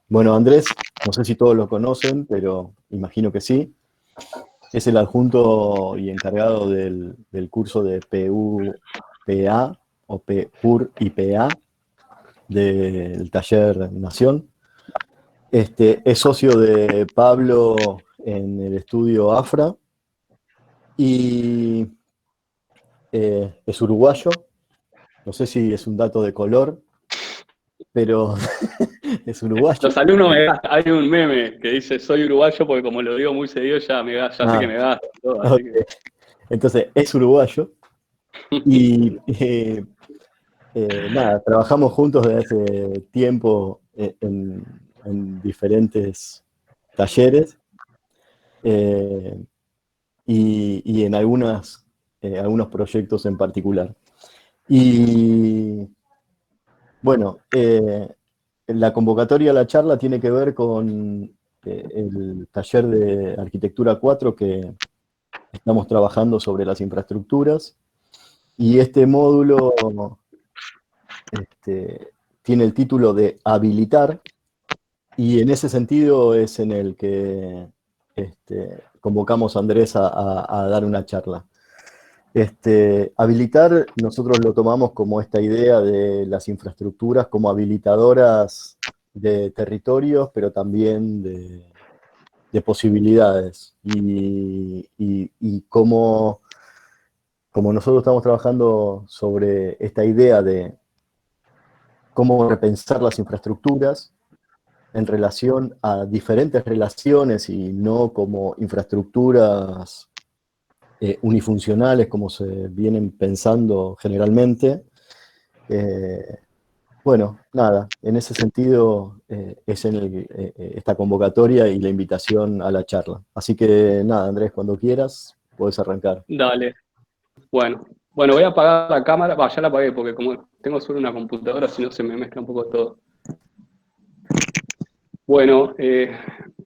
Bueno, Andrés, no sé si todos lo conocen, pero imagino que sí. Es el adjunto y encargado del curso de PU-PA o PUR y PA del taller Nación. Es socio de Pablo en el estudio AFRA y es uruguayo. No sé si es un dato de color, pero es uruguayo. Los alumnos me gastan. Hay un meme que dice soy uruguayo porque como lo digo muy seguido ya sé que Ah, me gastan todo, así ok. que. Entonces, es uruguayo y nada, trabajamos juntos desde hace tiempo en diferentes talleres eh, y en algunos proyectos en particular. Y bueno, la convocatoria a la charla tiene que ver con el taller de Arquitectura 4 que estamos trabajando sobre las infraestructuras. Y este módulo tiene el título de habilitar, y en ese sentido es en el que convocamos a Andrés a dar una charla. Habilitar, nosotros lo tomamos como esta idea de las infraestructuras como habilitadoras de territorios, pero también de posibilidades. Y como nosotros estamos trabajando sobre esta idea de cómo repensar las infraestructuras en relación a diferentes relaciones y no como infraestructuras unifuncionales como se vienen pensando generalmente. Eh, bueno, nada, en ese sentido es esta convocatoria y la invitación a la charla. Así que nada, Andrés, cuando quieras, puedes arrancar. Dale. Bueno, voy a apagar la cámara. Ya la apagué porque como tengo solo una computadora, si no se me mezcla un poco todo. Bueno,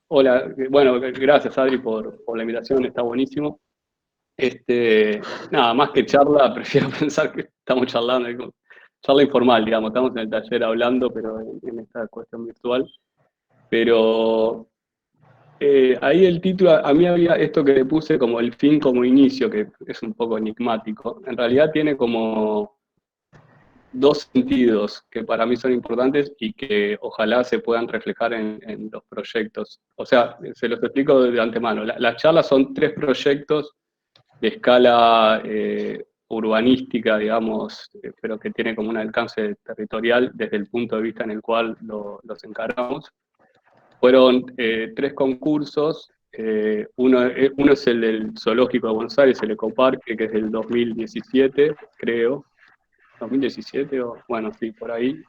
hola. Bueno, gracias Adri por la invitación, está buenísimo. Nada, más que charla, prefiero pensar que estamos charlando, charla informal, digamos, estamos en el taller hablando, pero en esta cuestión virtual. Pero ahí el título, a mí había esto que le puse como el fin como inicio, que es un poco enigmático. En realidad tiene como dos sentidos que para mí son importantes y que ojalá se puedan reflejar en los proyectos. O sea, se los explico de antemano. Las charlas son tres proyectos de escala urbanística, digamos, pero que tiene como un alcance territorial desde el punto de vista en el cual los encaramos. Fueron tres concursos. Uno es el del Zoológico de Buenos Aires, el Ecoparque, que es del 2017, creo. 2017, o bueno, sí, por ahí.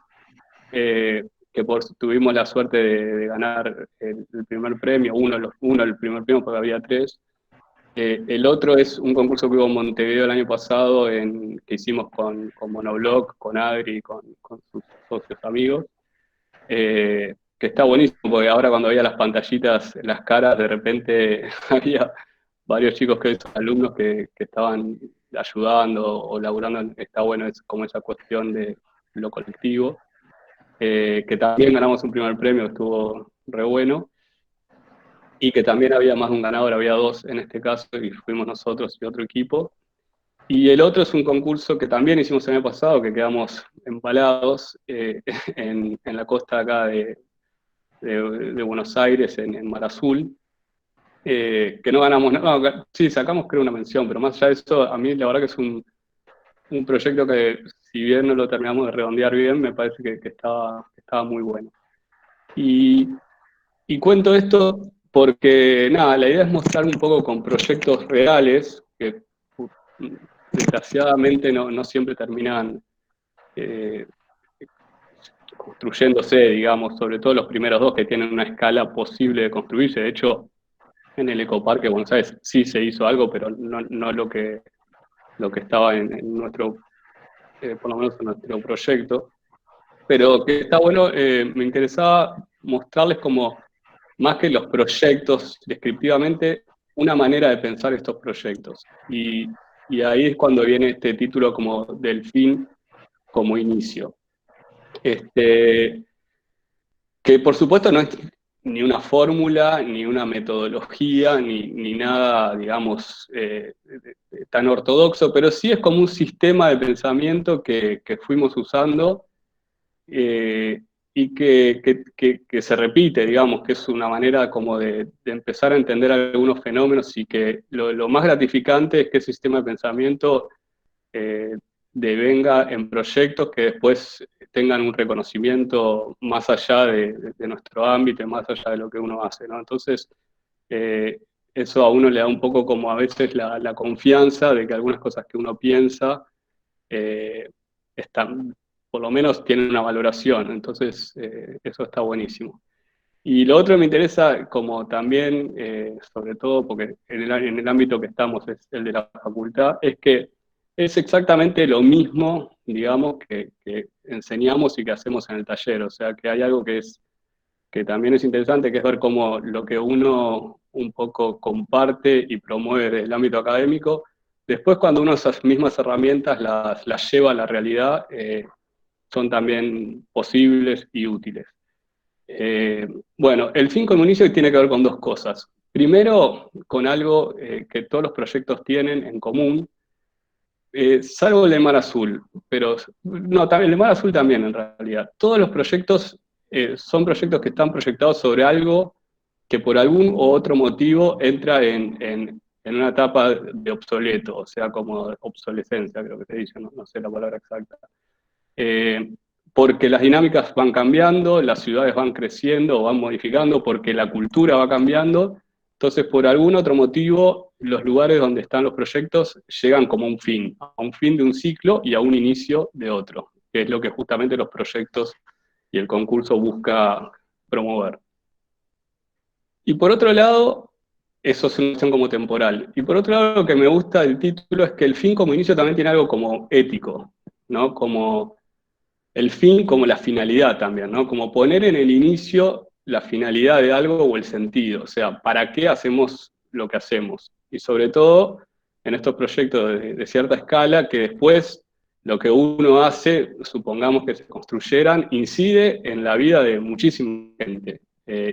Que tuvimos la suerte de ganar el primer premio, uno el primer premio porque había tres. El otro es un concurso que hubo en Montevideo el año pasado que hicimos con Monoblog, con Adri y con sus socios amigos, que está buenísimo porque ahora cuando veía las pantallitas, las caras, de repente había varios chicos que son alumnos que estaban ayudando o laburando, está bueno, es como esa cuestión de lo colectivo, que también ganamos un primer premio, estuvo re bueno, y que también había más de un ganador, había dos en este caso, y fuimos nosotros y otro equipo. Y el otro es un concurso que también hicimos el año pasado, que quedamos empalados en la costa acá de Buenos Aires, en Mar Azul, que no ganamos, no, sí, sacamos creo una mención, pero más allá de eso, a mí la verdad que es un proyecto que si bien no lo terminamos de redondear bien, me parece que estaba muy bueno. Y, y cuento esto porque, nada, la idea es mostrar un poco con proyectos reales, que desgraciadamente no siempre terminan eh, construyéndose, digamos, sobre todo los primeros dos que tienen una escala posible de construirse. De hecho, en el Ecoparque de Buenos Aires sí se hizo algo, pero no lo que estaba en nuestro, por lo menos en nuestro proyecto. Pero que está bueno, me interesaba mostrarles como, más que los proyectos descriptivamente, una manera de pensar estos proyectos. Y ahí es cuando viene este título como del fin como inicio. ¿Qué que por supuesto no es ni una fórmula, ni una metodología, ni nada, digamos, tan ortodoxo, pero sí es como un sistema de pensamiento que fuimos usando y que se repite, digamos, que es una manera como de empezar a entender algunos fenómenos y que lo más gratificante es que ese sistema de pensamiento eh, devenga en proyectos que después tengan un reconocimiento más allá de nuestro ámbito, más allá de lo que uno hace, ¿no? Entonces, eh, eso a uno le da un poco como a veces la confianza de que algunas cosas que uno piensa eh, están, por lo menos tienen una valoración, entonces eso está buenísimo. Y lo otro que me interesa, como también, sobre todo porque en el ámbito que estamos es el de la facultad, es que es exactamente lo mismo, digamos, que enseñamos y que hacemos en el taller. O sea, que hay algo que también es interesante, que es ver cómo lo que uno un poco comparte y promueve desde el ámbito académico, después cuando uno esas mismas herramientas las lleva a la realidad, son también posibles y útiles. Eh, bueno, el fin con inicio tiene que ver con dos cosas. Primero, con algo que todos los proyectos tienen en común, salvo el de Mar Azul, pero no, también el de Mar Azul también en realidad. Todos los proyectos son proyectos que están proyectados sobre algo que por algún u otro motivo entra en una etapa de obsoleto, o sea, como obsolescencia, creo que se dice, no sé la palabra exacta. Eh, Porque las dinámicas van cambiando, las ciudades van creciendo o van modificando, porque la cultura va cambiando. Entonces, por algún otro motivo, los lugares donde están los proyectos llegan como a un fin de un ciclo y a un inicio de otro, que es lo que justamente los proyectos y el concurso busca promover. Y por otro lado, eso es una noción como temporal. Y por otro lado, lo que me gusta del título es que el fin como inicio también tiene algo como ético, ¿no? Como el fin como la finalidad también, ¿no? Como poner en el inicio la finalidad de algo o el sentido, o sea, ¿para qué hacemos lo que hacemos? Y sobre todo en estos proyectos de cierta escala, que después lo que uno hace, supongamos que se construyeran, incide en la vida de muchísima gente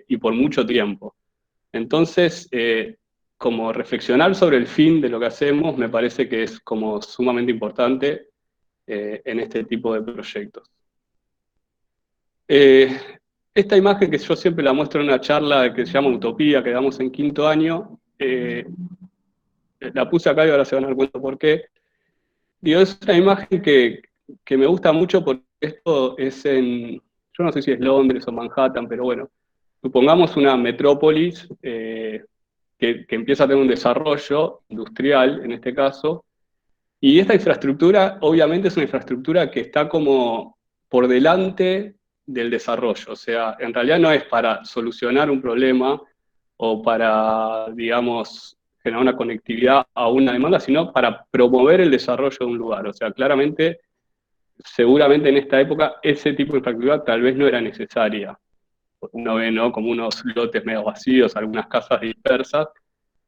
y por mucho tiempo. Entonces, como reflexionar sobre el fin de lo que hacemos me parece que es como sumamente importante en este tipo de proyectos. Eh, Esta imagen que yo siempre la muestro en una charla que se llama Utopía, que damos en quinto año, la puse acá y ahora se van a dar cuenta por qué. Digo, es una imagen que me gusta mucho porque esto es yo no sé si es Londres o Manhattan, pero bueno, supongamos una metrópolis que empieza a tener un desarrollo industrial, en este caso, y esta infraestructura, obviamente, es una infraestructura que está como por delante del desarrollo. O sea, en realidad no es para solucionar un problema o para, digamos, generar una conectividad a una demanda, sino para promover el desarrollo de un lugar. O sea, claramente, seguramente en esta época, ese tipo de infraestructura tal vez no era necesaria. Uno ve, ¿no? Como unos lotes medio vacíos, algunas casas dispersas,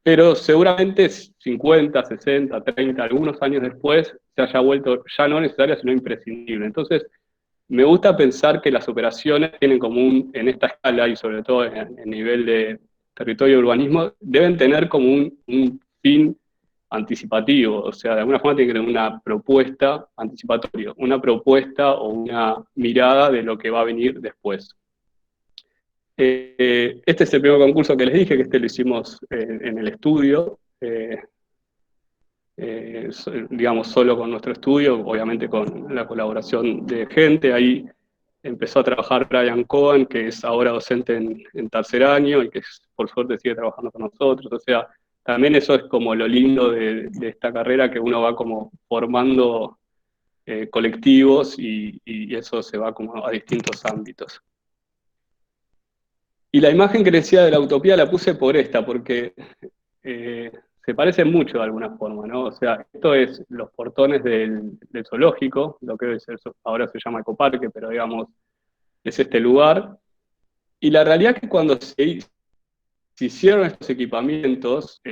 pero seguramente 50, 60, 30, algunos años después se haya vuelto ya no necesaria, sino imprescindible. Entonces, me gusta pensar que las operaciones tienen como en esta escala y sobre todo en nivel de territorio y urbanismo, deben tener como un fin anticipativo, o sea, de alguna forma tiene que tener una propuesta anticipatoria, una propuesta o una mirada de lo que va a venir después. Este es el primer concurso que les dije, que este lo hicimos en el estudio, digamos, solo con nuestro estudio, obviamente con la colaboración de gente. Ahí empezó a trabajar Brian Cohen, que es ahora docente en tercer año y que por suerte sigue trabajando con nosotros. O sea, también eso es como lo lindo de esta carrera, que uno va como formando colectivos y eso se va como a distintos ámbitos. Y la imagen que decía de la utopía la puse por esta, porque se parecen mucho de alguna forma, ¿no? O sea, esto es los portones del zoológico, lo que ahora se llama ecoparque, pero digamos, es este lugar. Y la realidad es que cuando se hicieron estos equipamientos,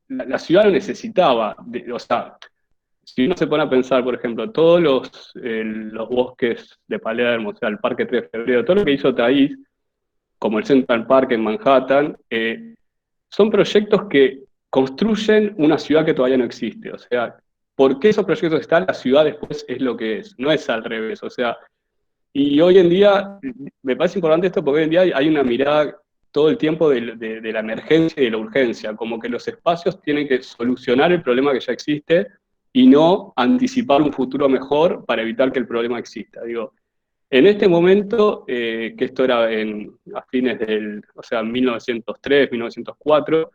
la ciudad lo necesitaba, o sea, si uno se pone a pensar, por ejemplo, todos los bosques de Palermo, o sea, el Parque 3 de Febrero, todo lo que hizo Thaís, como el Central Park en Manhattan, son proyectos que construyen una ciudad que todavía no existe. O sea, ¿por qué esos proyectos están? La ciudad después es lo que es, no es al revés. O sea, y hoy en día, me parece importante esto porque hoy en día hay una mirada todo el tiempo de la emergencia y de la urgencia, como que los espacios tienen que solucionar el problema que ya existe y no anticipar un futuro mejor para evitar que el problema exista. Digo, en este momento, que esto era a fines o sea, 1903, 1904,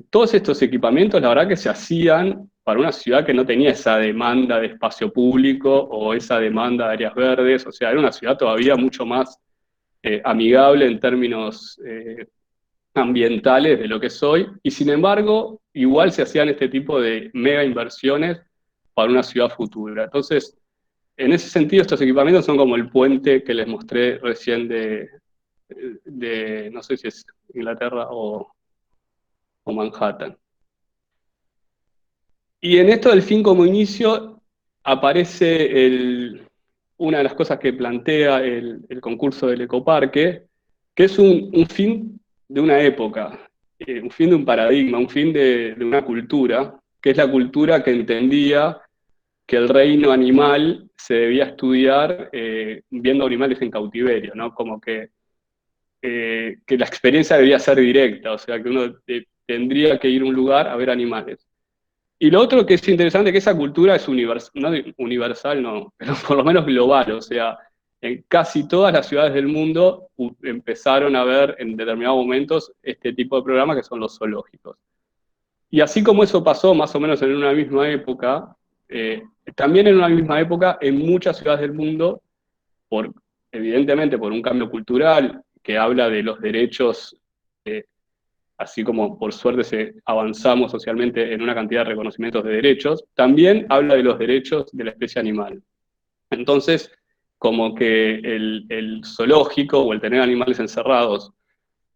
todos estos equipamientos, la verdad que se hacían para una ciudad que no tenía esa demanda de espacio público o esa demanda de áreas verdes, o sea, era una ciudad todavía mucho más amigable en términos ambientales de lo que es hoy, y sin embargo, igual se hacían este tipo de mega inversiones para una ciudad futura. Entonces, en ese sentido, estos equipamientos son como el puente que les mostré recién no sé si es Inglaterra o Manhattan. Y en esto del fin como inicio aparece una de las cosas que plantea el concurso del ecoparque, que es un fin de una época, un fin de un paradigma, un fin de una cultura, que es la cultura que entendía que el reino animal se debía estudiar viendo animales en cautiverio, ¿no? Como que la experiencia debía ser directa, o sea, que uno tendría que ir a un lugar a ver animales. Y lo otro que es interesante es que esa cultura es universal, no, pero por lo menos global, o sea, en casi todas las ciudades del mundo empezaron a ver en determinados momentos este tipo de programas que son los zoológicos. Y así como eso pasó más o menos en una misma época, también en una misma época en muchas ciudades del mundo, evidentemente por un cambio cultural que habla de los derechos, así como por suerte avanzamos socialmente en una cantidad de reconocimientos de derechos, también habla de los derechos de la especie animal. Entonces, como que el zoológico o el tener animales encerrados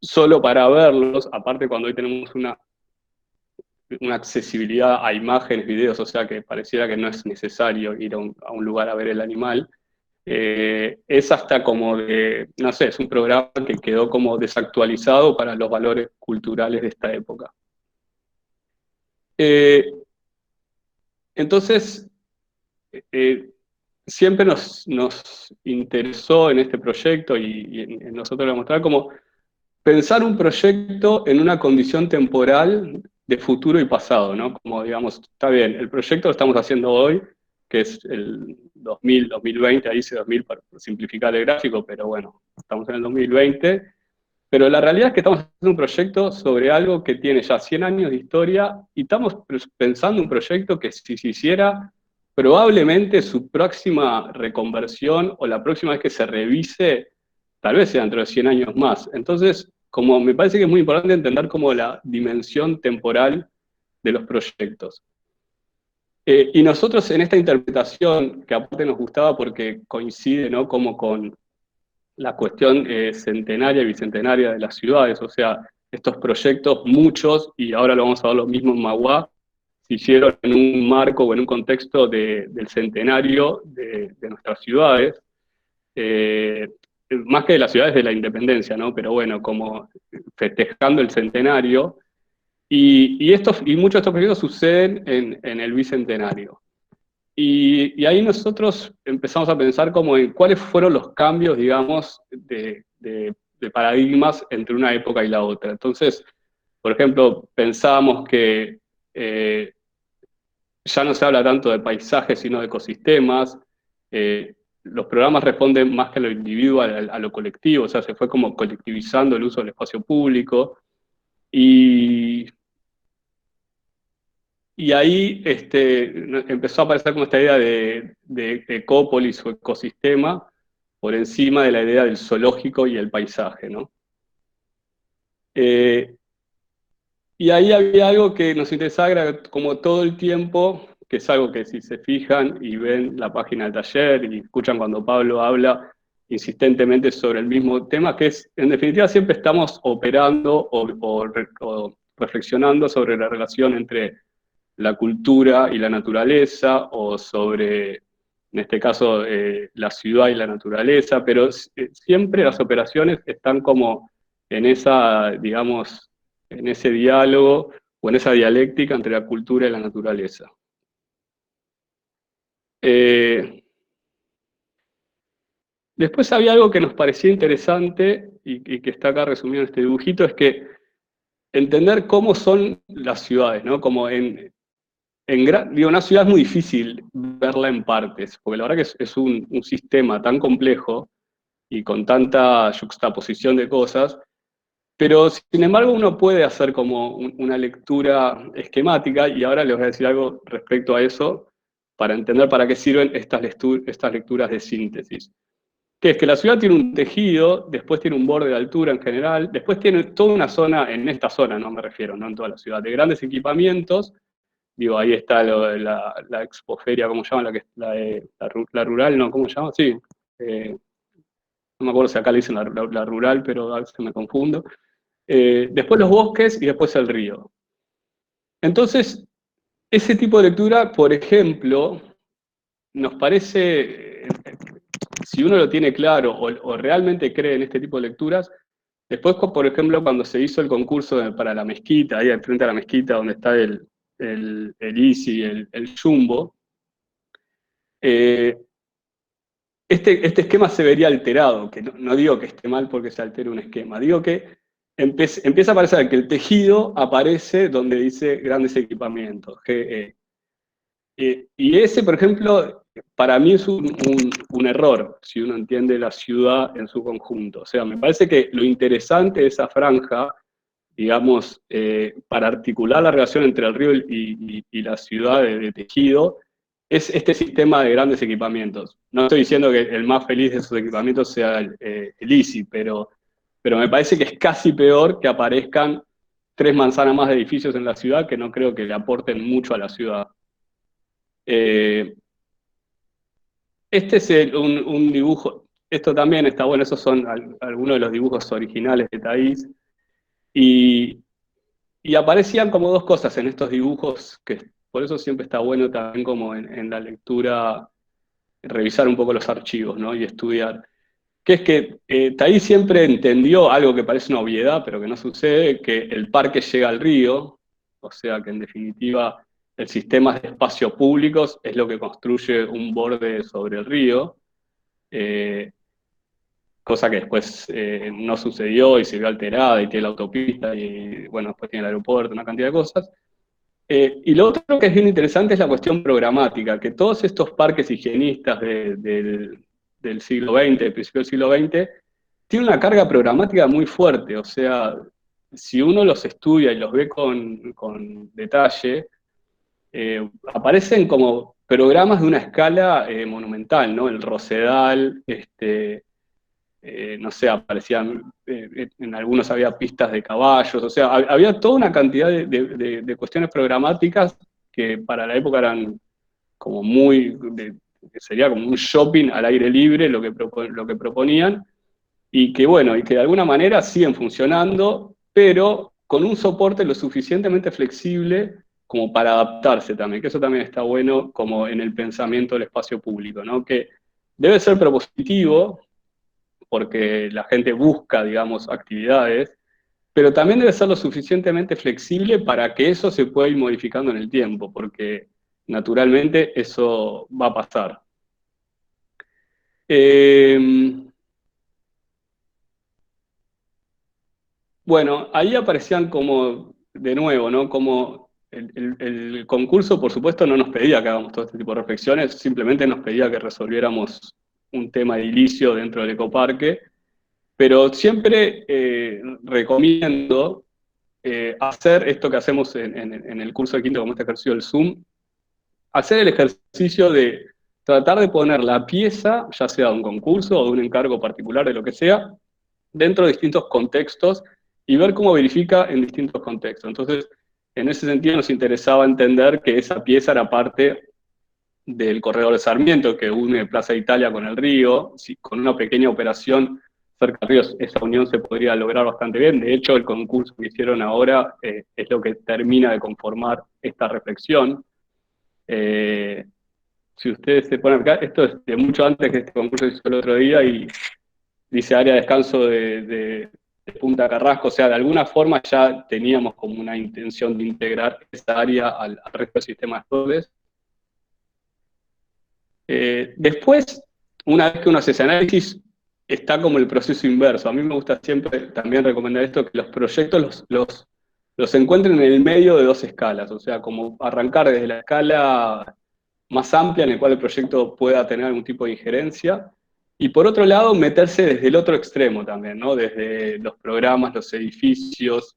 solo para verlos, aparte cuando hoy tenemos una accesibilidad a imágenes, videos, o sea que pareciera que no es necesario ir a un lugar a ver el animal, es hasta como no sé, es un programa que quedó como desactualizado para los valores culturales de esta época. Entonces, siempre nos interesó en este proyecto y en nosotros lo mostrar como pensar un proyecto en una condición temporal de futuro y pasado, ¿no? Como digamos, está bien, el proyecto lo estamos haciendo hoy, que es el 2000, 2020, ahí dice 2000 para simplificar el gráfico, pero bueno, estamos en el 2020, pero la realidad es que estamos haciendo un proyecto sobre algo que tiene ya 100 años de historia y estamos pensando un proyecto que si se hiciera, probablemente su próxima reconversión o la próxima vez que se revise, tal vez sea dentro de 100 años más. Entonces, como me parece que es muy importante entender como la dimensión temporal de los proyectos. Y nosotros en esta interpretación, que aparte nos gustaba porque coincide, ¿no? Como con la cuestión centenaria y bicentenaria de las ciudades, o sea, estos proyectos, muchos, y ahora lo vamos a ver lo mismo en Magua, se hicieron en un marco o en un contexto del centenario de nuestras ciudades, más que de las ciudades de la independencia, ¿no? Pero bueno, como festejando el centenario, y muchos de estos proyectos suceden en el bicentenario. Y ahí nosotros empezamos a pensar como en cuáles fueron los cambios, digamos, de paradigmas entre una época y la otra. Entonces, por ejemplo, pensábamos que ya no se habla tanto de paisajes, sino de ecosistemas. Los programas responden más que a lo individual, a lo colectivo, o sea, se fue como colectivizando el uso del espacio público. Y ahí empezó a aparecer como esta idea de ecópolis o ecosistema por encima de la idea del zoológico y el paisaje, ¿no? Y ahí había algo que nos interesaba como todo el tiempo, que es algo que si se fijan y ven la página del taller y escuchan cuando Pablo habla insistentemente sobre el mismo tema, que es, en definitiva, siempre estamos operando o reflexionando sobre la relación entre la cultura y la naturaleza, o sobre, en este caso, la ciudad y la naturaleza, pero siempre las operaciones están como en esa, digamos, en ese diálogo o en esa dialéctica entre la cultura y la naturaleza. Después había algo que nos parecía interesante y que está acá resumido en este dibujito, es que entender cómo son las ciudades, ¿no? Como digo, una ciudad es muy difícil verla en partes, porque la verdad que es un sistema tan complejo y con tanta yuxtaposición de cosas, pero sin embargo uno puede hacer como una lectura esquemática, y ahora les voy a decir algo respecto a eso, para entender para qué sirven estas lecturas de síntesis. Que es que la ciudad tiene un tejido, después tiene un borde de altura en general, después tiene toda una zona, en esta zona no me refiero, no en toda la ciudad, de grandes equipamientos. Digo, ahí está la expoferia, ¿cómo se llama? La rural, ¿no? ¿Cómo se llama? Sí. No me acuerdo si acá le dicen la rural, pero a veces me confundo. Después los bosques y después el río. Entonces, ese tipo de lectura, por ejemplo, nos parece, si uno lo tiene claro o realmente cree en este tipo de lecturas, después, por ejemplo, cuando se hizo el concurso para la mezquita, ahí al frente a la mezquita donde está el ISI, el Jumbo, este esquema se vería alterado, que no digo que esté mal porque se altere un esquema, digo que empieza a aparecer que el tejido aparece donde dice grandes equipamientos, GE. Y ese, por ejemplo, para mí es un error, si uno entiende la ciudad en su conjunto. O sea, me parece que lo interesante de esa franja, digamos, para articular la relación entre el río y la ciudad de tejido, es este sistema de grandes equipamientos. No estoy diciendo que el más feliz de esos equipamientos sea el ISI, pero me parece que es casi peor que aparezcan 3 manzanas más de edificios en la ciudad, que no creo que le aporten mucho a la ciudad. Este es un dibujo, esto también está bueno, esos son algunos de los dibujos originales de Thaís, y aparecían como dos cosas en estos dibujos, que por eso siempre está bueno también como en la lectura, revisar un poco los archivos, ¿no? Y estudiar. Que es que Thaís siempre entendió algo que parece una obviedad, pero que no sucede, que el parque llega al río, o sea que en definitiva el sistema de espacios públicos es lo que construye un borde sobre el río, eh, cosa que después no sucedió y se vio alterada y tiene la autopista y bueno, después tiene el aeropuerto, una cantidad de cosas. Y lo otro que es bien interesante es la cuestión programática, que todos estos parques higienistas del siglo XX, del principio del siglo XX, tienen una carga programática muy fuerte. O sea, si uno los estudia y los ve con detalle, aparecen como programas de una escala monumental, ¿no? El Rosedal, no sé, aparecían, en algunos había pistas de caballos, o sea, había toda una cantidad de cuestiones programáticas que para la época eran como sería como un shopping al aire libre lo que proponían, y que bueno, y que de alguna manera siguen funcionando, pero con un soporte lo suficientemente flexible como para adaptarse también, que eso también está bueno como en el pensamiento del espacio público, ¿no? Que debe ser propositivo, porque la gente busca, digamos, actividades, pero también debe ser lo suficientemente flexible para que eso se pueda ir modificando en el tiempo, porque naturalmente eso va a pasar. Bueno, ahí aparecían como, de nuevo, ¿no? Como el concurso, por supuesto, no nos pedía que hagamos todo este tipo de reflexiones, simplemente nos pedía que resolviéramos un tema edilicio dentro del ecoparque, pero siempre recomiendo hacer esto que hacemos en el curso de quinto, como este ejercicio del Zoom, hacer el ejercicio de tratar de poner la pieza, ya sea de un concurso o de un encargo particular, de lo que sea, dentro de distintos contextos y ver cómo verifica en distintos contextos. Entonces, en ese sentido nos interesaba entender que esa pieza era parte del corredor de Sarmiento, que une Plaza Italia con el río, con una pequeña operación cerca de ríos, esa unión se podría lograr bastante bien. De hecho, el concurso que hicieron ahora es lo que termina de conformar esta reflexión. Si ustedes se ponen acá, esto es de mucho antes que este concurso se hizo el otro día, y dice área de descanso de Punta Carrasco. O sea, de alguna forma ya teníamos como una intención de integrar esa área al resto del sistema de estudios. Después, una vez que uno hace ese análisis, está como el proceso inverso. A mí me gusta siempre también recomendar esto, que los proyectos los encuentren en el medio de dos escalas. O sea, como arrancar desde la escala más amplia en el cual el proyecto pueda tener algún tipo de injerencia, y por otro lado meterse desde el otro extremo también, ¿no? Desde los programas, los edificios,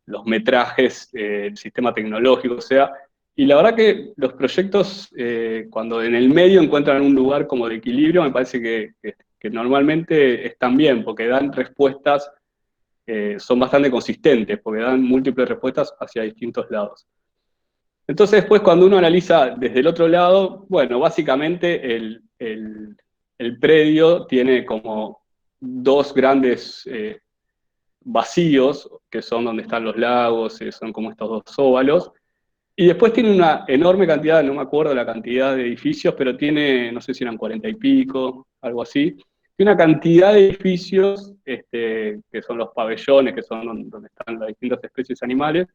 los metrajes, el sistema tecnológico. O sea, y la verdad que los proyectos, cuando en el medio encuentran un lugar como de equilibrio, me parece que normalmente están bien, porque dan respuestas, son bastante consistentes, porque dan múltiples respuestas hacia distintos lados. Entonces después, cuando uno analiza desde el otro lado, bueno, básicamente el predio tiene como dos grandes vacíos, que son donde están los lagos, son como estos dos óvalos, y después tiene una enorme cantidad, no me acuerdo la cantidad de edificios, pero tiene, no sé si eran 40 y pico, algo así, tiene una cantidad de edificios, que son los pabellones, que son donde están las distintas especies animales,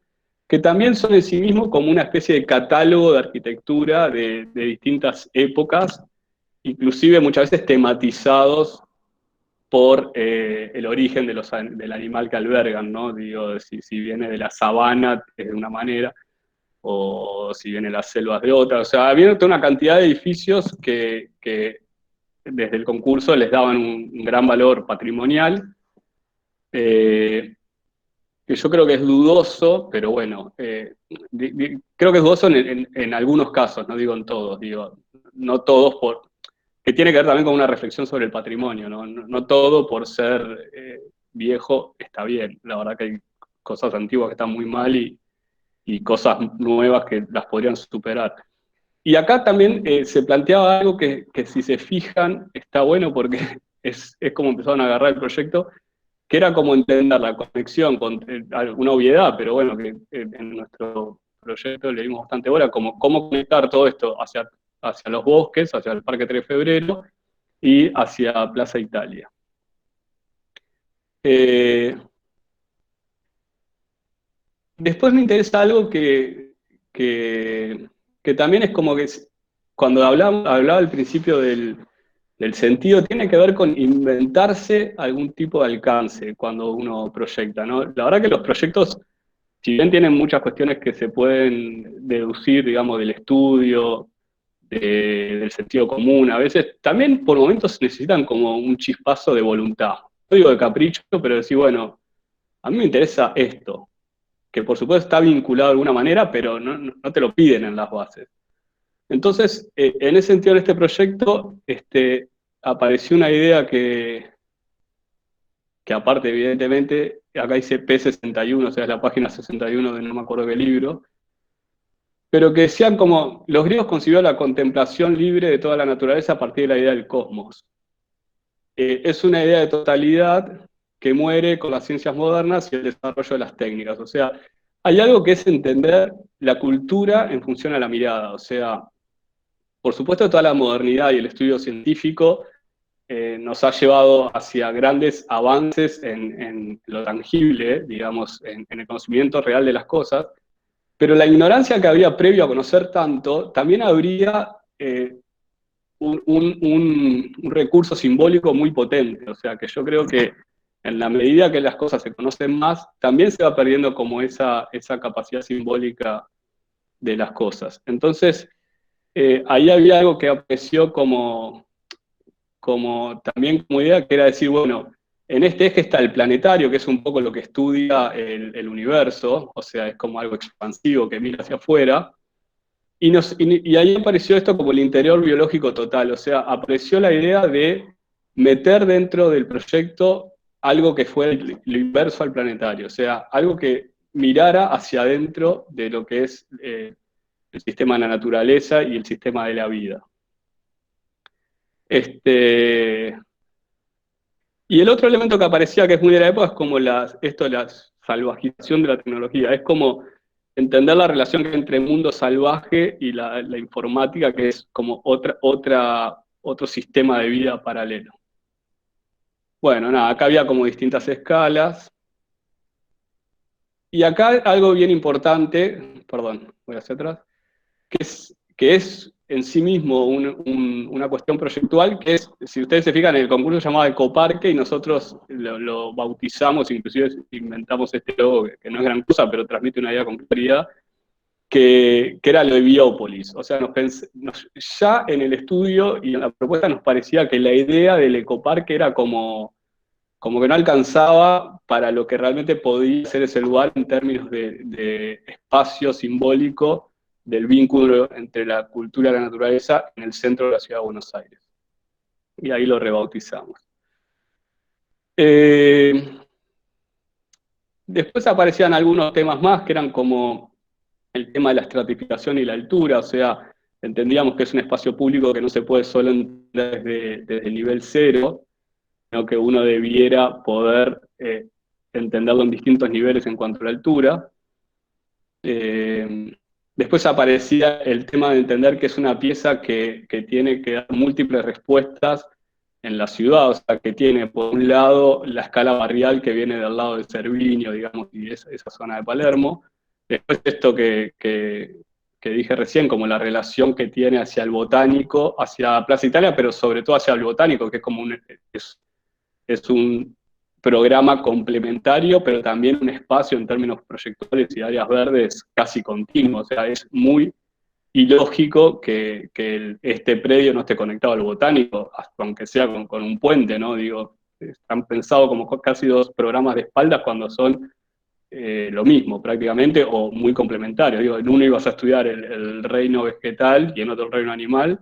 que también son en sí mismos como una especie de catálogo de arquitectura de distintas épocas, inclusive muchas veces tematizados por el origen del animal que albergan, ¿no? Digo, si viene de la sabana es de una manera, o si viene de las selvas de otra. O sea, había toda una cantidad de edificios que desde el concurso les daban un gran valor patrimonial, que yo creo que es dudoso, pero bueno, creo que es dudoso en algunos casos, no digo en todos, digo, no todos, que tiene que ver también con una reflexión sobre el patrimonio, ¿no? No todo por ser viejo está bien. La verdad que hay cosas antiguas que están muy mal, y cosas nuevas que las podrían superar. Y acá también se planteaba algo que si se fijan está bueno, porque es como empezaron a agarrar el proyecto, que era como entender la conexión con alguna obviedad, pero bueno, que en nuestro proyecto le dimos bastante bola, como cómo conectar todo esto hacia los bosques, hacia el Parque 3 de Febrero y hacia Plaza Italia. Después me interesa algo que también es como que cuando hablaba al principio del sentido, tiene que ver con inventarse algún tipo de alcance cuando uno proyecta, ¿no? La verdad que los proyectos, si bien tienen muchas cuestiones que se pueden deducir, digamos, del estudio, del sentido común, a veces también por momentos necesitan como un chispazo de voluntad. No digo de capricho, pero decir, bueno, a mí me interesa esto, que por supuesto está vinculado de alguna manera, pero no te lo piden en las bases. Entonces, en ese sentido, en este proyecto, apareció una idea que aparte, evidentemente, acá dice P61, o sea, es la página 61 de no me acuerdo qué libro, pero que decían como, los griegos concibieron la contemplación libre de toda la naturaleza a partir de la idea del cosmos. Es una idea de totalidad que muere con las ciencias modernas y el desarrollo de las técnicas. O sea, hay algo que es entender la cultura en función a la mirada. O sea, por supuesto, toda la modernidad y el estudio científico nos ha llevado hacia grandes avances en lo tangible, digamos, en el conocimiento real de las cosas, pero la ignorancia que había previo a conocer tanto, también habría un recurso simbólico muy potente. O sea, que yo creo que en la medida que las cosas se conocen más, también se va perdiendo como esa capacidad simbólica de las cosas. Entonces, ahí había algo que apareció también como idea, que era decir, bueno, en este eje está el planetario, que es un poco lo que estudia el universo, o sea, es como algo expansivo que mira hacia afuera, y ahí apareció esto como el interior biológico total. O sea, apareció la idea de meter dentro del proyecto algo que fuera lo inverso al planetario, o sea, algo que mirara hacia adentro de lo que es el sistema de la naturaleza y el sistema de la vida. Y el otro elemento que aparecía, que es muy de la época, es como la salvajización de la tecnología. Es como entender la relación que hay entre el mundo salvaje y la informática, que es como otro sistema de vida paralelo. Bueno, nada, acá había como distintas escalas. Y acá algo bien importante, perdón, voy hacia atrás, que es en sí mismo una cuestión proyectual, que es, si ustedes se fijan, el concurso se llamaba Ecoparque y nosotros lo bautizamos, inclusive inventamos este logo, que no es gran cosa, pero transmite una idea con claridad, que era lo de Biópolis. O sea, ya en el estudio y en la propuesta nos parecía que la idea del ecoparque era como que no alcanzaba para lo que realmente podía ser ese lugar en términos de espacio simbólico del vínculo entre la cultura y la naturaleza en el centro de la ciudad de Buenos Aires. Y ahí lo rebautizamos. Después aparecían algunos temas más que eran como el tema de la estratificación y la altura, o sea, entendíamos que es un espacio público que no se puede solo entender desde el nivel cero, sino que uno debiera poder entenderlo en distintos niveles en cuanto a la altura. Después aparecía el tema de entender que es una pieza que tiene que dar múltiples respuestas en la ciudad, o sea, que tiene por un lado la escala barrial que viene del lado de Cerviño, digamos, y esa zona de Palermo. Después esto que dije recién, como la relación que tiene hacia el Botánico, hacia Plaza Italia, pero sobre todo hacia el Botánico, que es como es un programa complementario, pero también un espacio en términos proyectuales y áreas verdes casi continuo. O sea, es muy ilógico que este predio no esté conectado al Botánico, aunque sea con un puente, ¿no? Digo, están pensados como casi dos programas de espaldas cuando son lo mismo prácticamente, o muy complementarios. Digo, en uno ibas a estudiar el reino vegetal y en otro el reino animal.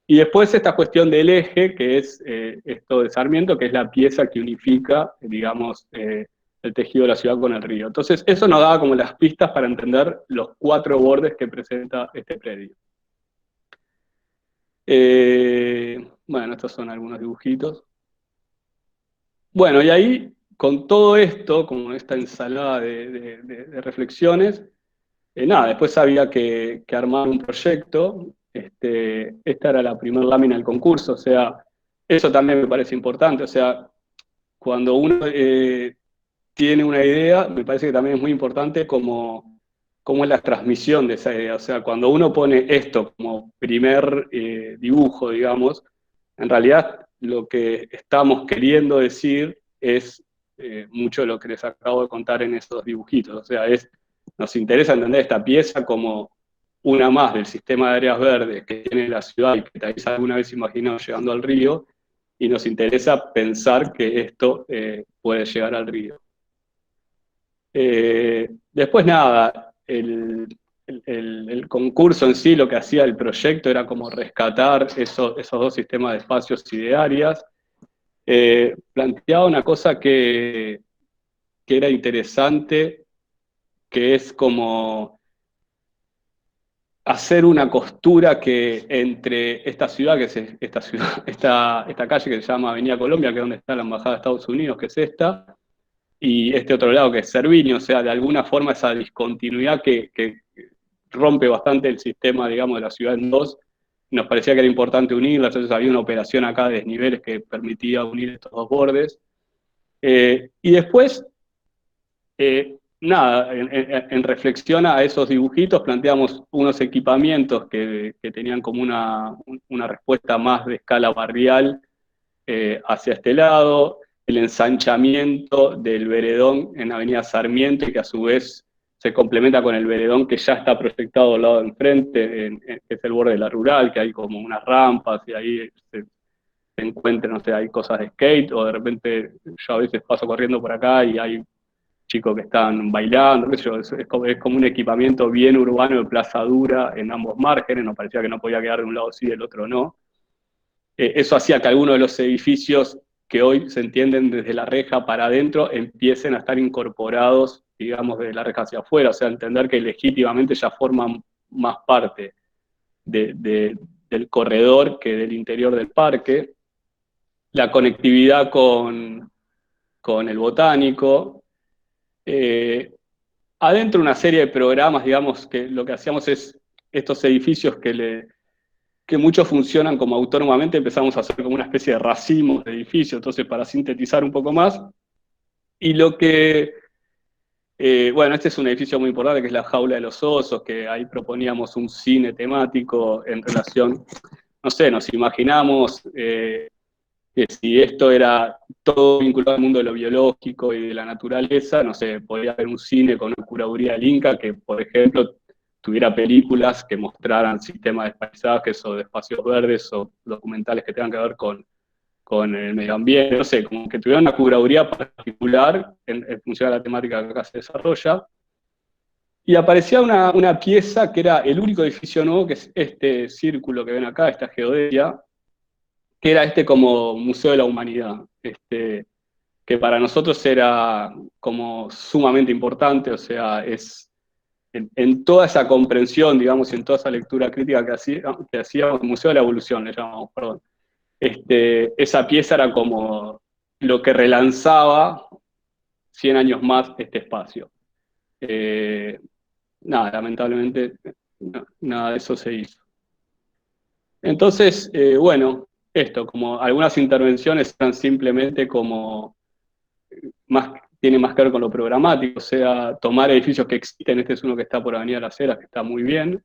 Y después esta cuestión del eje, que es esto de Sarmiento, que es la pieza que unifica, digamos, el tejido de la ciudad con el río. Entonces, eso nos daba como las pistas para entender los 4 bordes que presenta este predio. Bueno, estos son algunos dibujitos. Bueno, y ahí, con todo esto, como esta ensalada de reflexiones, nada, después había que armar un proyecto. Esta era la primera lámina del concurso, o sea, eso también me parece importante. O sea, cuando uno tiene una idea, me parece que también es muy importante cómo es la transmisión de esa idea. O sea, cuando uno pone esto como primer dibujo, digamos, en realidad lo que estamos queriendo decir es mucho de lo que les acabo de contar en esos dibujitos. O sea, nos interesa entender esta pieza como una más del sistema de áreas verdes que tiene la ciudad y que tal vez alguna vez imaginado llegando al río, y nos interesa pensar que esto puede llegar al río. Después nada, el concurso en sí, lo que hacía el proyecto era como rescatar esos dos sistemas de espacios y de áreas. Planteaba una cosa que era interesante, que es como hacer una costura que entre esta ciudad, esta calle que se llama Avenida Colombia, que es donde está la Embajada de Estados Unidos, que es esta, y este otro lado que es Cerviño, o sea, de alguna forma esa discontinuidad que rompe bastante el sistema, digamos, de la ciudad en dos. Nos parecía que era importante unirlas, entonces había una operación acá de desniveles que permitía unir estos dos bordes. Y después, nada, en reflexión a esos dibujitos planteamos unos equipamientos que tenían como una respuesta más de escala barrial hacia este lado, el ensanchamiento del veredón en Avenida Sarmiento y que a su vez se complementa con el veredón que ya está proyectado al lado de enfrente, que es el borde de la rural, que hay como unas rampas y ahí se encuentran, no sé, hay cosas de skate, o de repente yo a veces paso corriendo por acá y hay chicos que están bailando, qué sé yo, es como un equipamiento bien urbano de plaza dura en ambos márgenes, nos parecía que no podía quedar de un lado sí y del otro no. Eso hacía que algunos de los edificios que hoy se entienden desde la reja para adentro empiecen a estar incorporados, digamos, de la reja hacia afuera, o sea, entender que legítimamente ya forman más parte del corredor que del interior del parque. la conectividad con el botánico. Adentro una serie de programas, digamos, que lo que hacíamos es estos edificios que muchos funcionan como autónomamente, empezamos a hacer como una especie de racimos de edificios, entonces para sintetizar un poco más. Y lo que, bueno, este es un edificio muy importante que es la Jaula de los Osos, que ahí proponíamos un cine temático en relación, no sé, nos imaginamos que si esto era todo vinculado al mundo de lo biológico y de la naturaleza, no sé, podría haber un cine con una curaduría del Inca que, por ejemplo, tuviera películas que mostraran sistemas de paisajes o de espacios verdes o documentales que tengan que ver con el medio ambiente, no sé, como que tuviera una curaduría particular en función de la temática que acá se desarrolla. Y aparecía una pieza que era el único edificio nuevo, que es este círculo que ven acá, esta geodesia, que era este como Museo de la Humanidad, que para nosotros era como sumamente importante, o sea, es en toda esa comprensión, digamos, y en toda esa lectura crítica que hacíamos, Museo de la Evolución, le llamamos, perdón, esa pieza era como lo que relanzaba 100 años más este espacio. Eh, Nada, lamentablemente, nada de eso se hizo. Entonces, bueno, esto, como algunas intervenciones están simplemente como tiene más que ver con lo programático, o sea, tomar edificios que existen, este es uno que está por Avenida Las Heras, que está muy bien,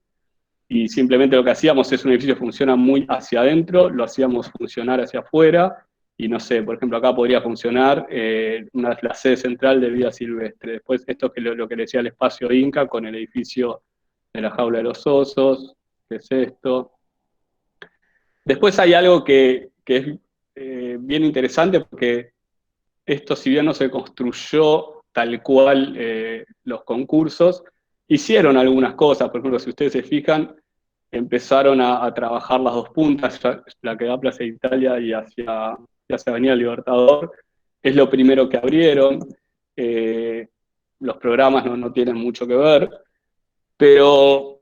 y simplemente lo que hacíamos es un edificio que funciona muy hacia adentro, lo hacíamos funcionar hacia afuera, y no sé, por ejemplo, acá podría funcionar la sede central de vida silvestre. Después, esto que lo que le decía el espacio Inca con el edificio de la Jaula de los Osos, que es esto. Después hay algo que es bien interesante porque esto, si bien no se construyó tal cual los concursos, hicieron algunas cosas. Por ejemplo, si ustedes se fijan, empezaron a trabajar las dos puntas, la que da Plaza Italia y hacia Avenida Libertador. Es lo primero que abrieron. Eh, los programas no tienen mucho que ver, pero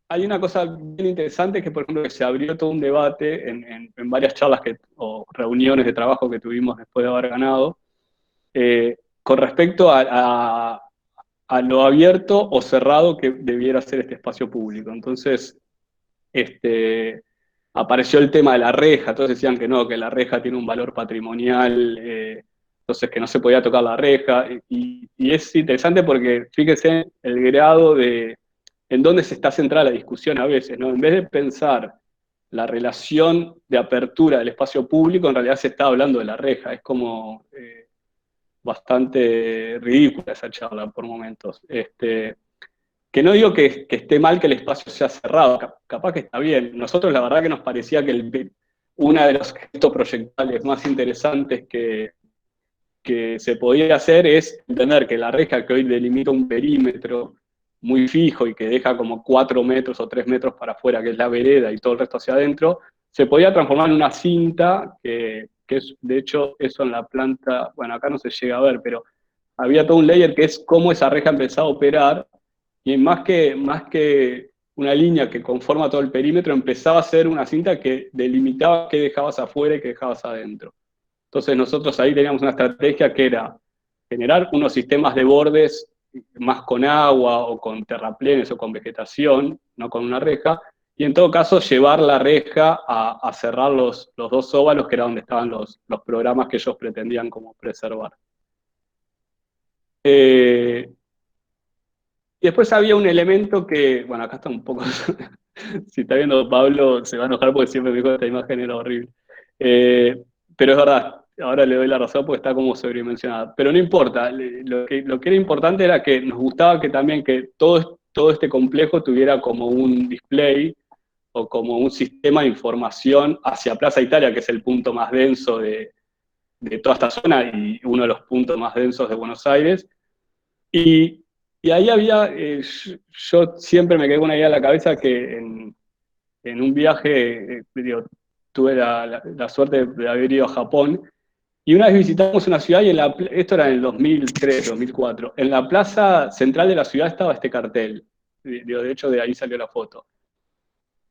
hay una cosa bien interesante que, por ejemplo, que se abrió todo un debate en varias charlas o reuniones de trabajo que tuvimos después de haber ganado, con respecto a lo abierto o cerrado que debiera ser este espacio público. Entonces, apareció el tema de la reja, todos decían que no, que la reja tiene un valor patrimonial, entonces que no se podía tocar la reja, y es interesante porque fíjese el grado en dónde se está centrada la discusión a veces, ¿no? En vez de pensar la relación de apertura del espacio público, en realidad se está hablando de la reja, es como bastante ridícula esa charla por momentos. Que no digo que esté mal que el espacio sea cerrado, capaz que está bien. Nosotros la verdad que nos parecía que una de los gestos proyectales más interesantes que se podía hacer es entender que la reja que hoy delimita un perímetro muy fijo y que deja como 4 metros o 3 metros para afuera, que es la vereda y todo el resto hacia adentro, se podía transformar en una cinta, que es, de hecho, eso en la planta, bueno, acá no se llega a ver, pero había todo un layer que es cómo esa reja empezaba a operar, y más que una línea que conforma todo el perímetro, empezaba a ser una cinta que delimitaba qué dejabas afuera y qué dejabas adentro. Entonces nosotros ahí teníamos una estrategia que era generar unos sistemas de bordes más con agua o con terraplenes o con vegetación, no con una reja, y en todo caso llevar la reja a cerrar los dos óvalos, que era donde estaban los programas que ellos pretendían como preservar. Y después había un elemento que, bueno, acá está un poco, si está viendo Pablo se va a enojar porque siempre me dijo que esta imagen era horrible. Pero es verdad, ahora le doy la razón porque está como sobredimensionada. Pero no importa, lo que era importante era que nos gustaba que también que todo este complejo tuviera como un display o como un sistema de información hacia Plaza Italia, que es el punto más denso de toda esta zona y uno de los puntos más densos de Buenos Aires. Y ahí había, yo siempre me quedé con una idea en la cabeza que en un viaje, digo, tuve la suerte de haber ido a Japón, y una vez visitamos una ciudad y esto era en el 2003, 2004, en la plaza central de la ciudad estaba este cartel, digo, de hecho de ahí salió la foto.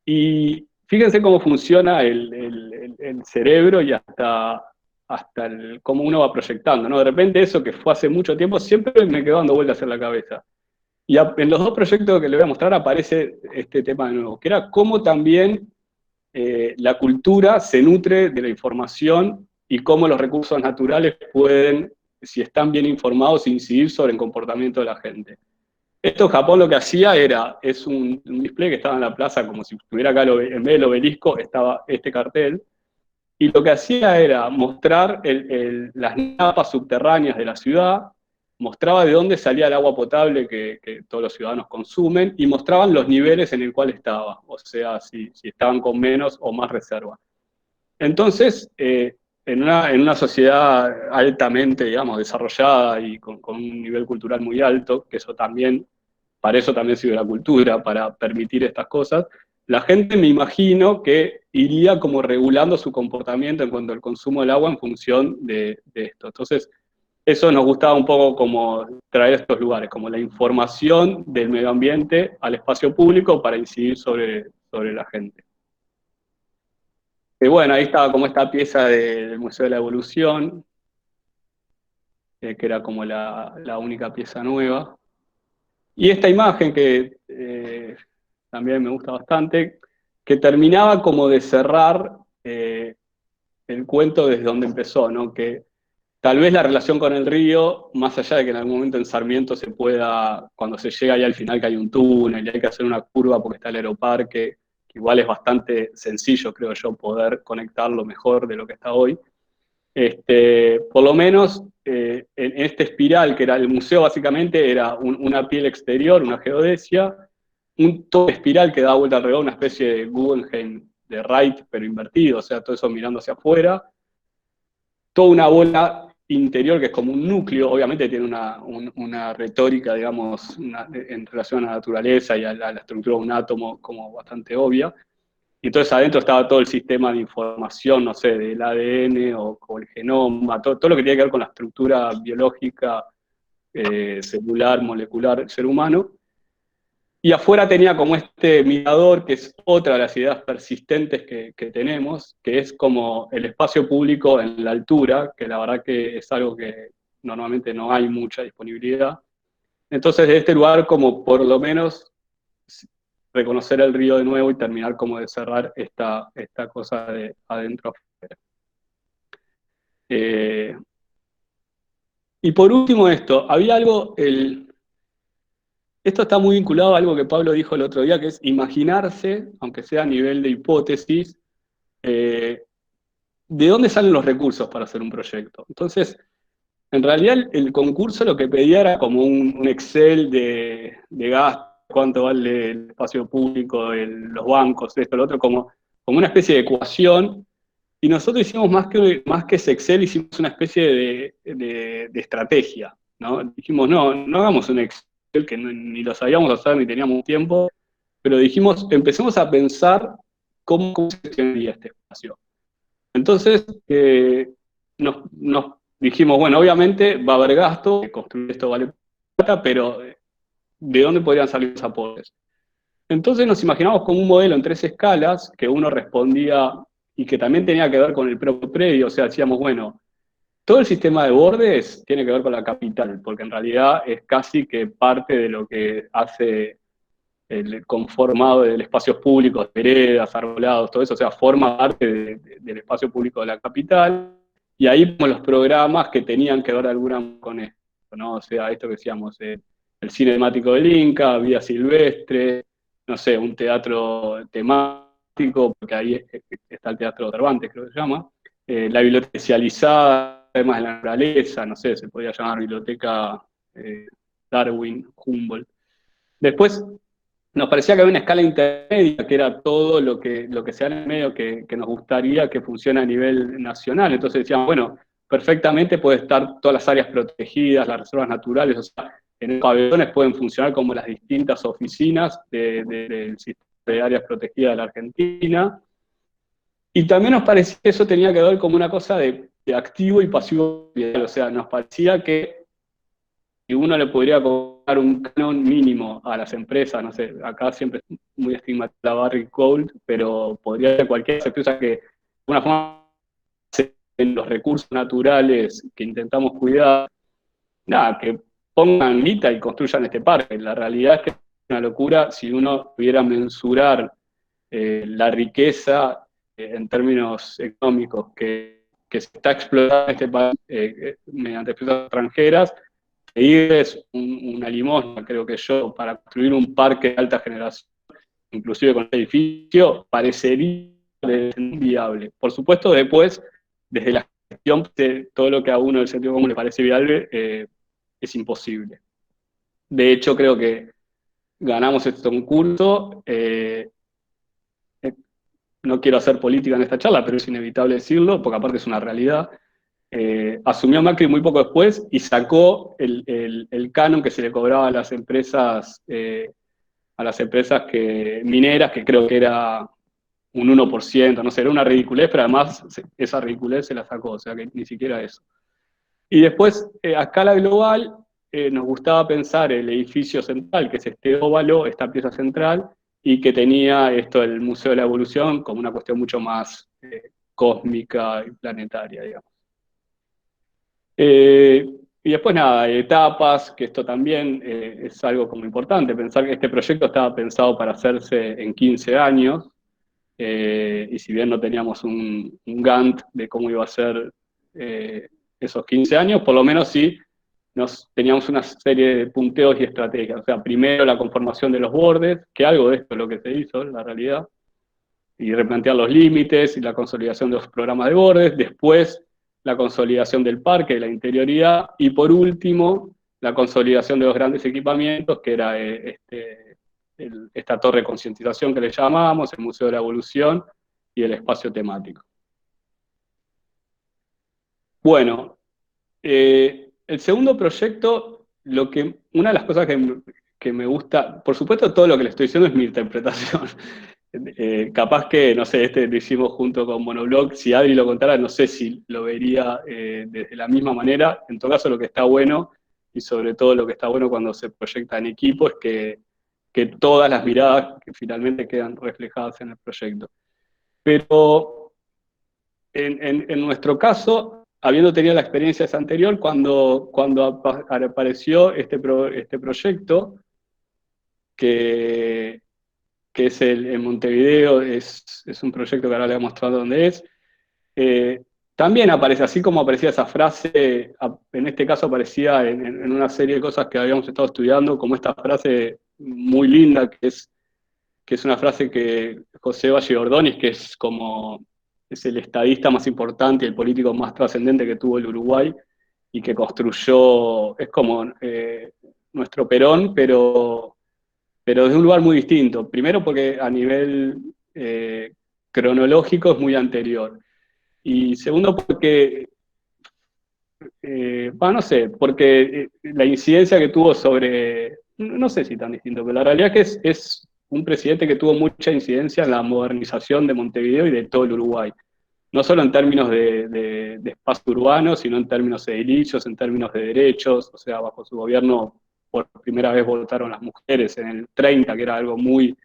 Y fíjense cómo funciona el cerebro y hasta cómo uno va proyectando, ¿no? De repente eso que fue hace mucho tiempo siempre me quedó dando vueltas en la cabeza. Y en los dos proyectos que le voy a mostrar aparece este tema de nuevo, que era cómo también la cultura se nutre de la información y cómo los recursos naturales pueden, si están bien informados, incidir sobre el comportamiento de la gente. Esto en Japón lo que hacía es un display que estaba en la plaza, como si estuviera acá, en vez del obelisco estaba este cartel, y lo que hacía era mostrar las napas subterráneas de la ciudad, mostraba de dónde salía el agua potable que todos los ciudadanos consumen, y mostraban los niveles en el cual estaba, o sea, si estaban con menos o más reserva. Entonces, en una sociedad altamente, digamos, desarrollada y con un nivel cultural muy alto, que eso también, para eso también sirve la cultura, para permitir estas cosas, la gente me imagino que iría como regulando su comportamiento en cuanto al consumo del agua en función de esto. Entonces, eso nos gustaba un poco como traer estos lugares, como la información del medio ambiente al espacio público para incidir sobre la gente. Y bueno, ahí estaba como esta pieza del Museo de la Evolución, que era como la única pieza nueva. Y esta imagen que también me gusta bastante, que terminaba como de cerrar el cuento desde donde empezó, ¿no? Que tal vez la relación con el río, más allá de que en algún momento en Sarmiento se pueda, cuando se llega ahí al final que hay un túnel y hay que hacer una curva porque está el aeroparque, que igual es bastante sencillo, creo yo, poder conectarlo mejor de lo que está hoy. Por lo menos en este espiral, que era el museo básicamente, era una piel exterior, una geodesia, un todo espiral que da vuelta alrededor, una especie de Guggenheim de Wright, pero invertido, o sea, todo eso mirando hacia afuera, toda una bola interior que es como un núcleo, obviamente tiene una retórica, digamos, en relación a la naturaleza y a la estructura de un átomo como bastante obvia. Y entonces adentro estaba todo el sistema de información, no sé, del ADN o el genoma, todo lo que tiene que ver con la estructura biológica, celular, molecular del ser humano. Y afuera tenía como este mirador, que es otra de las ideas persistentes que tenemos, que es como el espacio público en la altura, que la verdad que es algo que normalmente no hay mucha disponibilidad. Entonces, de este lugar, como por lo menos reconocer el río de nuevo y terminar como de cerrar esta cosa de adentro afuera. Y por último esto, había algo, esto está muy vinculado a algo que Pablo dijo el otro día, que es imaginarse, aunque sea a nivel de hipótesis, de dónde salen los recursos para hacer un proyecto. Entonces, en realidad el concurso lo que pedía era como un Excel de gasto, cuánto vale el espacio público, los bancos, esto, lo otro, como una especie de ecuación, y nosotros hicimos más que ese Excel, hicimos una especie de estrategia, ¿no? Dijimos, no hagamos un Excel que ni lo sabíamos hacer ni teníamos tiempo, pero dijimos, empecemos a pensar cómo se gestionaría este espacio. Entonces, nos dijimos, bueno, obviamente va a haber gasto, construir esto vale plata, pero ¿de dónde podrían salir los aportes? Entonces nos imaginamos como un modelo en 3 escalas, que uno respondía y que también tenía que ver con el propio predio, o sea, decíamos, bueno, todo el sistema de bordes tiene que ver con la capital, porque en realidad es casi que parte de lo que hace el conformado del espacio público, veredas, arbolados, todo eso, o sea, forma parte del espacio público de la capital, y ahí vimos los programas que tenían que ver de alguna manera con esto, ¿no? O sea, esto que decíamos, el cinemático del Inca, Vida Silvestre, no sé, un teatro temático, porque ahí está el Teatro Cervantes, creo que se llama, la biblioteca especializada, además de la naturaleza, no sé, se podría llamar biblioteca Darwin, Humboldt. Después, nos parecía que había una escala intermedia, que era todo lo que sea en el medio que nos gustaría que funcione a nivel nacional. Entonces decíamos, bueno, perfectamente puede estar todas las áreas protegidas, las reservas naturales, o sea, en los pabellones pueden funcionar como las distintas oficinas del sistema de áreas protegidas de la Argentina. Y también nos parecía que eso tenía que ver como una cosa de activo y pasivo, o sea, nos parecía que y uno le podría cobrar un canon mínimo a las empresas, no sé, acá siempre es muy estigmatizada Barrick Gold, pero podría ser cualquier empresa que de alguna forma en los recursos naturales que intentamos cuidar, nada, que pongan guita y construyan este parque. La realidad es que es una locura si uno pudiera mensurar la riqueza en términos económicos que se está explotando en este país mediante empresas extranjeras, pedirles una limosna, creo que yo, para construir un parque de alta generación, inclusive con este edificio, parecería viable. Por supuesto, después, desde la gestión, de todo lo que a uno del sentido común le parece viable, es imposible. De hecho, creo que ganamos este concurso. No quiero hacer política en esta charla, pero es inevitable decirlo, porque aparte es una realidad. Asumió Macri muy poco después y sacó el canon que se le cobraba a las empresas mineras, que creo que era un 1%, no sé, era una ridiculez, pero además esa ridiculez se la sacó, o sea que ni siquiera eso. Y después, a escala global, nos gustaba pensar el edificio central, que es este óvalo, esta pieza central, y que tenía esto, el Museo de la Evolución, como una cuestión mucho más cósmica y planetaria, digamos. Y después nada, etapas, que esto también es algo como importante, pensar que este proyecto estaba pensado para hacerse en 15 años, y si bien no teníamos un Gantt de cómo iba a ser esos 15 años, por lo menos sí teníamos una serie de punteos y estrategias. O sea, primero la conformación de los bordes, que algo de esto es lo que se hizo en la realidad, y replantear los límites y la consolidación de los programas de bordes, después la consolidación del parque, de la interioridad, y por último, la consolidación de los grandes equipamientos, que era esta torre de concientización que le llamábamos, el Museo de la Evolución y el espacio temático. Bueno, el segundo proyecto, una de las cosas que me gusta, por supuesto todo lo que le estoy diciendo es mi interpretación. Capaz que, no sé, lo hicimos junto con Monoblog, si Adri lo contara, no sé si lo vería de la misma manera. En todo caso, lo que está bueno, y sobre todo lo que está bueno cuando se proyecta en equipo, es que todas las miradas que finalmente quedan reflejadas en el proyecto. Pero en nuestro caso, habiendo tenido la experiencia esa anterior, cuando apareció este proyecto, que es en Montevideo, es un proyecto que ahora le voy a mostrar dónde es, también aparece, así como aparecía esa frase, en este caso aparecía en una serie de cosas que habíamos estado estudiando, como esta frase muy linda, que es una frase que José Valle Ordóñez, que es el estadista más importante y el político más trascendente que tuvo el Uruguay, y que construyó, es como nuestro Perón, pero desde un lugar muy distinto. Primero porque a nivel cronológico es muy anterior. Y segundo porque, no sé, porque la incidencia que tuvo sobre, no sé si tan distinto, pero la realidad es que es un presidente que tuvo mucha incidencia en la modernización de Montevideo y de todo el Uruguay. No solo en términos de espacio urbano, sino en términos edilicios, en términos de derechos. O sea, bajo su gobierno por primera vez votaron las mujeres en el 30, que era algo muy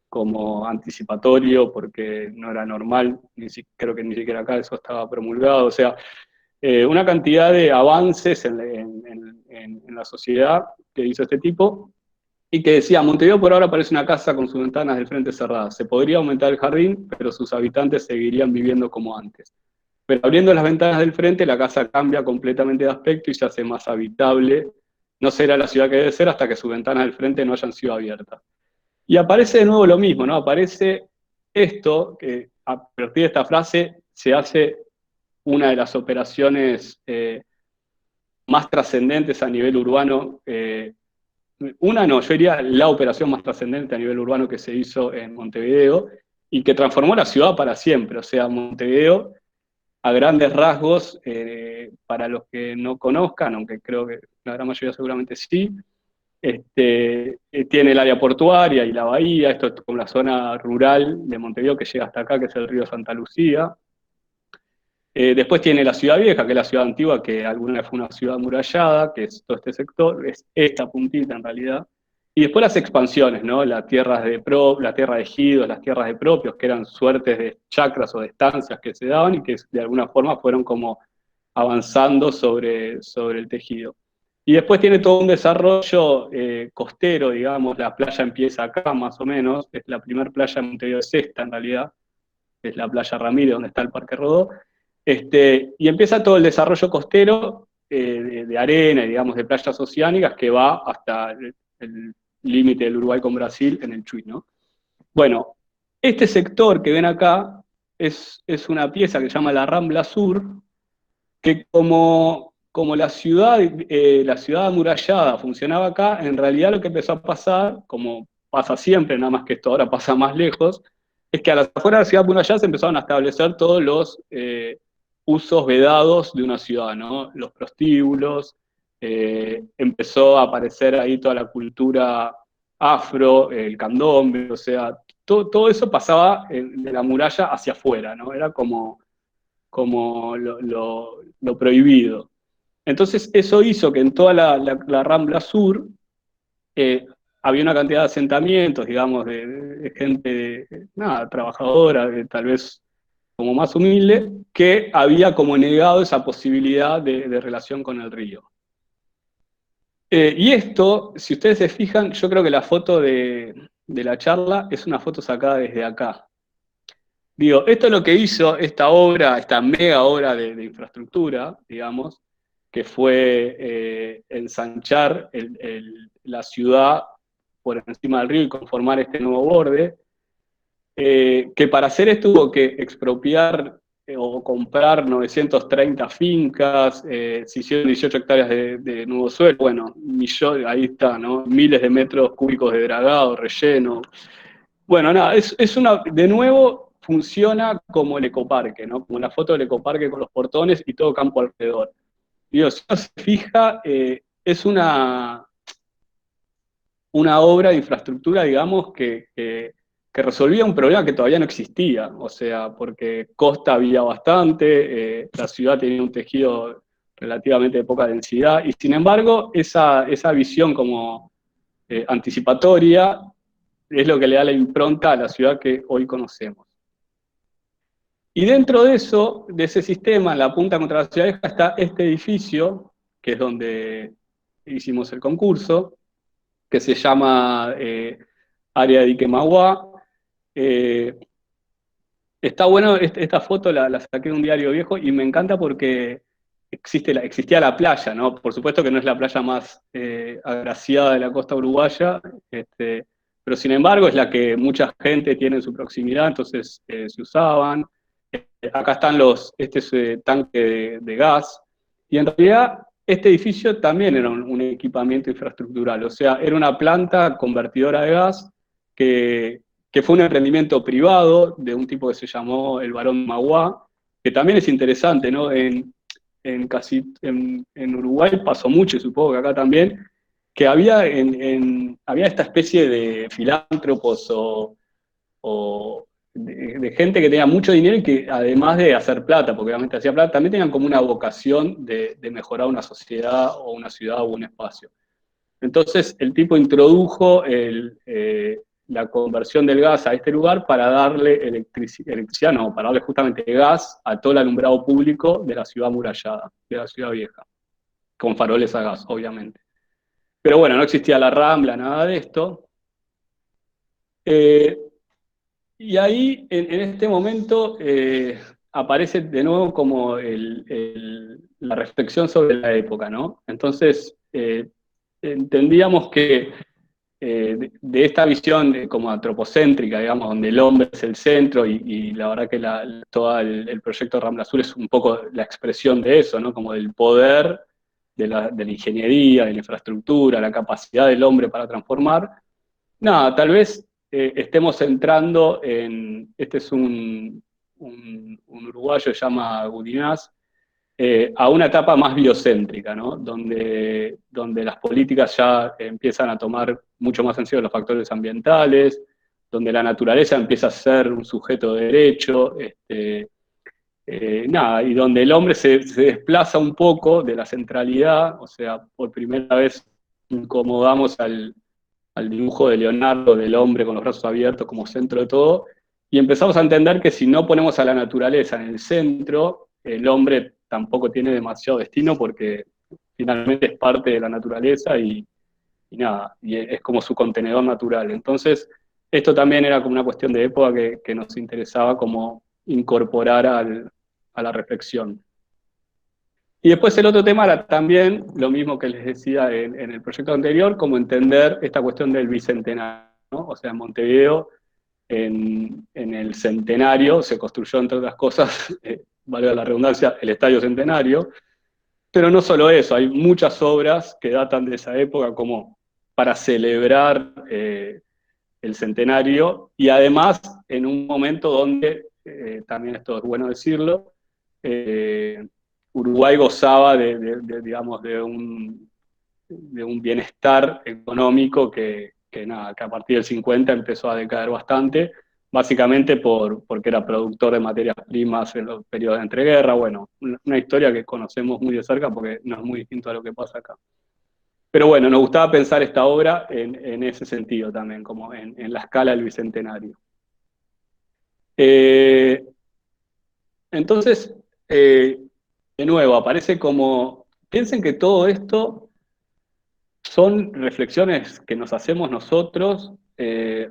como anticipatorio, porque no era normal, creo que ni siquiera acá eso estaba promulgado. O sea, una cantidad de avances en la sociedad que hizo este tipo, y que decía, Montevideo por ahora parece una casa con sus ventanas del frente cerradas. Se podría aumentar el jardín, pero sus habitantes seguirían viviendo como antes. Pero abriendo las ventanas del frente, la casa cambia completamente de aspecto y se hace más habitable. No será la ciudad que debe ser hasta que sus ventanas del frente no hayan sido abiertas. Y aparece de nuevo lo mismo, ¿no? Aparece esto, que a partir de esta frase se hace una de las operaciones más trascendentes a nivel urbano. Yo diría la operación más trascendente a nivel urbano que se hizo en Montevideo y que transformó la ciudad para siempre. O sea, Montevideo, a grandes rasgos, para los que no conozcan, aunque creo que la gran mayoría seguramente sí, tiene el área portuaria y la bahía. Esto es como la zona rural de Montevideo que llega hasta acá, que es el río Santa Lucía. Después tiene la ciudad vieja, que es la ciudad antigua, que alguna vez fue una ciudad amurallada, que es todo este sector, es esta puntita en realidad. Y después las expansiones, ¿no? Las tierras la tierra de ejidos, las tierras de propios, que eran suertes de chacras o de estancias que se daban y que de alguna forma fueron como avanzando sobre el tejido. Y después tiene todo un desarrollo costero, digamos, la playa empieza acá más o menos, es la primera playa de Montevideo, es esta en realidad, es la playa Ramírez, donde está el Parque Rodó, y empieza todo el desarrollo costero de arena y, digamos, de playas oceánicas que va hasta el límite del Uruguay con Brasil en el Chuy, ¿no? Bueno, este sector que ven acá es una pieza que se llama la Rambla Sur, que como la ciudad amurallada funcionaba acá, en realidad lo que empezó a pasar, como pasa siempre, nada más que esto ahora pasa más lejos, es que a las afueras de la ciudad amurallada se empezaron a establecer todos los usos vedados de una ciudad, ¿no? Los prostíbulos, empezó a aparecer ahí toda la cultura afro, el candombe, o sea, todo eso pasaba de la muralla hacia afuera, ¿no? Era como lo prohibido. Entonces eso hizo que en toda la Rambla Sur eh, había una cantidad de asentamientos, digamos, de gente, nada, trabajadora, tal vez como más humilde, que había como negado esa posibilidad de relación con el río. Y esto, si ustedes se fijan, yo creo que la foto de la charla es una foto sacada desde acá. Digo, esto es lo que hizo esta obra, esta mega obra de infraestructura, digamos, que fue ensanchar la ciudad por encima del río y conformar este nuevo borde, que para hacer esto hubo que expropiar o comprar 930 fincas, se hicieron 18 hectáreas de nuevo suelo, bueno, ahí está, ¿no? Miles de metros cúbicos de dragado, relleno. Bueno, nada, de nuevo funciona como el ecoparque, ¿no? Como la foto del ecoparque con los portones y todo campo alrededor. Digo, si uno se fija, es una obra de infraestructura, digamos, que resolvía un problema que todavía no existía, o sea, porque costa había bastante, la ciudad tenía un tejido relativamente de poca densidad, y sin embargo, esa visión como anticipatoria es lo que le da la impronta a la ciudad que hoy conocemos. Y dentro de eso, de ese sistema, en la punta contra la ciudad vieja, está este edificio, que es donde hicimos el concurso, que se llama Área de Iquemagua. Está bueno, esta foto la saqué de un diario viejo y me encanta porque existía la playa, ¿no? Por supuesto que no es la playa más agraciada de la costa uruguaya, pero sin embargo es la que mucha gente tiene en su proximidad, entonces se usaban. Acá están este es, tanque de gas, y en realidad este edificio también era un equipamiento infraestructural, o sea, era una planta convertidora de gas que, que fue un emprendimiento privado de un tipo que se llamó el Barón Maguá, que también es interesante, ¿no? En Uruguay pasó mucho, y supongo que acá también, que había esta especie de filántropos o de gente que tenía mucho dinero y que además de hacer plata, porque obviamente hacía plata, también tenían como una vocación de mejorar una sociedad o una ciudad o un espacio. Entonces el tipo introdujo la conversión del gas a este lugar para darle electricidad, no, para darle justamente gas a todo el alumbrado público de la ciudad amurallada, de la ciudad vieja, con faroles a gas, obviamente. Pero bueno, no existía la Rambla, nada de esto. Y ahí, en este momento, aparece de nuevo como la reflexión sobre la época, ¿no? Entonces, entendíamos que de esta visión como antropocéntrica, digamos, donde el hombre es el centro y la verdad que todo el proyecto Rambla Azul es un poco la expresión de eso, ¿no? Como del poder de la ingeniería, de la infraestructura, la capacidad del hombre para transformar. Nada, tal vez estemos entrando este es un uruguayo que se llama Gudinás, a una etapa más biocéntrica, ¿no? Donde las políticas ya empiezan a tomar mucho más en serio los factores ambientales, donde la naturaleza empieza a ser un sujeto de derecho, nada, y donde el hombre se desplaza un poco de la centralidad, o sea, por primera vez incomodamos al dibujo de Leonardo del hombre con los brazos abiertos como centro de todo, y empezamos a entender que si no ponemos a la naturaleza en el centro, el hombre tampoco tiene demasiado destino porque finalmente es parte de la naturaleza y nada, y es como su contenedor natural. Entonces, esto también era como una cuestión de época que nos interesaba como incorporar a la reflexión. Y después el otro tema era también, lo mismo que les decía en el proyecto anterior, como entender esta cuestión del bicentenario, ¿no? O sea, en Montevideo, en el centenario, se construyó, entre otras cosas, valga la redundancia, el Estadio Centenario, pero no solo eso, hay muchas obras que datan de esa época como para celebrar el centenario, y además en un momento donde, también esto es bueno decirlo, eh, Uruguay gozaba digamos, de un bienestar económico nada, que a partir del 50 empezó a decaer bastante, básicamente porque era productor de materias primas en los periodos de entreguerra. Bueno, una historia que conocemos muy de cerca porque no es muy distinto a lo que pasa acá. Pero bueno, nos gustaba pensar esta obra en ese sentido también, como en la escala del Bicentenario. Eh, entonces, de nuevo, aparece como, piensen que todo esto son reflexiones que nos hacemos nosotros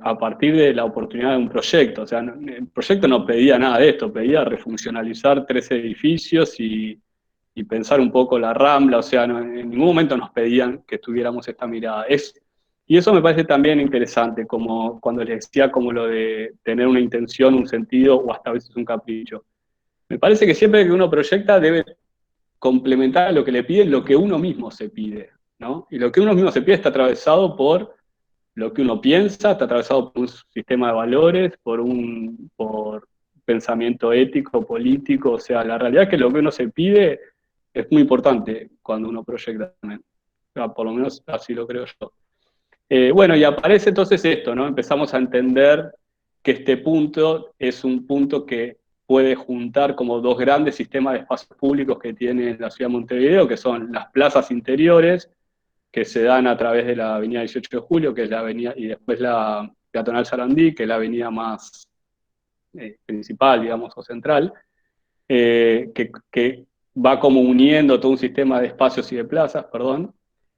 a partir de la oportunidad de un proyecto. O sea, el proyecto no pedía nada de esto, pedía refuncionalizar 3 edificios y pensar un poco la Rambla. O sea, en ningún momento nos pedían que tuviéramos esta mirada. Y eso me parece también interesante, como cuando les decía como lo de tener una intención, un sentido o hasta a veces un capricho. Me parece que siempre que uno proyecta debe complementar a lo que le piden lo que uno mismo se pide, ¿no? Y lo que uno mismo se pide está atravesado por lo que uno piensa, está atravesado por un sistema de valores, por pensamiento ético, político. O sea, la realidad es que lo que uno se pide es muy importante cuando uno proyecta también. O sea, por lo menos así lo creo yo. Bueno, y aparece entonces esto, ¿no? Empezamos a entender que este punto es un punto que puede juntar como dos grandes sistemas de espacios públicos que tiene la ciudad de Montevideo, que son las plazas interiores, que se dan a través de la avenida 18 de Julio, que es la avenida, y después la peatonal Sarandí, que es la avenida más principal, digamos, o central, que va como uniendo todo un sistema de espacios y de plazas, perdón.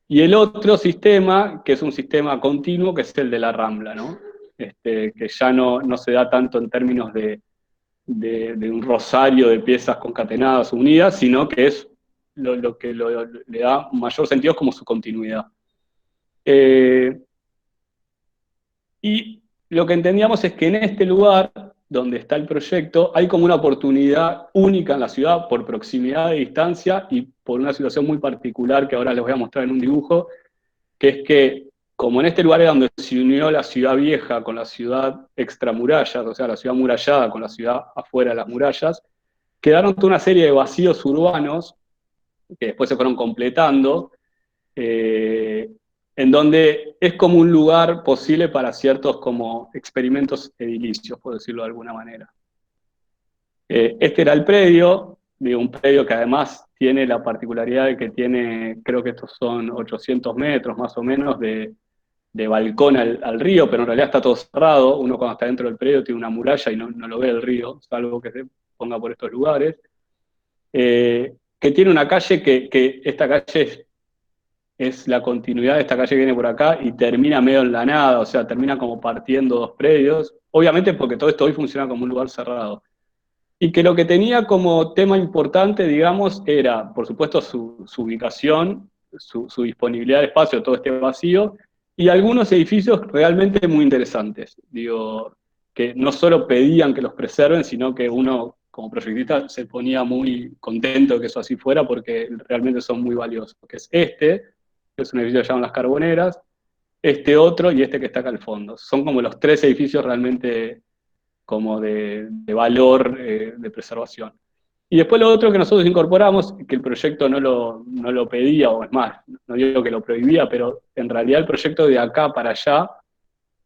Y el otro sistema, que es un sistema continuo, que es el de la Rambla, ¿no? Que ya no se da tanto en términos de un rosario de piezas concatenadas, unidas, sino que es lo que le da mayor sentido es como su continuidad. Y lo que entendíamos es que en este lugar, donde está el proyecto, hay como una oportunidad única en la ciudad por proximidad de distancia y por una situación muy particular que ahora les voy a mostrar en un dibujo, que es que como en este lugar es donde se unió la ciudad vieja con la ciudad extramurallas, o sea, la ciudad murallada con la ciudad afuera de las murallas, quedaron toda una serie de vacíos urbanos que después se fueron completando, eh, en donde es como un lugar posible para ciertos como experimentos edilicios, por decirlo de alguna manera. Este era el predio, digo, un predio que además tiene la particularidad de que tiene, creo que estos son 800 metros más o menos de balcón al río, pero en realidad está todo cerrado. Uno cuando está dentro del predio tiene una muralla y no lo ve el río, salvo que se ponga por estos lugares. Que tiene una calle que esta calle es la continuidad de esta calle que viene por acá y termina medio en la nada, o sea, termina como partiendo dos predios, obviamente porque todo esto hoy funciona como un lugar cerrado. Y que lo que tenía como tema importante, digamos, era, por supuesto, su ubicación, su disponibilidad de espacio, todo este vacío, y algunos edificios realmente muy interesantes. Digo, que no solo pedían que los preserven, sino que uno, como proyectista, se ponía muy contento de que eso así fuera, porque realmente son muy valiosos. Que es que es un edificio que se llama Las Carboneras, este otro y este que está acá al fondo. Son como los 3 edificios realmente como de valor de preservación. Y después lo otro que nosotros incorporamos, que el proyecto no lo pedía, o es más, no digo que lo prohibía, pero en realidad el proyecto de acá para allá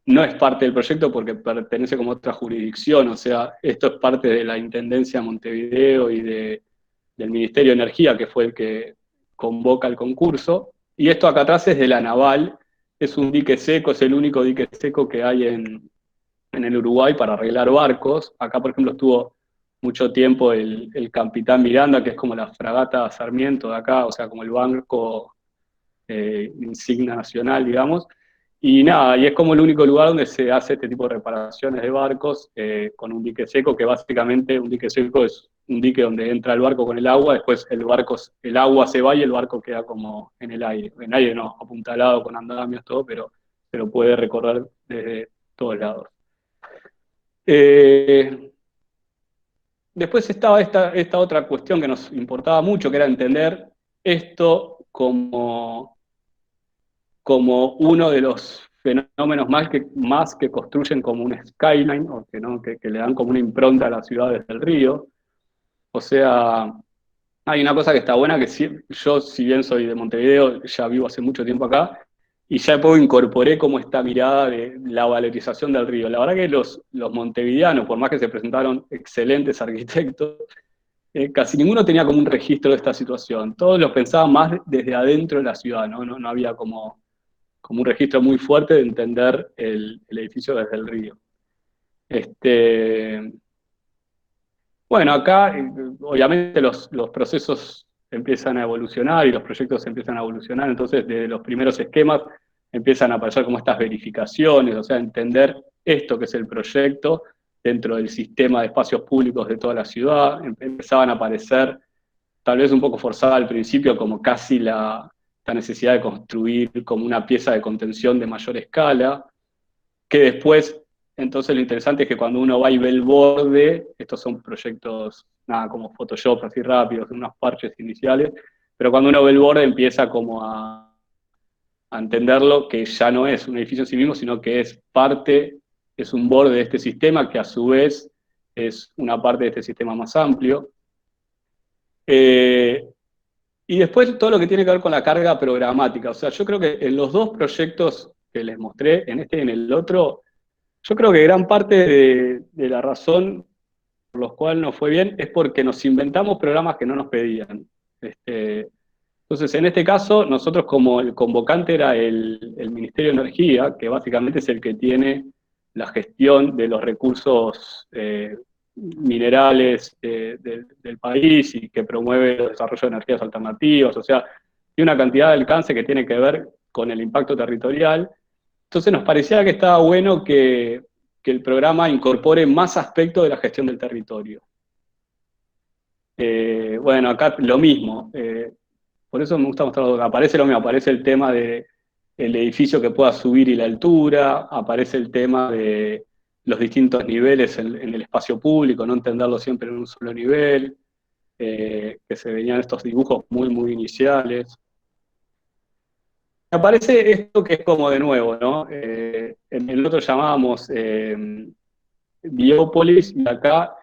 no es parte del proyecto porque pertenece como a otra jurisdicción. O sea, esto es parte de la Intendencia de Montevideo y del Ministerio de Energía, que fue el que convoca el concurso, y esto acá atrás es de la Naval, es un dique seco, es el único dique seco que hay en el Uruguay para arreglar barcos. Acá, por ejemplo, estuvo mucho tiempo el Capitán Miranda, que es como la fragata Sarmiento de acá, o sea, como el barco insignia nacional, digamos. Y nada, y es como el único lugar donde se hace este tipo de reparaciones de barcos con un dique seco, que básicamente un dique seco es un dique donde entra el barco con el agua, después el agua se va y el barco queda como en el aire. En el aire no, apuntalado con andamios, todo, pero se lo puede recorrer desde todos lados. Después estaba esta otra cuestión que nos importaba mucho, que era entender esto como uno de los fenómenos más que construyen como un skyline, o que, ¿no? que le dan como una impronta a las ciudades del río. O sea, hay una cosa que está buena, que yo, si bien soy de Montevideo, ya vivo hace mucho tiempo acá, y ya poco incorporé como esta mirada de la valorización del río. La verdad que los montevideanos, por más que se presentaron excelentes arquitectos, casi ninguno tenía como un registro de esta situación. Todos lo pensaban más desde adentro de la ciudad, ¿no? No había como un registro muy fuerte de entender el edificio desde el río. Bueno, acá obviamente los procesos empiezan a evolucionar y los proyectos empiezan a evolucionar, entonces desde los primeros esquemas empiezan a aparecer como estas verificaciones, o sea, entender esto que es el proyecto dentro del sistema de espacios públicos de toda la ciudad. Empezaban a aparecer, tal vez un poco forzada al principio, como casi la necesidad de construir como una pieza de contención de mayor escala, que después, entonces lo interesante es que cuando uno va y ve el borde, estos son proyectos, nada, como Photoshop, así rápidos, unos parches iniciales, pero cuando uno ve el borde empieza como a entenderlo que ya no es un edificio en sí mismo, sino que es parte, es un borde de este sistema que a su vez es una parte de este sistema más amplio. Y después todo lo que tiene que ver con la carga programática. O sea, yo creo que en los dos proyectos que les mostré, en este y en el otro, yo creo que gran parte de la razón por la cual nos fue bien es porque nos inventamos programas que no nos pedían. Entonces, en este caso, nosotros como el convocante era el Ministerio de Energía, que básicamente es el que tiene la gestión de los recursos minerales del país y que promueve el desarrollo de energías alternativas, o sea, tiene una cantidad de alcance que tiene que ver con el impacto territorial. Entonces nos parecía que estaba bueno que el programa incorpore más aspectos de la gestión del territorio. Bueno, acá lo mismo. Por eso me gusta mostrarlo. Aparece lo mismo, aparece el tema del edificio que pueda subir y la altura, aparece el tema de los distintos niveles en el espacio público, no entenderlo siempre en un solo nivel, que se venían estos dibujos muy, muy iniciales. Me parece esto que es como de nuevo, ¿no? En el otro llamábamos Biópolis, y acá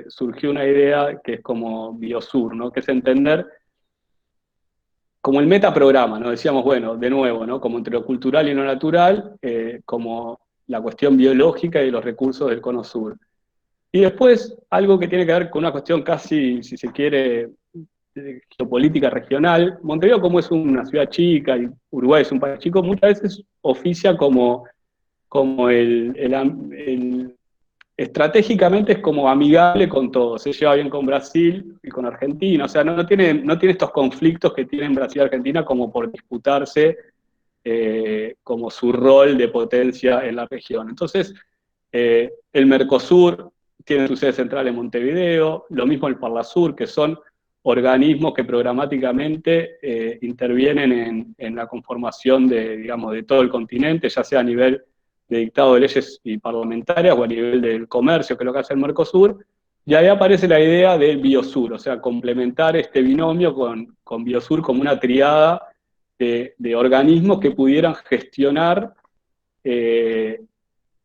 surgió una idea que es como Biosur, ¿no? Que es entender como el metaprograma, ¿no? Decíamos, bueno, de nuevo, ¿no? Como entre lo cultural y lo natural, como la cuestión biológica y los recursos del cono sur. Y después, algo que tiene que ver con una cuestión casi, si se quiere, geopolítica regional. Montevideo, como es una ciudad chica y Uruguay es un país chico, muchas veces oficia como estratégicamente es como amigable con todos, se lleva bien con Brasil y con Argentina, o sea, no tiene estos conflictos que tienen Brasil y Argentina como por disputarse como su rol de potencia en la región. Entonces, el Mercosur tiene su sede central en Montevideo, lo mismo el Parlasur, que son organismos que programáticamente intervienen en la conformación digamos, de todo el continente, ya sea a nivel de dictado de leyes y parlamentarias o a nivel del comercio, que es lo que hace el Mercosur, y ahí aparece la idea del Biosur, o sea, complementar este binomio con Biosur como una triada de organismos que pudieran gestionar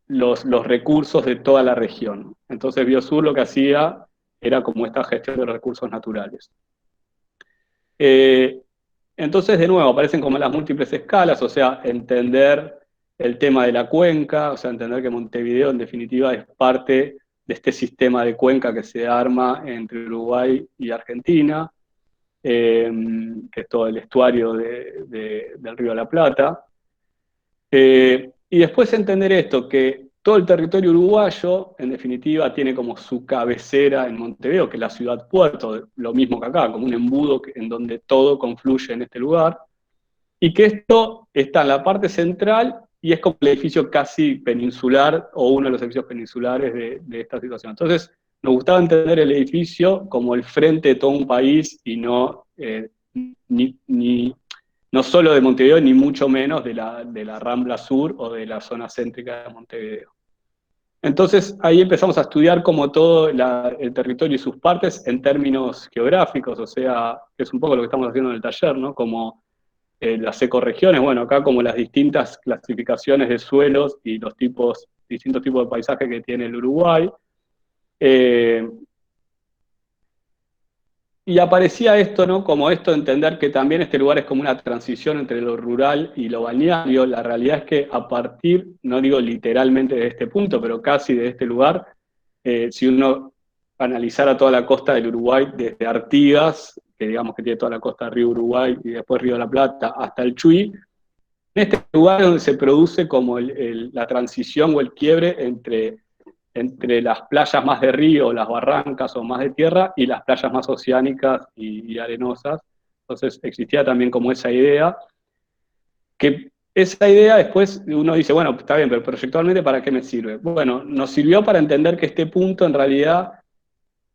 los recursos de toda la región. Entonces Biosur lo que hacía era como esta gestión de los recursos naturales. Entonces, de nuevo, aparecen como las múltiples escalas, o sea, entender el tema de la cuenca, o sea, entender que Montevideo en definitiva es parte de este sistema de cuenca que se arma entre Uruguay y Argentina, que es todo el estuario del Río de la Plata. Y después entender esto, que todo el territorio uruguayo, en definitiva, tiene como su cabecera en Montevideo, que es la ciudad puerto, lo mismo que acá, como un embudo en donde todo confluye en este lugar, y que esto está en la parte central y es como el edificio casi peninsular, o uno de los edificios peninsulares de esta situación. Entonces, nos gustaba entender el edificio como el frente de todo un país y no, no solo de Montevideo, ni mucho menos de la Rambla Sur o de la zona céntrica de Montevideo. Entonces ahí empezamos a estudiar como todo el territorio y sus partes en términos geográficos, o sea, que es un poco lo que estamos haciendo en el taller, ¿no? Como las ecorregiones, bueno, acá como las distintas clasificaciones de suelos y los distintos tipos de paisaje que tiene el Uruguay. Eh, Y aparecía esto, ¿no? Como esto de entender que también este lugar es como una transición entre lo rural y lo balneario. La realidad es que a partir, no digo literalmente de este punto, pero casi de este lugar, si uno analizara toda la costa del Uruguay, desde Artigas, que digamos que tiene toda la costa de Río Uruguay y después Río de la Plata, hasta el Chuy, en este lugar es donde se produce como la transición o el quiebre entre las playas más de río, las barrancas o más de tierra, y las playas más oceánicas y arenosas. Entonces existía también como esa idea, que esa idea después uno dice, bueno, está bien, pero proyectualmente ¿para qué me sirve? Bueno, nos sirvió para entender que este punto en realidad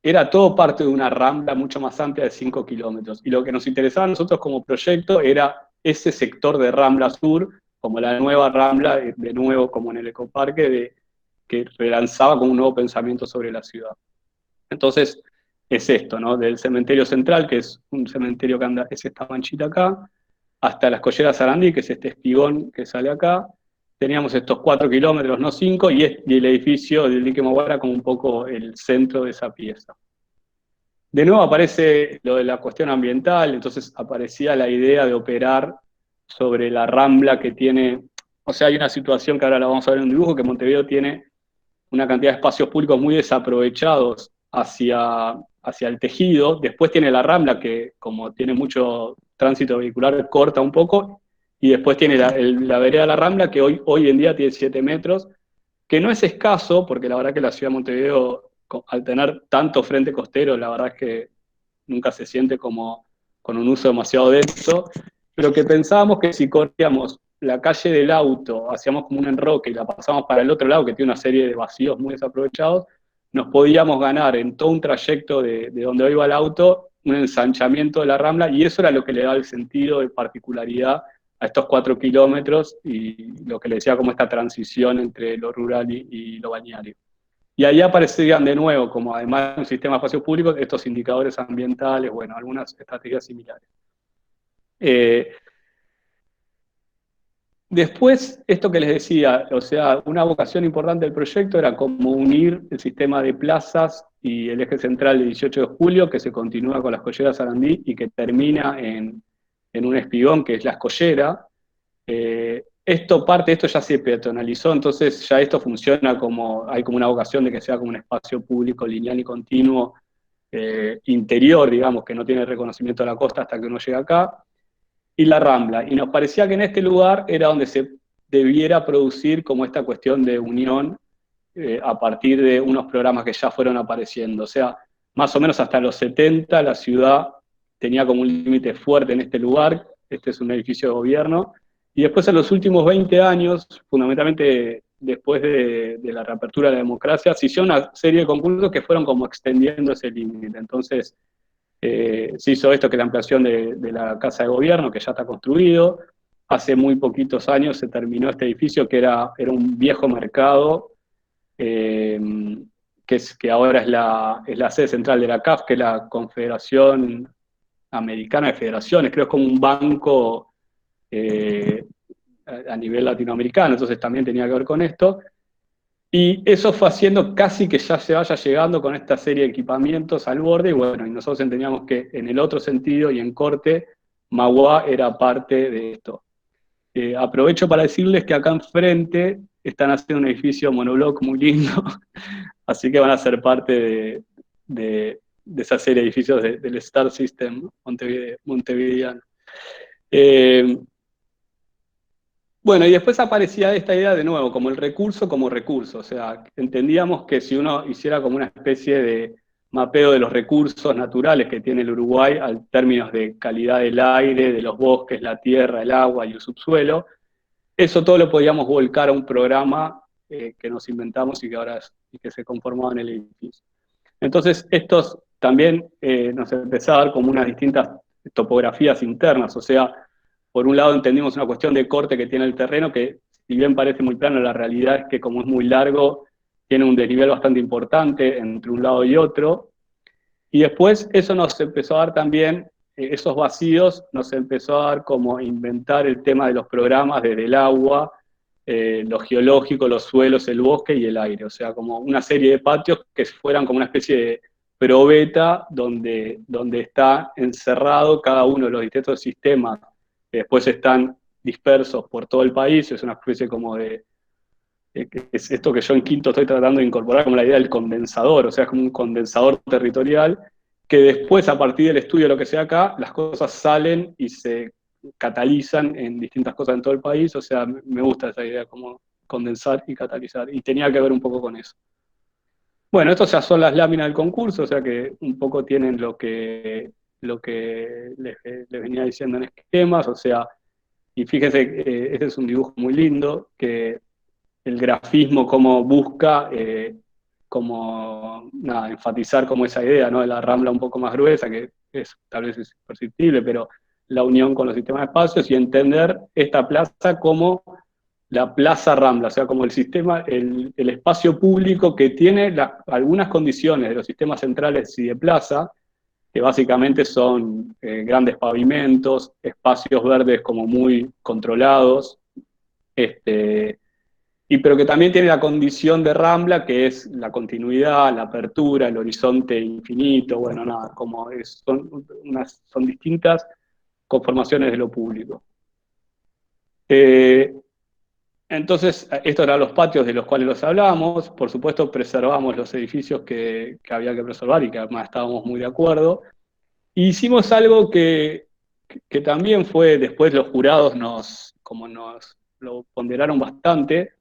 era todo parte de una rambla mucho más amplia de 5 kilómetros. Y lo que nos interesaba a nosotros como proyecto era ese sector de Rambla Sur, como la nueva Rambla, de nuevo como en el ecoparque, que relanzaba como un nuevo pensamiento sobre la ciudad. Entonces, es esto, ¿no? Del cementerio central, que es un cementerio que anda, es esta manchita acá, hasta las Colleras Sarandí, que es este espigón que sale acá. Teníamos estos 4 kilómetros, no 5, y el edificio del Dique Maguara como un poco el centro de esa pieza. De nuevo aparece lo de la cuestión ambiental, entonces aparecía la idea de operar sobre la rambla que tiene, o sea, hay una situación que ahora la vamos a ver en un dibujo, que Montevideo tiene una cantidad de espacios públicos muy desaprovechados hacia el tejido. Después tiene la Rambla, que como tiene mucho tránsito vehicular, corta un poco. Y después tiene la vereda de la Rambla, que hoy en día tiene 7 metros, que no es escaso, porque la verdad que la ciudad de Montevideo, al tener tanto frente costero, la verdad es que nunca se siente como con un uso demasiado denso, pero que pensábamos que si corríamos la calle del auto, hacíamos como un enroque y la pasamos para el otro lado, que tiene una serie de vacíos muy desaprovechados, nos podíamos ganar en todo un trayecto de donde iba el auto un ensanchamiento de la Rambla, y eso era lo que le daba el sentido de particularidad a estos 4 kilómetros y lo que le decía como esta transición entre lo rural y lo balneario. Y ahí aparecerían de nuevo, como además de un sistema de espacios públicos, estos indicadores ambientales, bueno, algunas estrategias similares. Después, esto que les decía, o sea, una vocación importante del proyecto era como unir el sistema de plazas y el eje central de 18 de julio, que se continúa con las Colleras Sarandí y que termina en un espigón que es la Escollera. Esto ya se peatonalizó, entonces ya esto funciona como, hay como una vocación de que sea como un espacio público lineal y continuo interior, digamos, que no tiene reconocimiento de la costa hasta que uno llega acá, y la Rambla. Y nos parecía que en este lugar era donde se debiera producir como esta cuestión de unión a partir de unos programas que ya fueron apareciendo. O sea, más o menos hasta los 70 la ciudad tenía como un límite fuerte en este lugar, este es un edificio de gobierno, y después en los últimos 20 años, fundamentalmente después de la reapertura de la democracia, se hizo una serie de concursos que fueron como extendiendo ese límite. Entonces, se hizo esto que es la ampliación de la Casa de Gobierno, que ya está construido. Hace muy poquitos años se terminó este edificio que era un viejo mercado, eh, que ahora es la sede central de la CAF, que es la Confederación Americana de Federaciones, creo que es como un banco a nivel latinoamericano, entonces también tenía que ver con esto. Y eso fue haciendo casi que ya se vaya llegando con esta serie de equipamientos al borde, y bueno, y nosotros entendíamos que en el otro sentido y en corte, Magua era parte de esto. Aprovecho para decirles que acá enfrente están haciendo un edificio monobloc muy lindo, así que van a ser parte de esa serie de edificios del Star System montevideano. Bueno, y después aparecía esta idea de nuevo, como el recurso como recurso. O sea, entendíamos que si uno hiciera como una especie de mapeo de los recursos naturales que tiene el Uruguay, en términos de calidad del aire, de los bosques, la tierra, el agua y el subsuelo, eso todo lo podíamos volcar a un programa que nos inventamos y que ahora y que se conformaba en el edificio. Entonces, estos también nos empezó a dar como unas distintas topografías internas, o sea, por un lado entendimos una cuestión de corte que tiene el terreno, que si bien parece muy plano, la realidad es que como es muy largo, tiene un desnivel bastante importante entre un lado y otro, y después eso nos empezó a dar también, esos vacíos, nos empezó a dar como inventar el tema de los programas desde el agua, lo geológico, los suelos, el bosque y el aire. O sea, como una serie de patios que fueran como una especie de probeta donde está encerrado cada uno de los distintos sistemas que después están dispersos por todo el país. Es una especie como de es esto que yo en quinto estoy tratando de incorporar como la idea del condensador, o sea, es como un condensador territorial, que después, a partir del estudio de lo que sea acá, las cosas salen y se catalizan en distintas cosas en todo el país. O sea, me gusta esa idea, como condensar y catalizar, y tenía que ver un poco con eso. Bueno, estas ya son las láminas del concurso, o sea que un poco tienen lo que les venía diciendo en esquemas, o sea, y fíjense, este es un dibujo muy lindo, que el grafismo como busca como nada, enfatizar como esa idea, ¿no? De la rambla un poco más gruesa, que tal vez es perceptible, pero la unión con los sistemas de espacios y entender esta plaza como la plaza rambla, o sea, como el sistema, el espacio público que tiene algunas condiciones de los sistemas centrales y de plaza, que básicamente son grandes pavimentos, espacios verdes como muy controlados, pero que también tiene la condición de rambla, que es la continuidad, la apertura, el horizonte infinito, bueno, nada, como son distintas conformaciones de lo público. Entonces, estos eran los patios de los cuales los hablábamos. Por supuesto, preservamos los edificios que había que preservar y que además estábamos muy de acuerdo. E hicimos algo que también fue, después los jurados nos lo ponderaron bastante,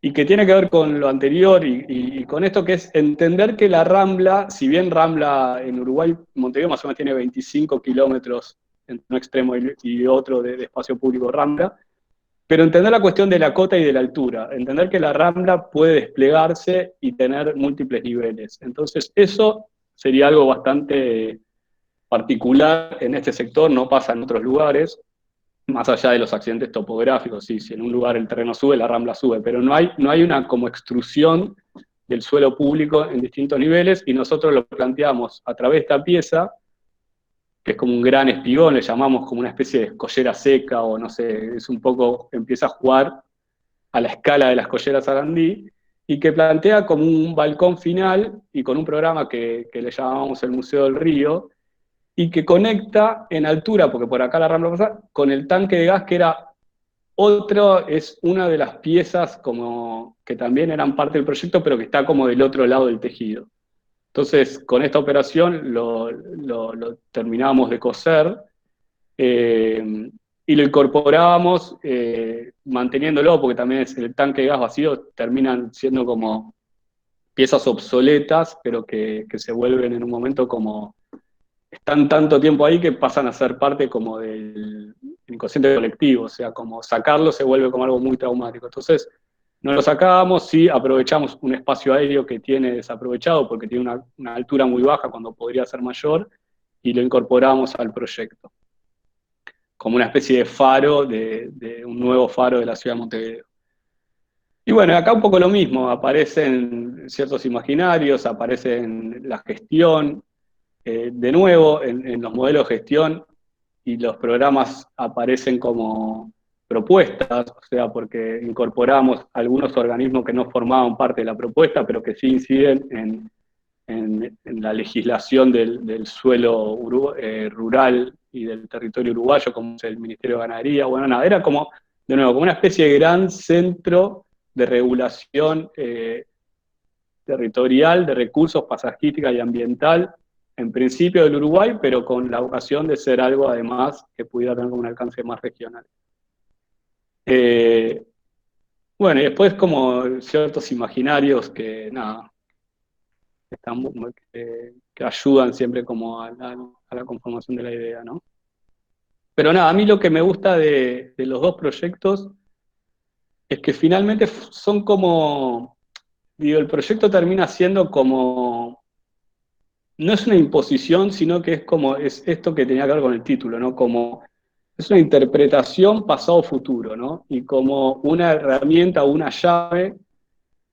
y que tiene que ver con lo anterior y con esto, que es entender que la Rambla, si bien Rambla en Uruguay, Montevideo más o menos tiene 25 kilómetros entre un extremo y otro de espacio público Rambla, pero entender la cuestión de la cota y de la altura, entender que la Rambla puede desplegarse y tener múltiples niveles. Entonces eso sería algo bastante particular en este sector, no pasa en otros lugares, más allá de los accidentes topográficos. Sí, si en un lugar el terreno sube, la rambla sube, pero no hay una como extrusión del suelo público en distintos niveles, y nosotros lo planteamos a través de esta pieza, que es como un gran espigón, le llamamos como una especie de escollera seca, o no sé, es un poco, empieza a jugar a la escala de las escolleras Sarandí, y que plantea como un balcón final, y con un programa que le llamamos el Museo del Río, y que conecta en altura, porque por acá la Rambla pasa, con el tanque de gas, que es una de las piezas como que también eran parte del proyecto, pero que está como del otro lado del tejido. Entonces, con esta operación lo terminábamos de coser, y lo incorporábamos manteniéndolo, porque también el tanque de gas vacío terminan siendo como piezas obsoletas, pero que se vuelven en un momento como están tanto tiempo ahí que pasan a ser parte como del inconsciente colectivo. O sea, como sacarlo se vuelve como algo muy traumático. Entonces, no lo sacábamos, sí aprovechamos un espacio aéreo que tiene desaprovechado porque tiene una altura muy baja cuando podría ser mayor, y lo incorporamos al proyecto, como una especie de faro, de un nuevo faro de la ciudad de Montevideo. Y bueno, acá un poco lo mismo, aparecen ciertos imaginarios, aparece la gestión. De nuevo, en los modelos de gestión y los programas aparecen como propuestas, o sea, porque incorporamos algunos organismos que no formaban parte de la propuesta, pero que sí inciden en la legislación del suelo rural y del territorio uruguayo, como es el Ministerio de Ganadería. Bueno, nada, era como, de nuevo, como una especie de gran centro de regulación territorial, de recursos pasajística y ambiental, en principio del Uruguay, pero con la vocación de ser algo además que pudiera tener un alcance más regional. Eh, bueno, y después como ciertos imaginarios que, nada, que ayudan siempre como a la conformación de la idea, ¿no? Pero nada, a mí lo que me gusta de los dos proyectos es que finalmente son como, digo, el proyecto termina siendo como, no es una imposición, sino que es como, es esto que tenía que ver con el título, ¿no? Como, es una interpretación pasado-futuro, ¿no? Y como una herramienta o una llave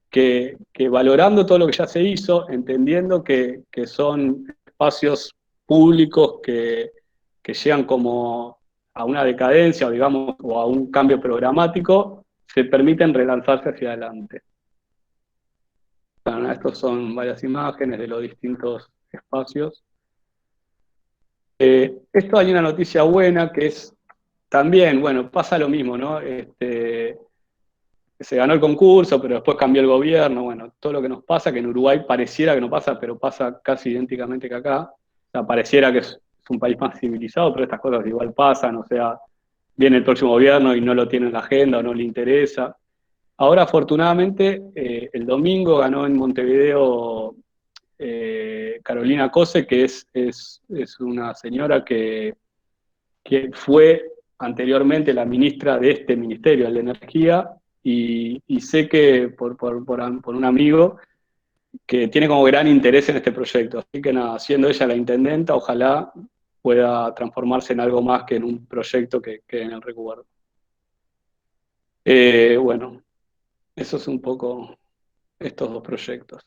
que valorando todo lo que ya se hizo, entendiendo que son espacios públicos que llegan como a una decadencia, o digamos, o a un cambio programático, se permiten relanzarse hacia adelante. Bueno, estos son varias imágenes de los distintos espacios. Esto hay una noticia buena que es también, bueno, pasa lo mismo, ¿no? Se ganó el concurso, pero después cambió el gobierno, bueno, todo lo que nos pasa, que en Uruguay pareciera que no pasa, pero pasa casi idénticamente que acá. O sea, pareciera que es un país más civilizado, pero estas cosas igual pasan, o sea, viene el próximo gobierno y no lo tiene en la agenda o no le interesa. Ahora, afortunadamente, el domingo ganó en Montevideo Carolina Cose, que es una señora que fue anteriormente la ministra de este ministerio, el de Energía, y sé que por un amigo que tiene como gran interés en este proyecto. Así que nada, siendo ella la intendenta, ojalá pueda transformarse en algo más que en un proyecto que quede en el recuerdo. Bueno, eso es un poco estos dos proyectos.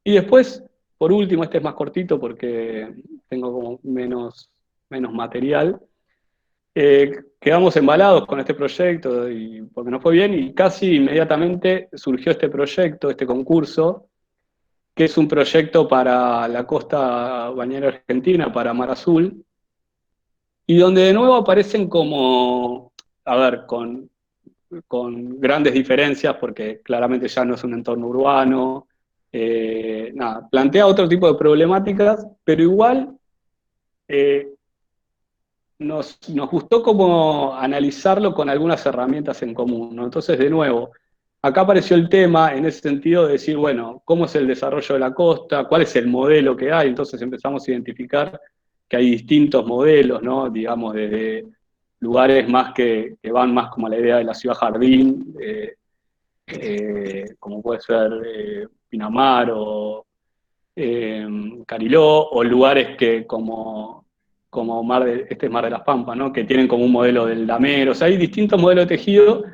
Y después, por último, este es más cortito porque tengo como menos material. Quedamos embalados con este proyecto y porque nos fue bien y casi inmediatamente surgió este proyecto, este concurso, que es un proyecto para la costa bañera argentina, para Mar Azul, y donde de nuevo aparecen como, a ver, con grandes diferencias, porque claramente ya no es un entorno urbano, nada, plantea otro tipo de problemáticas, pero igual nos gustó como analizarlo con algunas herramientas en común, ¿no? Entonces, de nuevo, acá apareció el tema en ese sentido de decir, bueno, ¿cómo es el desarrollo de la costa? ¿Cuál es el modelo que hay? Entonces empezamos a identificar que hay distintos modelos, ¿no? Digamos, desde lugares más que van más como a la idea de la ciudad jardín, como puede ser Pinamar o Cariló, o lugares que como este es Mar de las Pampas, ¿no? Que tienen como un modelo del damero, o sea, hay distintos modelos de tejido,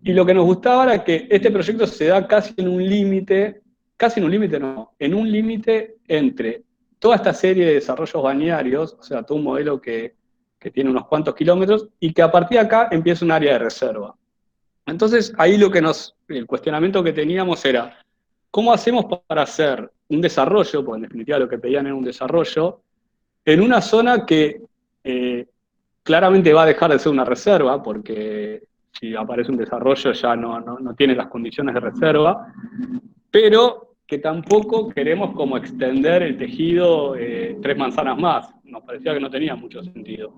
y lo que nos gustaba era que este proyecto se da casi en un límite no, en un límite entre toda esta serie de desarrollos bañarios, o sea, todo un modelo que tiene unos cuantos kilómetros, y que a partir de acá empieza un área de reserva. Entonces, ahí el cuestionamiento que teníamos era, ¿cómo hacemos para hacer un desarrollo, porque en definitiva lo que pedían era un desarrollo, en una zona que claramente va a dejar de ser una reserva, porque si aparece un desarrollo ya no tiene las condiciones de reserva, pero que tampoco queremos como extender el tejido 3 manzanas más? Nos parecía que no tenía mucho sentido.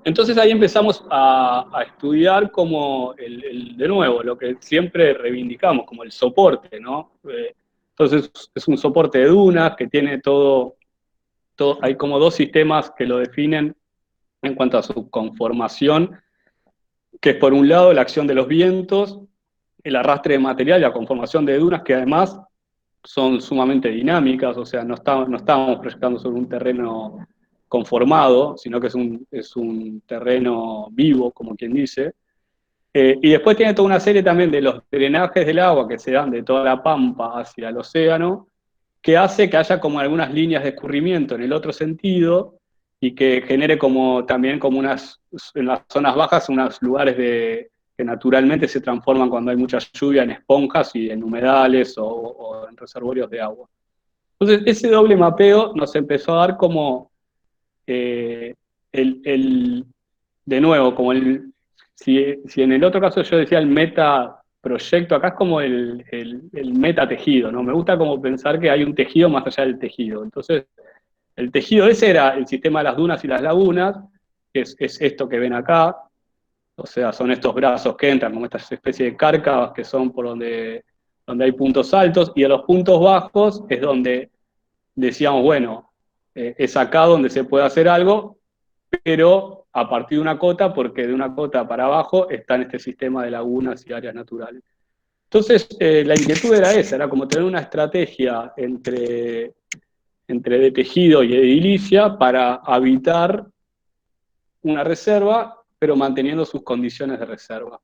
Entonces ahí empezamos a estudiar como, de nuevo, lo que siempre reivindicamos, como el soporte, ¿no? Entonces es un soporte de dunas que tiene hay como dos sistemas que lo definen en cuanto a su conformación, que es por un lado la acción de los vientos, el arrastre de material y la conformación de dunas, que además son sumamente dinámicas, o sea, no estábamos proyectando sobre un terreno conformado, sino que es un terreno vivo, como quien dice. Y después tiene toda una serie también de los drenajes del agua que se dan de toda la pampa hacia el océano, que hace que haya como algunas líneas de escurrimiento en el otro sentido y que genere como también como en las zonas bajas, unos lugares que naturalmente se transforman cuando hay mucha lluvia en esponjas y en humedales o en reservorios de agua. Entonces, ese doble mapeo nos empezó a dar como eh, el, de nuevo, si en el otro caso yo decía el metaproyecto, acá es como el metatejido, ¿no? Me gusta como pensar que hay un tejido más allá del tejido. Entonces, el tejido ese era el sistema de las dunas y las lagunas, que es esto que ven acá, O sea, son estos brazos que entran como esta especie de cárcavas que son por donde hay puntos altos, y a los puntos bajos es donde decíamos, bueno, es acá donde se puede hacer algo, pero a partir de una cota, porque de una cota para abajo está en este sistema de lagunas y áreas naturales. Entonces, la inquietud era esa, era como tener una estrategia entre de tejido y edilicia para habitar una reserva, pero manteniendo sus condiciones de reserva.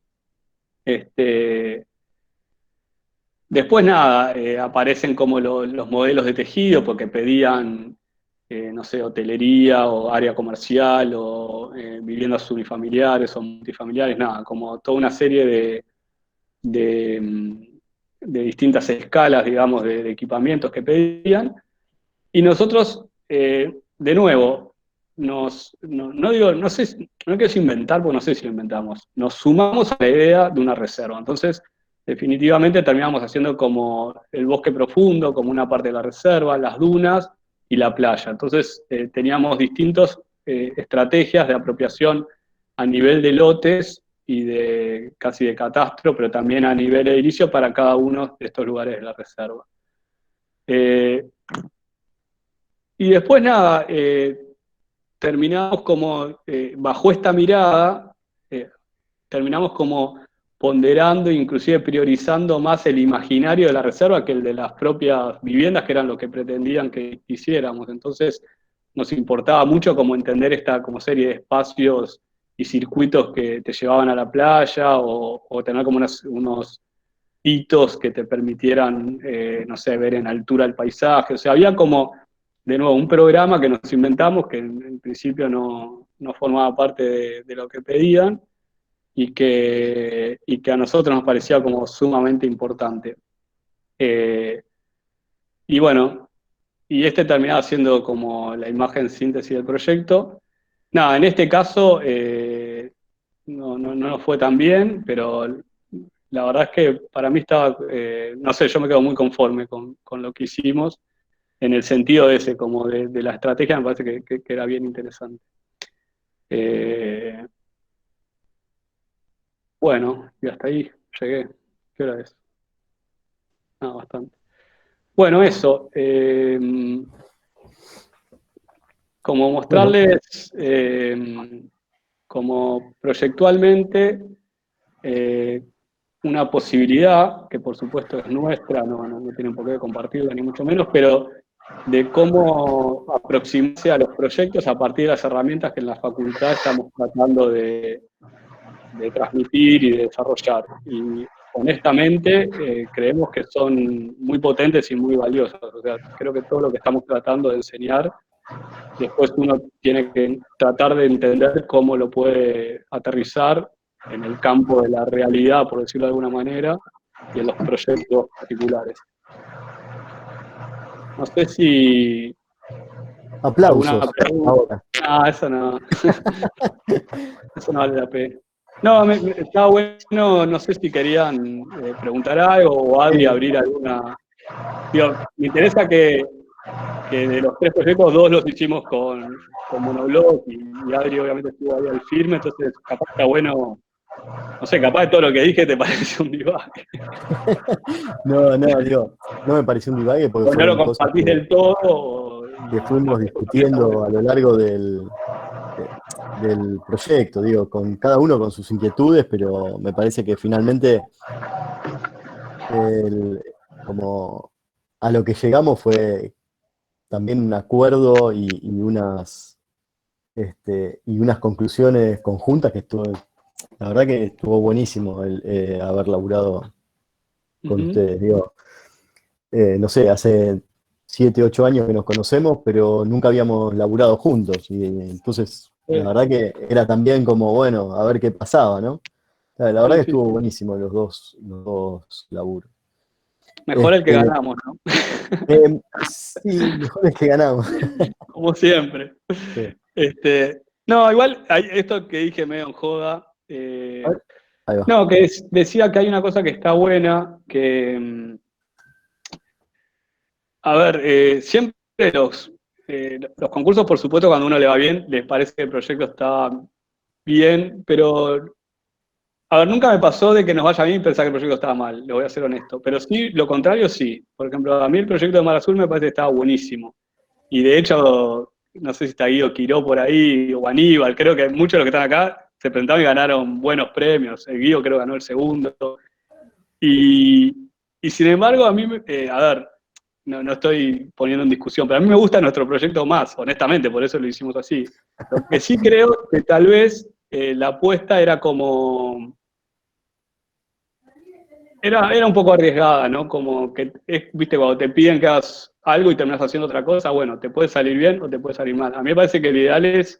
Después nada, aparecen como los modelos de tejido, porque pedían, no sé, hotelería o área comercial o viviendas unifamiliares o multifamiliares, nada, como toda una serie de, de distintas escalas, digamos, de equipamientos que pedían. Y nosotros, de nuevo, no digo, no sé, no quiero inventar, porque no sé si lo inventamos, nos sumamos a la idea de una reserva. Entonces, definitivamente terminamos haciendo como el bosque profundo, como una parte de la reserva, las dunas y la playa. Entonces, teníamos distintas estrategias de apropiación a nivel de lotes y de casi de catastro, pero también a nivel edilicio para cada uno de estos lugares de la reserva. Y después nada, terminamos como, bajo esta mirada, terminamos como ponderando, inclusive priorizando más el imaginario de la reserva que el de las propias viviendas, que eran lo que pretendían que hiciéramos. Entonces nos importaba mucho como entender esta como serie de espacios y circuitos que te llevaban a la playa, o tener como unos hitos que te permitieran, no sé, ver en altura el paisaje. O sea, había como, de nuevo, un programa que nos inventamos que en principio no formaba parte de lo que pedían y que a nosotros nos parecía como sumamente importante. Eh, y bueno, y terminaba siendo como la imagen síntesis del proyecto. Nada, en este caso no nos fue tan bien, pero la verdad es que para mí estaba, no sé, yo me quedo muy conforme con lo que hicimos, en el sentido ese, como de la estrategia, me parece que era bien interesante. Eh, bueno, y hasta ahí llegué. ¿Qué hora es? Ah, bastante. Bueno, eso. Como Bueno, mostrarles, como proyectualmente, eh, una posibilidad, que por supuesto es nuestra, no tienen por qué compartirla ni mucho menos, pero de cómo aproximarse a los proyectos a partir de las herramientas que en la facultad estamos tratando de transmitir y de desarrollar. Y honestamente creemos que son muy potentes y muy valiosas. O sea, creo que todo lo que estamos tratando de enseñar, después uno tiene que tratar de entender cómo lo puede aterrizar en el campo de la realidad, por decirlo de alguna manera, y en los proyectos particulares. No sé si alguna aplausos pregunta. ahora. Ah, eso no. Eso no vale la pena. No, estaba bueno, no sé si querían preguntar algo o Adri Eh, abrir alguna. Digo, me interesa que de los tres proyectos, dos los hicimos con Monoblog y Adri obviamente estuvo ahí al firme, entonces capaz está bueno, no sé, capaz de todo lo que dije te parece un divague. no, digo, no me pareció un divague porque O no lo fueron cosas compartís del todo, que no fuimos sé, porque está bueno. discutiendo a lo largo del proyecto, digo, con cada uno con sus inquietudes, pero me parece que finalmente el- como a lo que llegamos fue también un acuerdo y unas conclusiones conjuntas que estuvo, la verdad que estuvo buenísimo haber laburado con Ujú. ustedes. Digo, no sé, hace 7, 8 años que nos conocemos, pero nunca habíamos laburado juntos. Y entonces, la verdad que era también como, bueno, a ver qué pasaba, ¿no? La verdad Sí, que sí, estuvo sí. buenísimo los dos laburos. Mejor el que Este, ganamos, ¿no? sí, mejor es que ganamos. Como siempre. Sí. No, igual, esto que dije medio en joda, A ver, ahí va. no, decía que hay una cosa que está buena, que, a ver, siempre los concursos, por supuesto, cuando uno le va bien, les parece que el proyecto está bien, pero A ver, nunca me pasó de que nos vaya bien y pensar que el proyecto estaba mal, lo voy a ser honesto. Pero sí, lo contrario sí. Por ejemplo, a mí el proyecto de Mar Azul me parece que estaba buenísimo. Y de hecho, no sé si está Guido Quiró por ahí o Aníbal, creo que muchos de los que están acá se presentaron y ganaron buenos premios. El Guido creo que ganó el segundo. Y, y sin embargo, a mí, a ver, no estoy poniendo en discusión, pero a mí me gusta nuestro proyecto más, honestamente, por eso lo hicimos así. Lo que sí creo que tal vez la apuesta era como era un poco arriesgada, ¿no? Como que, viste, cuando te piden que hagas algo y terminas haciendo otra cosa, bueno, te puede salir bien o te puede salir mal. A mí me parece que el ideal es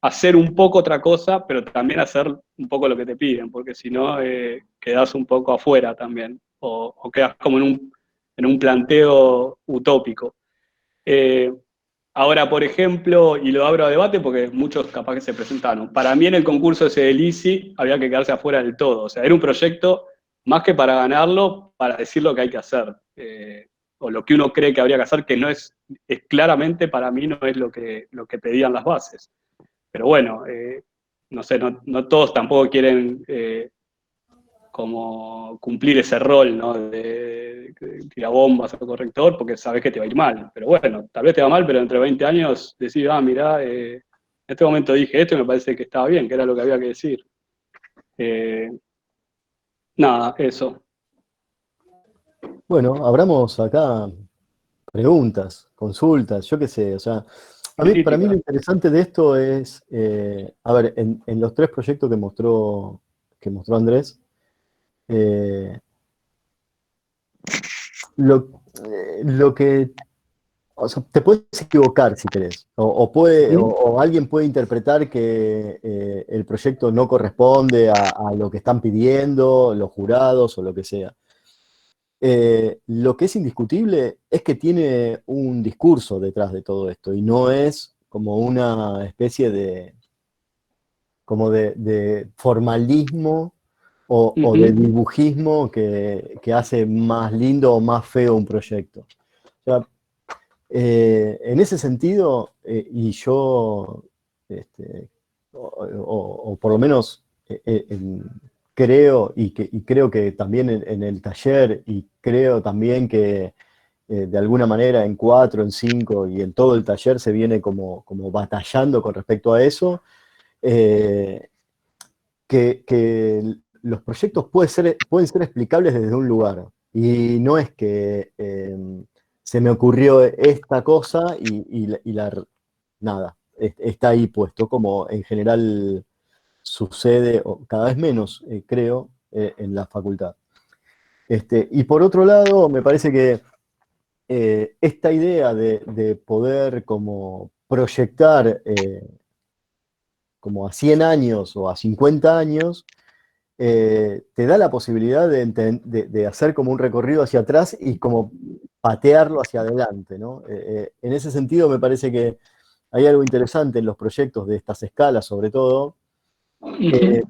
hacer un poco otra cosa, pero también hacer un poco lo que te piden, porque si no, quedas un poco afuera también, o quedas como en un planteo utópico. Eh, Ahora, por ejemplo, y lo abro a debate porque muchos capaz que se presentaron, para mí en el concurso ese del ICI había que quedarse afuera del todo, o sea, era un proyecto más que para ganarlo, para decir lo que hay que hacer, o lo que uno cree que habría que hacer, que no es claramente para mí no es lo que pedían las bases. Pero bueno, no sé, no todos tampoco quieren como cumplir ese rol, ¿no? De tirar bombas o corrector, porque sabes que te va a ir mal. Pero bueno, tal vez te va mal, pero entre 20 años decís, mirá, en este momento dije esto y me parece que estaba bien, que era lo que había que decir. Eh, Nada, eso. Bueno, abramos acá preguntas, consultas, yo qué sé, o sea, para mí lo Crítica. interesante de esto es, a ver, en los tres proyectos que mostró Andrés, eh, lo que, o sea, te puedes equivocar si querés, Ujú. o alguien puede interpretar que el proyecto no corresponde a lo que están pidiendo los jurados o lo que sea. Lo que es indiscutible es que tiene un discurso detrás de todo esto y no es como una especie de formalismo o de Ujú. dibujismo que hace más lindo o más feo un proyecto. O sea, en ese sentido, y yo, este, o por lo menos creo, y creo que también en el taller, y creo también que de alguna manera en 4, en 5 y en todo el taller se viene como batallando con respecto a eso, eh, que los proyectos pueden ser explicables desde un lugar. Y no es que se me ocurrió esta cosa nada, está ahí puesto, como en general sucede, o cada vez menos, creo, en la facultad. Y por otro lado, me parece que esta idea de poder como proyectar como a 100 años o a 50 años, te da la posibilidad de hacer como un recorrido hacia atrás y como patearlo hacia adelante, ¿no? En ese sentido me parece que hay algo interesante en los proyectos de estas escalas, sobre todo, Ujú. eh,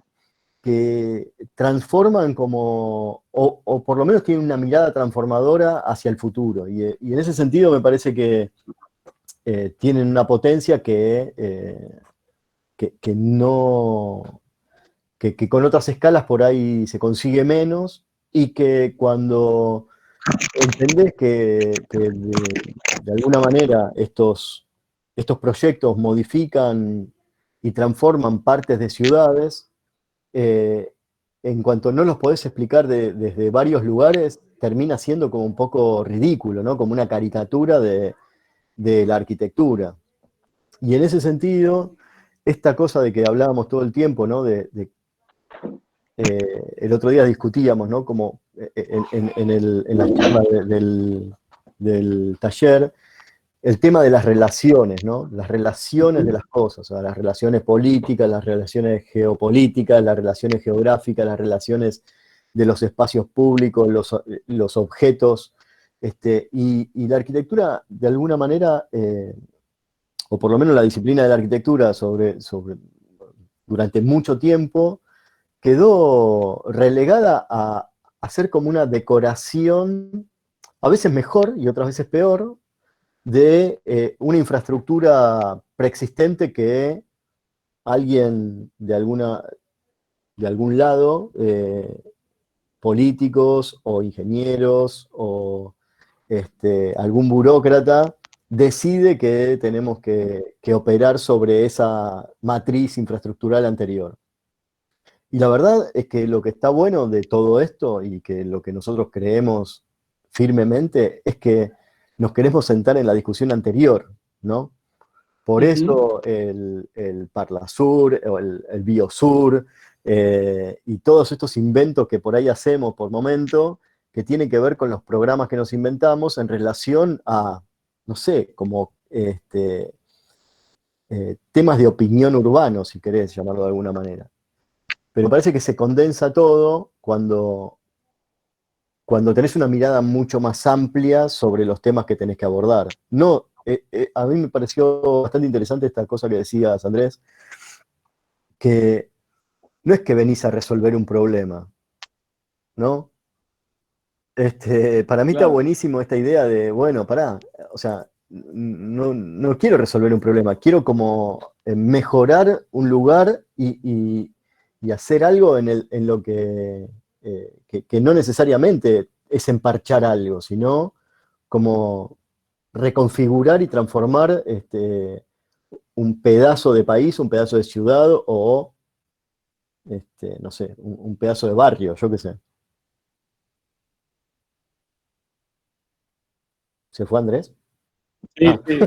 que transforman como, o por lo menos tienen una mirada transformadora hacia el futuro. Y en ese sentido me parece que tienen una potencia que no, que con otras escalas por ahí se consigue menos y que cuando entendés que de alguna manera estos proyectos modifican y transforman partes de ciudades, eh, en cuanto no los podés explicar desde varios lugares, termina siendo como un poco ridículo, ¿no? Como una caricatura de la arquitectura. Y en ese sentido, esta cosa de que hablábamos todo el tiempo, ¿no? El otro día discutíamos, ¿no? Como en la charla del taller, el tema de las relaciones, ¿no? Las relaciones de Ujú. las cosas, o sea, las relaciones políticas, las relaciones geopolíticas, las relaciones geográficas, las relaciones de los espacios públicos, los objetos. Y la arquitectura, de alguna manera, o por lo menos la disciplina de la arquitectura durante mucho tiempo, quedó relegada a ser como una decoración, a veces mejor y otras veces peor, de una infraestructura preexistente que alguien de alguna, de algún lado, políticos o ingenieros o algún burócrata decide que tenemos que operar sobre esa matriz infraestructural anterior. Y la verdad es que lo que está bueno de todo esto y que lo que nosotros creemos firmemente es que nos queremos sentar en la discusión anterior, ¿no? Por Ujú. eso el Parlasur o el Biosur y todos estos inventos que por ahí hacemos por momento, que tienen que ver con los programas que nos inventamos en relación a, no sé, como temas de opinión urbano, si querés llamarlo de alguna manera. Pero parece que se condensa todo cuando tenés una mirada mucho más amplia sobre los temas que tenés que abordar. No, a mí me pareció bastante interesante esta cosa que decías, Andrés, que no es que venís a resolver un problema, ¿no? Para mí está Claro. buenísimo esta idea de, bueno, pará, o sea, no quiero resolver un problema, quiero como mejorar un lugar y hacer algo en lo que no necesariamente es emparchar algo, sino como reconfigurar y transformar un pedazo de país, un pedazo de ciudad o, no sé, un pedazo de barrio, yo qué sé. ¿Se fue Andrés? Sí, Ah, sí.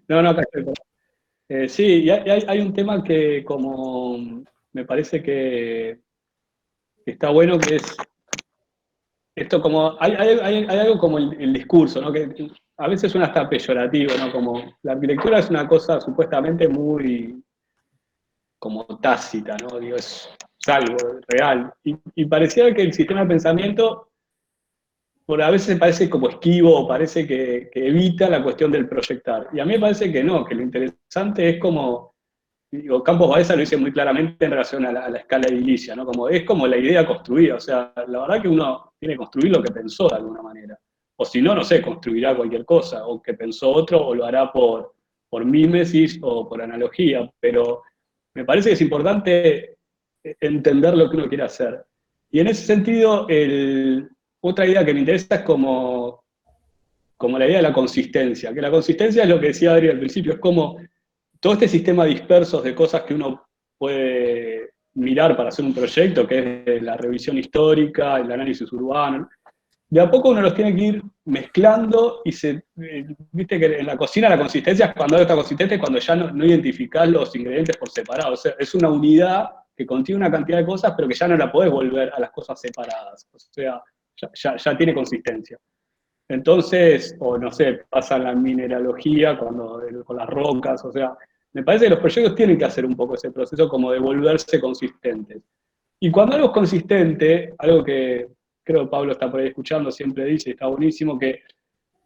No, no, acá estoy. Sí, y hay un tema que como me parece que está bueno, que es esto como, hay algo como el discurso, ¿no? Que a veces suena hasta peyorativo, ¿no? Como la arquitectura es una cosa supuestamente muy como tácita, ¿no? Digo, es algo real. Y pareciera que el sistema de pensamiento por a veces parece como esquivo o parece que evita la cuestión del proyectar. Y a mí me parece que no, que lo interesante es como, digo, Campos Baeza lo dice muy claramente en relación a la escala edilicia, ¿no? Como, es como la idea construida, o sea, la verdad que uno tiene que construir lo que pensó de alguna manera. O si no, no sé, construirá cualquier cosa, o que pensó otro, o lo hará por mímesis o por analogía, pero me parece que es importante entender lo que uno quiere hacer. Y en ese sentido, otra idea que me interesa es como la idea de la consistencia, que la consistencia es lo que decía Adri al principio, es como todo este sistema dispersos de cosas que uno puede mirar para hacer un proyecto, que es la revisión histórica, el análisis urbano, de a poco uno los tiene que ir mezclando y viste que en la cocina la consistencia es cuando algo está consistente, cuando ya no identificás los ingredientes por separado. O sea, es una unidad que contiene una cantidad de cosas, pero que ya no la podés volver a las cosas separadas. O sea, ya tiene consistencia. Entonces, o no sé, pasa en la mineralogía con las rocas, o sea, me parece que los proyectos tienen que hacer un poco ese proceso como de volverse consistentes. Y cuando algo es consistente, algo que creo que Pablo está por ahí escuchando, siempre dice, y está buenísimo, que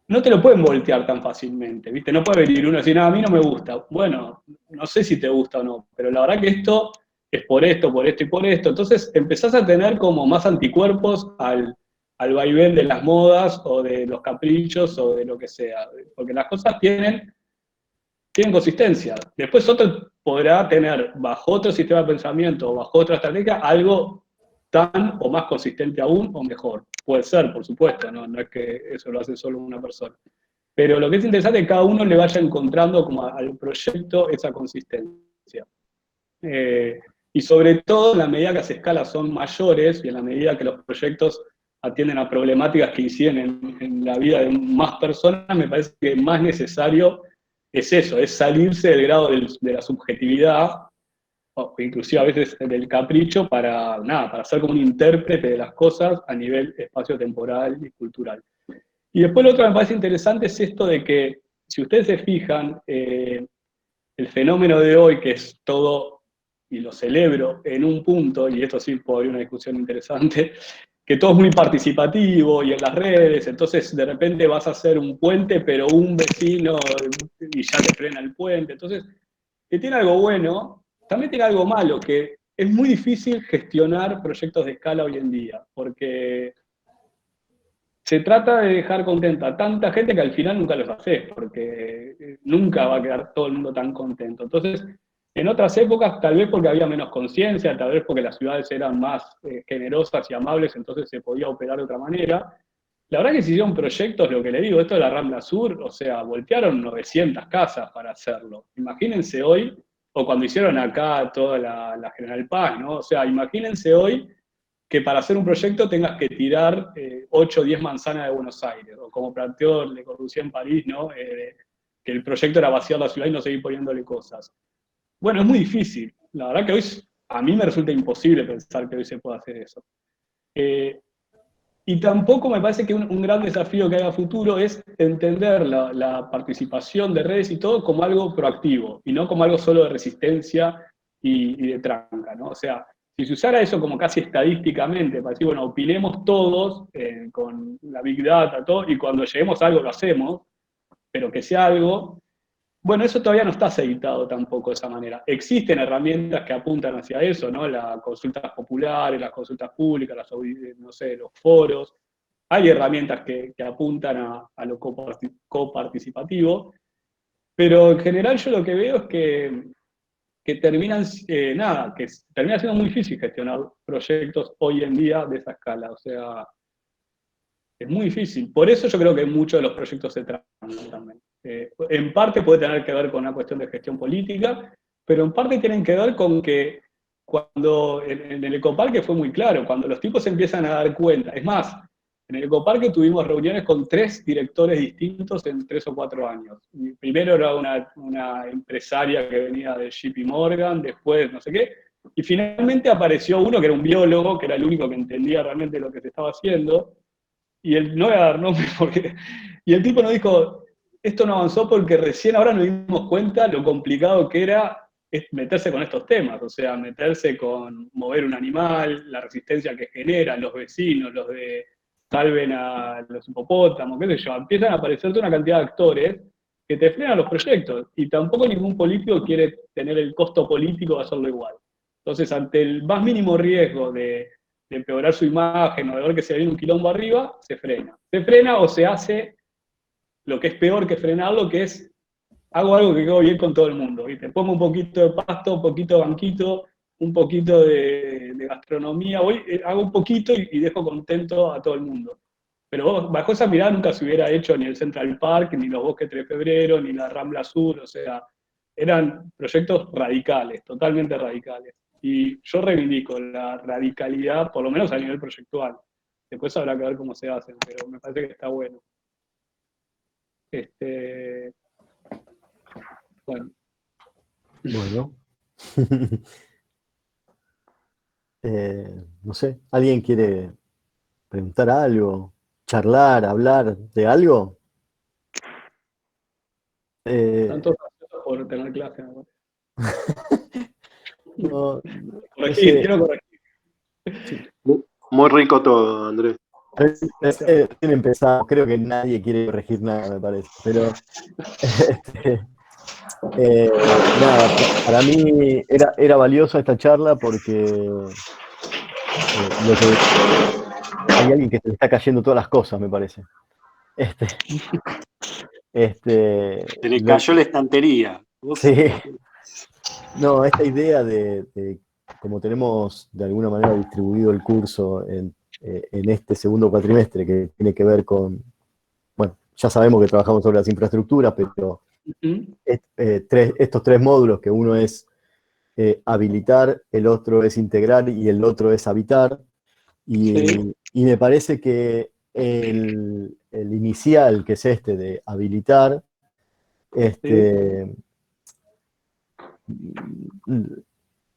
no te lo pueden voltear tan fácilmente, ¿viste? No puede venir uno y decir, no, a mí no me gusta. Bueno, no sé si te gusta o no, pero la verdad que esto es por esto, por esto y por esto. Entonces empezás a tener como más anticuerpos al vaivén de las modas o de los caprichos o de lo que sea. Porque las cosas tienen consistencia. Después otro podrá tener, bajo otro sistema de pensamiento o bajo otra estrategia, algo tan o más consistente aún o mejor. Puede ser, por supuesto, no es que eso lo hace solo una persona. Pero lo que es interesante es que cada uno le vaya encontrando como al proyecto esa consistencia. Y sobre todo en la medida que las escalas son mayores y en la medida que los proyectos atienden a problemáticas que inciden en la vida de más personas, me parece que más necesario es eso, es salirse del grado de la subjetividad, o inclusive a veces del capricho, para ser como un intérprete de las cosas a nivel espacio-temporal y cultural. Y después lo otro que me parece interesante es esto de que, si ustedes se fijan, el fenómeno de hoy, que es todo, y lo celebro en un punto, y esto sí podría una discusión interesante, que todo es muy participativo y en las redes, entonces de repente vas a hacer un puente, pero un vecino y ya te frena el puente. Entonces, que tiene algo bueno, también tiene algo malo, que es muy difícil gestionar proyectos de escala hoy en día, porque se trata de dejar contenta a tanta gente que al final nunca los haces, porque nunca va a quedar todo el mundo tan contento. Entonces, En otras épocas, tal vez porque había menos conciencia, tal vez porque las ciudades eran más generosas y amables, entonces se podía operar de otra manera. La verdad que se hicieron proyectos, lo que le digo, esto de la Rambla Sur, o sea, voltearon 900 casas para hacerlo. Imagínense hoy, o cuando hicieron acá toda la General Paz, ¿no? O sea, imagínense hoy que para hacer un proyecto tengas que tirar 8 o 10 manzanas de Buenos Aires, o como planteó Le Corbusier en París, ¿no? Que el proyecto era vaciar la ciudad y no seguir poniéndole cosas. Bueno, es muy difícil. La verdad que hoy a mí me resulta imposible pensar que hoy se pueda hacer eso. Y tampoco me parece que un gran desafío que haya a futuro es entender la participación de redes y todo como algo proactivo, y no como algo solo de resistencia y de tranca, ¿no? O sea, si se usara eso como casi estadísticamente, para decir, bueno, opinemos todos con la Big Data, todo, y cuando lleguemos a algo lo hacemos, pero que sea algo. Bueno, eso todavía no está aceitado tampoco de esa manera. Existen herramientas que apuntan hacia eso, ¿no? Las consultas populares, las consultas públicas, no sé, los foros. Hay herramientas que apuntan a lo coparticipativo, pero en general yo lo que veo es que terminan, nada, que termina siendo muy difícil gestionar proyectos hoy en día de esa escala. O sea, es muy difícil. Por eso yo creo que muchos de los proyectos se transan también. En parte puede tener que ver con una cuestión de gestión política, pero en parte tienen que ver con que cuando en el ecoparque fue muy claro, cuando los tipos empiezan a dar cuenta. Es más, en el ecoparque tuvimos reuniones con 3 directores distintos en 3 o 4 años. Primero era una empresaria que venía de JP Morgan, después no sé qué, y finalmente apareció uno que era un biólogo, que era el único que entendía realmente lo que se estaba haciendo, y no voy a dar nombre porque. Y el tipo nos dijo: esto no avanzó porque recién ahora nos dimos cuenta lo complicado que era meterse con estos temas, o sea, meterse con mover un animal, la resistencia que genera, los vecinos, los de salven a los hipopótamos, qué sé yo, empiezan a aparecerte una cantidad de actores que te frenan los proyectos, y tampoco ningún político quiere tener el costo político de hacerlo igual. Entonces, ante el más mínimo riesgo de empeorar su imagen o de ver que se viene un quilombo arriba, se frena. Se frena o se hace lo que es peor que frenarlo, que es, hago algo que quedó bien con todo el mundo, ¿viste? Pongo un poquito de pasto, un poquito de banquito, un poquito de gastronomía, hago un poquito y dejo contento a todo el mundo. Pero bajo esa mirada nunca se hubiera hecho ni el Central Park, ni los Bosques 3 de Febrero, ni la Rambla Sur, o sea, eran proyectos radicales, totalmente radicales. Y yo reivindico la radicalidad, por lo menos a nivel proyectual. Después habrá que ver cómo se hacen, pero me parece que está bueno. Bueno. Bueno. No sé, ¿alguien quiere preguntar algo? ¿Charlar, hablar de algo? Tanto por tener clase, ¿no? No, no Corregir, sé. quiero corregir. Sí. Muy rico todo, Andrés. Recién empezado, creo que nadie quiere corregir nada, me parece. Pero nada, para mí era valiosa esta charla porque lo que hay alguien que se le está cayendo todas las cosas, me parece. Se le cayó la estantería. Sí. No, esta idea de como tenemos de alguna manera distribuido el curso en este segundo cuatrimestre, que tiene que ver con, bueno, ya sabemos que trabajamos sobre las infraestructuras, pero estos 3 módulos, que uno es habilitar, el otro es integrar y el otro es habitar, y me parece que el inicial, que es este de habilitar,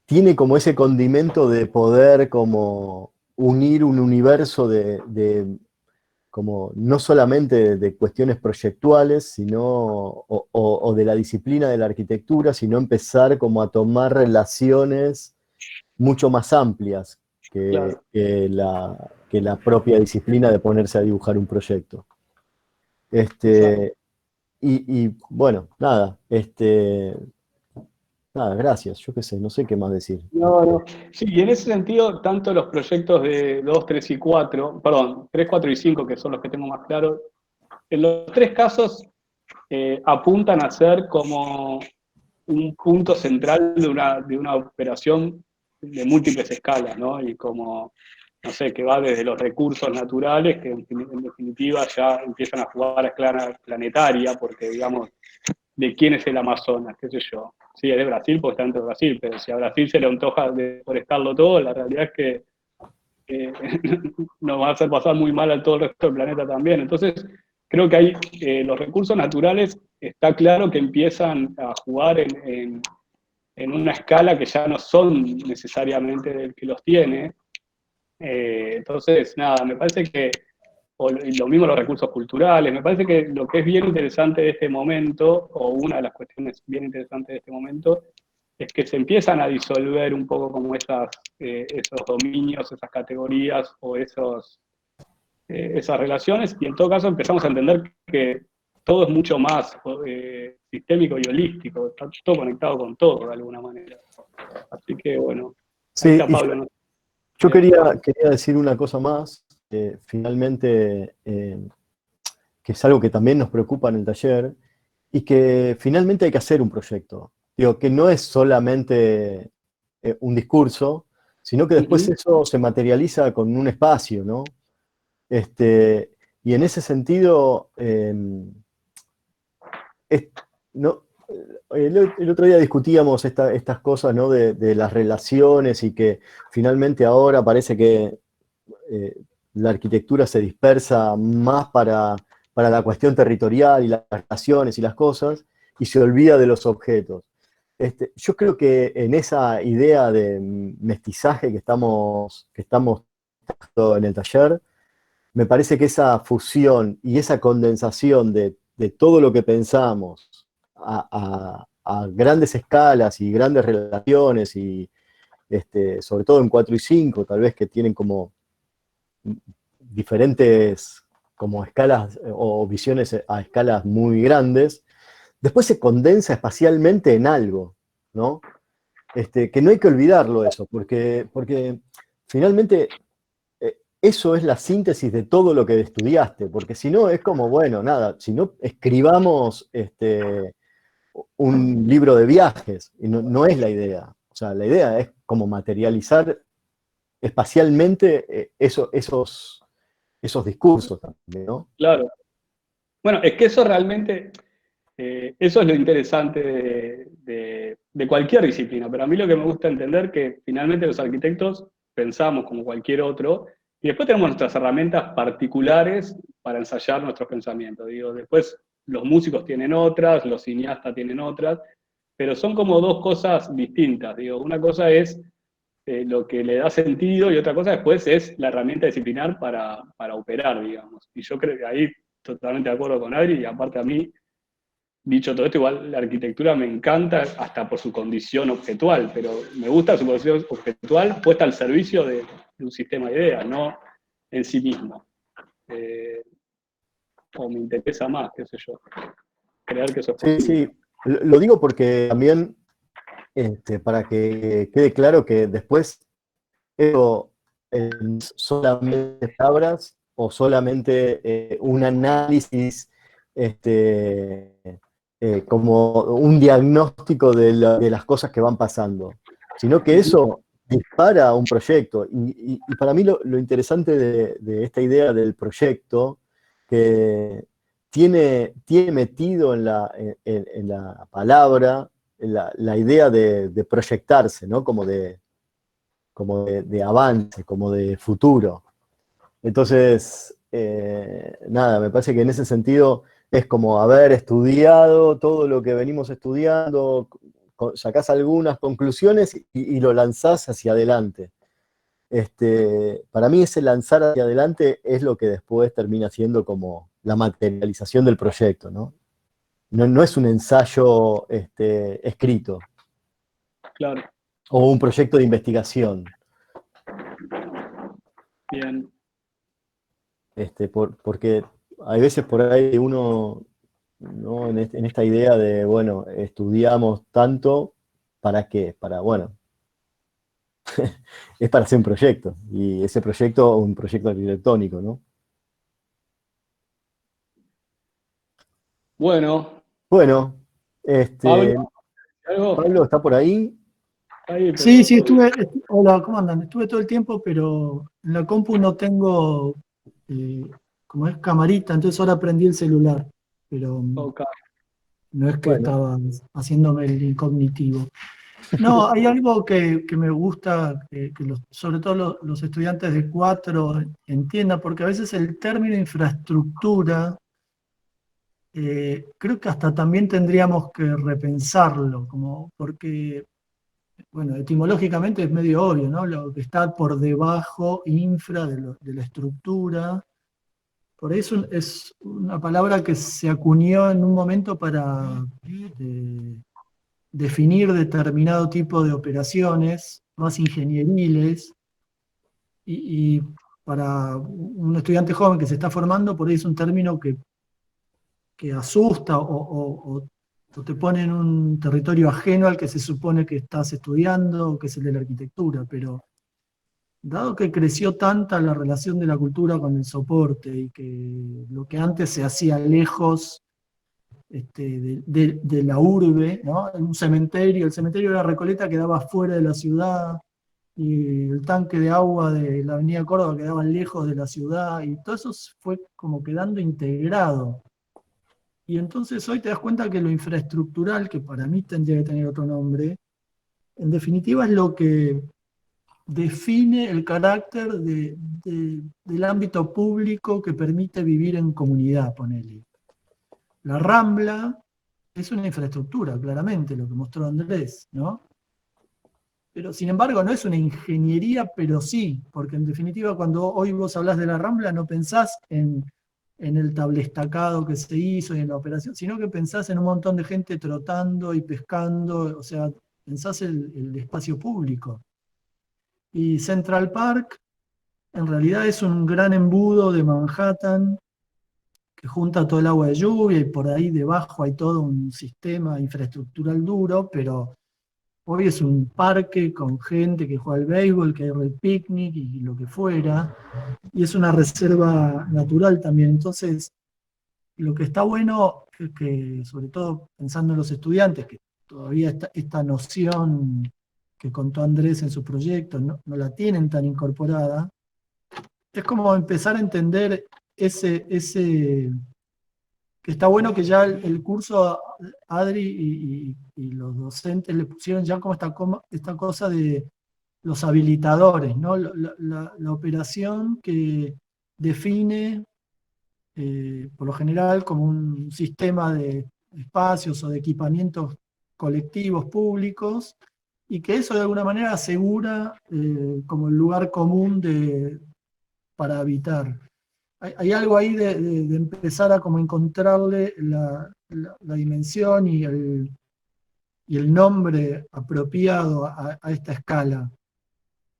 tiene como ese condimento de poder como unir un universo como no solamente de cuestiones proyectuales, sino, o de la disciplina de la arquitectura, sino empezar como a tomar relaciones mucho más amplias Claro. que la propia disciplina de ponerse a dibujar un proyecto. Y bueno, nada, nada, gracias, yo qué sé, no sé qué más decir. No. Sí, y en ese sentido, tanto los proyectos de 2, 3 y 4, perdón, 3, 4 y 5, que son los que tengo más claros, en los 3 casos apuntan a ser como un punto central de una operación de múltiples escalas, ¿no? Y como, no sé, que va desde los recursos naturales, que en definitiva ya empiezan a jugar a escala planetaria, porque, digamos, ¿de quién es el Amazonas? ¿Qué sé yo? Sí, es de Brasil porque está dentro de Brasil, pero si a Brasil se le antoja deforestarlo todo, la realidad es que nos va a hacer pasar muy mal a todo el resto del planeta también. Entonces, creo que hay los recursos naturales, está claro que empiezan a jugar en una escala que ya no son necesariamente del que los tiene. Entonces, nada, me parece que, o lo mismo los recursos culturales, me parece que lo que es bien interesante de este momento, o una de las cuestiones bien interesantes de este momento, es que se empiezan a disolver un poco como esos dominios, esas categorías o esas relaciones, y en todo caso empezamos a entender que todo es mucho más sistémico y holístico, está todo conectado con todo de alguna manera. Así que bueno, ahí Sí, está y Pablo. ¿No? yo quería decir una cosa más, finalmente, que es algo que también nos preocupa en el taller, y que finalmente hay que hacer un proyecto. Digo, que no es solamente un discurso, sino que después eso se materializa con un espacio, ¿no? Y en ese sentido, no, el otro día discutíamos estas cosas, ¿no? De las relaciones y que finalmente ahora parece que la arquitectura se dispersa más para la cuestión territorial y las relaciones y las cosas, y se olvida de los objetos. Yo creo que en esa idea de mestizaje que estamos en el taller, me parece que esa fusión y esa condensación de todo lo que pensamos a grandes escalas y grandes relaciones, y sobre todo en 4 y 5, tal vez que tienen como diferentes como escalas o visiones a escalas muy grandes, después se condensa espacialmente en algo, ¿no? Que no hay que olvidarlo eso, porque finalmente eso es la síntesis de todo lo que estudiaste, porque si no es como, bueno, nada, si no escribamos un libro de viajes, y no es la idea. O sea, la idea es como materializar espacialmente esos discursos también, ¿no? Claro. Bueno, es que eso realmente, eso es lo interesante de cualquier disciplina, pero a mí lo que me gusta entender es que finalmente los arquitectos pensamos como cualquier otro, y después tenemos nuestras herramientas particulares para ensayar nuestros pensamientos. Digo, después los músicos tienen otras, los cineastas tienen otras, pero son como dos cosas distintas. Digo, una cosa es lo que le da sentido y otra cosa después es la herramienta disciplinar para operar, digamos. Y yo creo que ahí totalmente de acuerdo con Adri, y aparte a mí, dicho todo esto, igual la arquitectura me encanta hasta por su condición objetual, pero me gusta su condición objetual puesta al servicio de un sistema de ideas, no en sí mismo. O me interesa más, qué sé yo, creer que eso es Sí, posible. sí, lo digo porque también, para que quede claro que después eso solamente palabras o solamente un análisis, como un diagnóstico de las cosas que van pasando, sino que eso dispara un proyecto. Y para mí lo interesante de esta idea del proyecto, que tiene metido en la palabra la idea de proyectarse, ¿no? Como de avance, como de futuro. Entonces, nada, me parece que en ese sentido es como haber estudiado todo lo que venimos estudiando, sacás algunas conclusiones y lo lanzás hacia adelante. Para mí ese lanzar hacia adelante es lo que después termina siendo como la materialización del proyecto, ¿no? No es un ensayo escrito Claro, o un proyecto de investigación. bien. Porque hay veces por ahí uno, ¿no? En esta idea de, bueno, estudiamos tanto, ¿para qué? Bueno, es para hacer un proyecto, y ese proyecto, un proyecto arquitectónico, ¿no? Bueno, Bueno, Pablo, ¿Algo? Pablo, ¿está por ahí? Ahí, pero Sí, hola, ¿cómo andan? Estuve todo el tiempo, pero en la compu no tengo, como es camarita, entonces ahora aprendí el celular, pero ok. no es que Bueno, estaba haciéndome el incognitivo. No, hay algo que me gusta, sobre todo los estudiantes de 4 entiendan, porque a veces el término infraestructura, creo que hasta también tendríamos que repensarlo, como porque bueno, etimológicamente es medio obvio, ¿no? Lo que está por debajo, infra de la estructura. Por eso es una palabra que se acuñó en un momento para definir determinado tipo de operaciones más ingenieriles y para un estudiante joven que se está formando, por ahí es un término que asusta o te pone en un territorio ajeno al que se supone que estás estudiando, que es el de la arquitectura, pero dado que creció tanta la relación de la cultura con el soporte y que lo que antes se hacía lejos de la urbe, ¿no? En un cementerio, el cementerio de la Recoleta quedaba fuera de la ciudad, y el tanque de agua de la Avenida Córdoba quedaba lejos de la ciudad, y todo eso fue como quedando integrado. Y entonces hoy te das cuenta que lo infraestructural, que para mí tendría que tener otro nombre, en definitiva es lo que define el carácter del ámbito público que permite vivir en comunidad, ponele. La Rambla es una infraestructura, claramente, lo que mostró Andrés, ¿no? Pero sin embargo no es una ingeniería, pero sí, porque en definitiva cuando hoy vos hablás de la Rambla no pensás en el tablestacado que se hizo y en la operación, sino que pensás en un montón de gente trotando y pescando, o sea, pensás el espacio público. Y Central Park en realidad es un gran embudo de Manhattan que junta todo el agua de lluvia y por ahí debajo hay todo un sistema infraestructural duro, pero hoy es un parque con gente que juega al béisbol, que hay el picnic y lo que fuera, y es una reserva natural también. Entonces, lo que está bueno es que, sobre todo pensando en los estudiantes, que todavía esta noción que contó Andrés en su proyecto no la tienen tan incorporada, es como empezar a entender ese que está bueno que ya el curso Adri y los docentes le pusieron ya como esta cosa de los habilitadores, ¿no? La operación que define, por lo general, como un sistema de espacios o de equipamientos colectivos públicos, y que eso de alguna manera asegura como el lugar común para habitar. Hay algo ahí de empezar a como encontrarle la dimensión y el nombre apropiado a esta escala.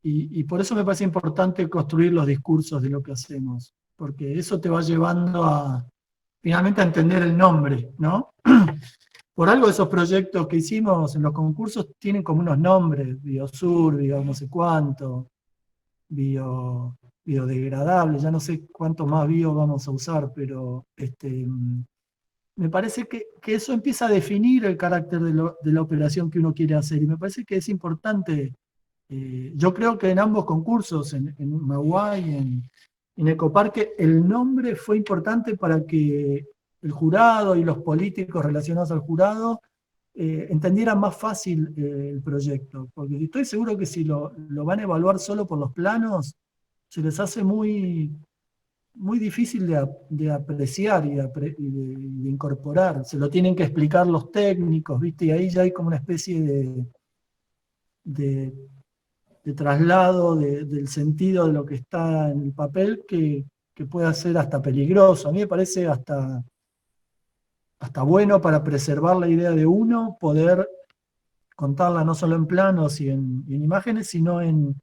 Y por eso me parece importante construir los discursos de lo que hacemos, porque eso te va llevando finalmente a entender el nombre, ¿no? Por algo esos proyectos que hicimos en los concursos tienen como unos nombres, Biosur, Bio no sé cuánto, biodegradable, ya no sé cuánto más bio vamos a usar, pero me parece que eso empieza a definir el carácter de la operación que uno quiere hacer, y me parece que es importante. Yo creo que en ambos concursos, en Uruguay y en Ecoparque, el nombre fue importante para que el jurado y los políticos relacionados al jurado entendieran más fácil el proyecto, porque estoy seguro que si lo van a evaluar solo por los planos, se les hace muy, muy difícil de apreciar y de incorporar. Se lo tienen que explicar los técnicos, ¿viste? Y ahí ya hay como una especie de traslado del sentido de lo que está en el papel que puede ser hasta peligroso. A mí me parece hasta bueno para preservar la idea de uno, poder contarla no solo en planos y en imágenes, sino en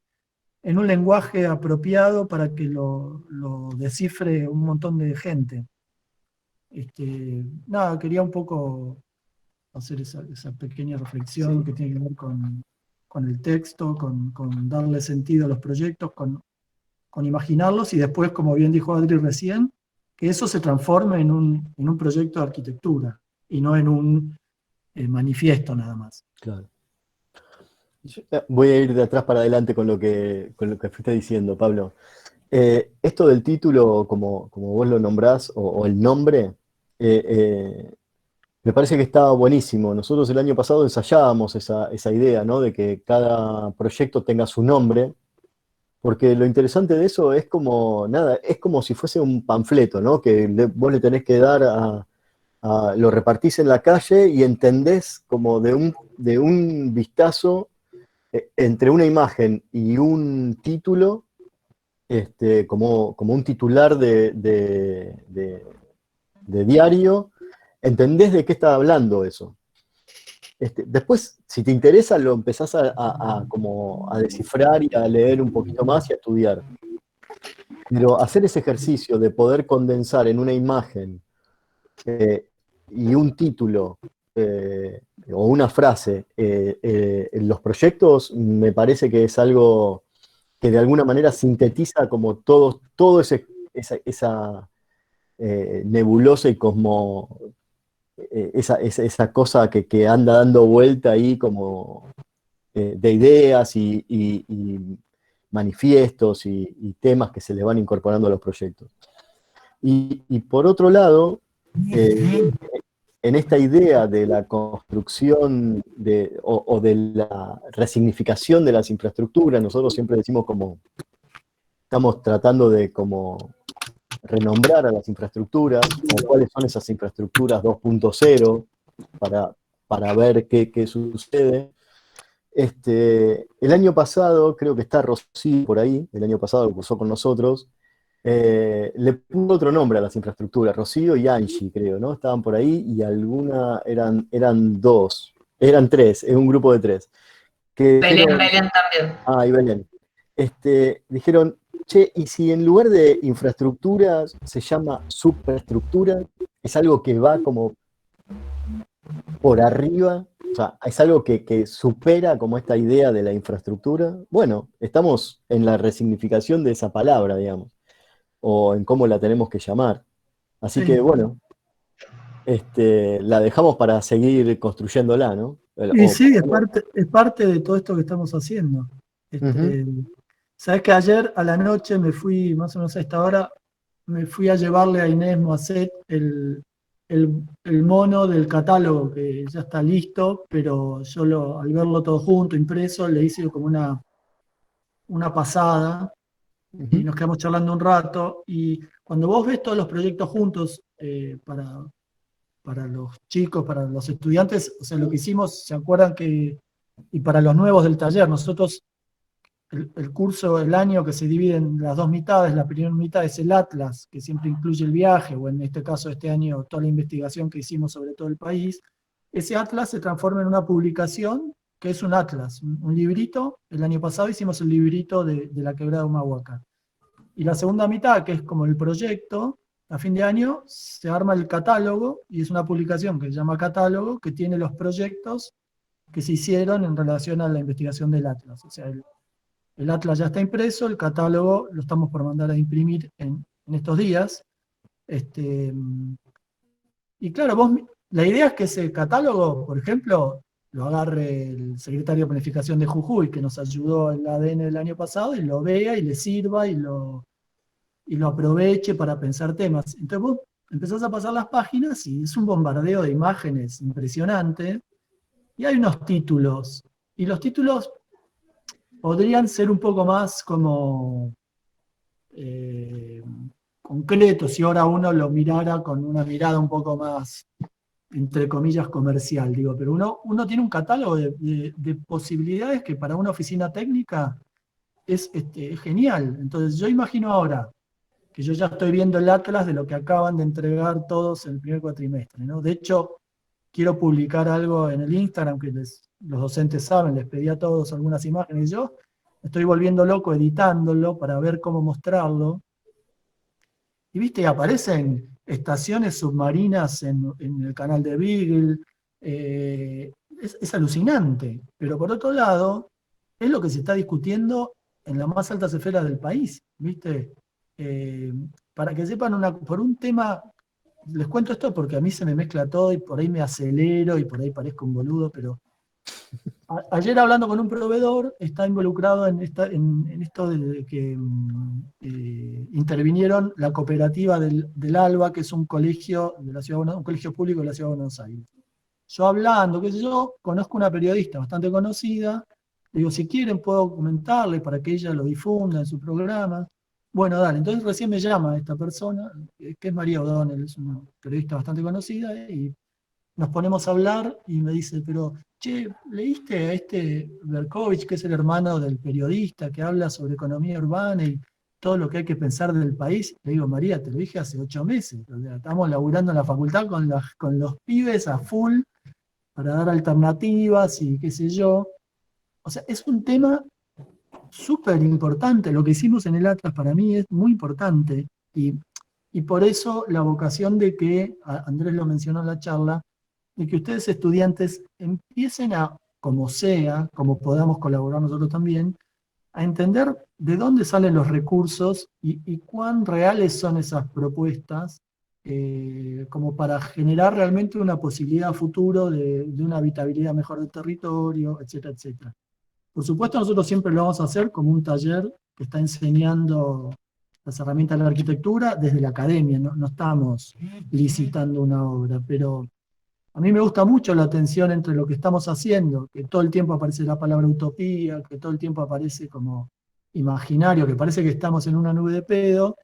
un lenguaje apropiado para que lo descifre un montón de gente. Nada, quería un poco hacer esa pequeña reflexión que tiene que ver con el texto, con darle sentido a los proyectos, con imaginarlos y después, como bien dijo Adri recién, que eso se transforme en un proyecto de arquitectura y no en manifiesto nada más. Claro. Voy a ir de atrás para adelante con lo que fuiste diciendo, Pablo. Esto del título, como vos lo nombrás, o el nombre, me parece que está buenísimo. Nosotros el año pasado ensayábamos esa idea, ¿no? De que cada proyecto tenga su nombre, porque lo interesante de eso es como, nada, es como si fuese un panfleto, ¿no? Que vos le tenés que dar lo repartís en la calle y entendés como de un vistazo entre una imagen y un título, como un titular de diario, entendés de qué está hablando eso. Después, si te interesa, lo empezás como a descifrar y a leer un poquito más y a estudiar. Pero hacer ese ejercicio de poder condensar en una imagen y un título o una frase en los proyectos, me parece que es algo que de alguna manera sintetiza como todo esa nebulosa y esa cosa que anda dando vuelta ahí como de ideas y manifiestos y temas que se le van incorporando a los proyectos. Y por otro lado, en esta idea de la construcción o de la resignificación de las infraestructuras, nosotros siempre decimos como estamos tratando de como renombrar a las infraestructuras, o cuáles son esas infraestructuras 2.0, para ver qué sucede. El año pasado, creo que está Rocío por ahí, el año pasado lo cursó con nosotros, le puso otro nombre a las infraestructuras, Rocío y Angie, creo, ¿no? Estaban por ahí y alguna eran dos, eran tres, es un grupo de tres. Que dijeron, Belén también. y Belén. Dijeron, che, ¿y si en lugar de infraestructuras se llama superestructura? Es algo que va como por arriba, o sea, es algo que supera como esta idea de la infraestructura. Bueno, estamos en la resignificación de esa palabra, digamos, o en cómo la tenemos que llamar. Así que, bueno, la dejamos para seguir construyéndola, ¿no? Y sí, es parte de todo esto que estamos haciendo. Sabes que ayer a la noche me fui, más o menos a esta hora, me fui a llevarle a Inés Moisset el mono del catálogo que ya está listo, pero yo al verlo todo junto, impreso, le hice como una pasada y nos quedamos charlando un rato. Y cuando vos ves todos los proyectos juntos para los chicos, para los estudiantes, o sea, lo que hicimos, ¿se acuerdan que? Y para los nuevos del taller, nosotros, el curso, el año que se divide en las dos mitades, la primera mitad es el Atlas, que siempre incluye el viaje, o en este caso este año toda la investigación que hicimos sobre todo el país. Ese Atlas se transforma en una publicación que es un Atlas, un librito. El año pasado hicimos el librito de la quebrada de Humahuaca. Y la segunda mitad, que es como el proyecto, a fin de año se arma el catálogo, y es una publicación que se llama Catálogo, que tiene los proyectos que se hicieron en relación a la investigación del Atlas. O sea, el Atlas ya está impreso, el catálogo lo estamos por mandar a imprimir en estos días. Y claro, la idea es que ese catálogo, por ejemplo, lo agarre el secretario de Planificación de Jujuy, que nos ayudó en el ADN del año pasado, y lo vea y le sirva y lo aproveche para pensar temas. Entonces vos empezás a pasar las páginas y es un bombardeo de imágenes impresionante, y hay unos títulos, y los títulos podrían ser un poco más como concretos si ahora uno lo mirara con una mirada un poco más, entre comillas, comercial, digo, pero uno tiene un catálogo de posibilidades que para una oficina técnica es genial. Entonces yo imagino ahora que yo ya estoy viendo el atlas de lo que acaban de entregar todos en el primer cuatrimestre, ¿no? De hecho, quiero publicar algo en el Instagram que los docentes saben, les pedí a todos algunas imágenes, yo me estoy volviendo loco editándolo para ver cómo mostrarlo. Y viste, aparecen estaciones submarinas en el canal de Beagle, es alucinante, pero por otro lado, es lo que se está discutiendo en las más altas esferas del país, ¿viste? Para que sepan, por un tema les cuento esto porque a mí se me mezcla todo y por ahí me acelero y por ahí parezco un boludo, pero ayer hablando con un proveedor, está involucrado en esto de que intervinieron la cooperativa del ALBA, que es un colegio de la ciudad, un colegio público de la ciudad de Buenos Aires. Yo hablando, qué sé yo, conozco una periodista bastante conocida, le digo, si quieren puedo comentarle para que ella lo difunda en su programa. Bueno, dale, entonces recién me llama esta persona, que es María O'Donnell, es una periodista bastante conocida, y nos ponemos a hablar y me dice, pero, che, ¿leíste a este Berkovich, que es el hermano del periodista, que habla sobre economía urbana y todo lo que hay que pensar del país? Le digo, María, te lo dije hace 8 meses. O sea, estamos laburando en la facultad con los pibes a full para dar alternativas y qué sé yo. O sea, es un tema súper importante. Lo que hicimos en el Atlas para mí es muy importante. Y por eso la vocación de que, Andrés lo mencionó en la charla, de que ustedes estudiantes empiecen a, como sea, como podamos colaborar nosotros también, a entender de dónde salen los recursos y cuán reales son esas propuestas, como para generar realmente una posibilidad a futuro de una habitabilidad mejor del territorio, etcétera, etcétera. Por supuesto, nosotros siempre lo vamos a hacer como un taller que está enseñando las herramientas de la arquitectura desde la academia, no estamos licitando una obra, pero a mí me gusta mucho la tensión entre lo que estamos haciendo, que todo el tiempo aparece la palabra utopía, que todo el tiempo aparece como imaginario, que parece que estamos en una nube de pedo,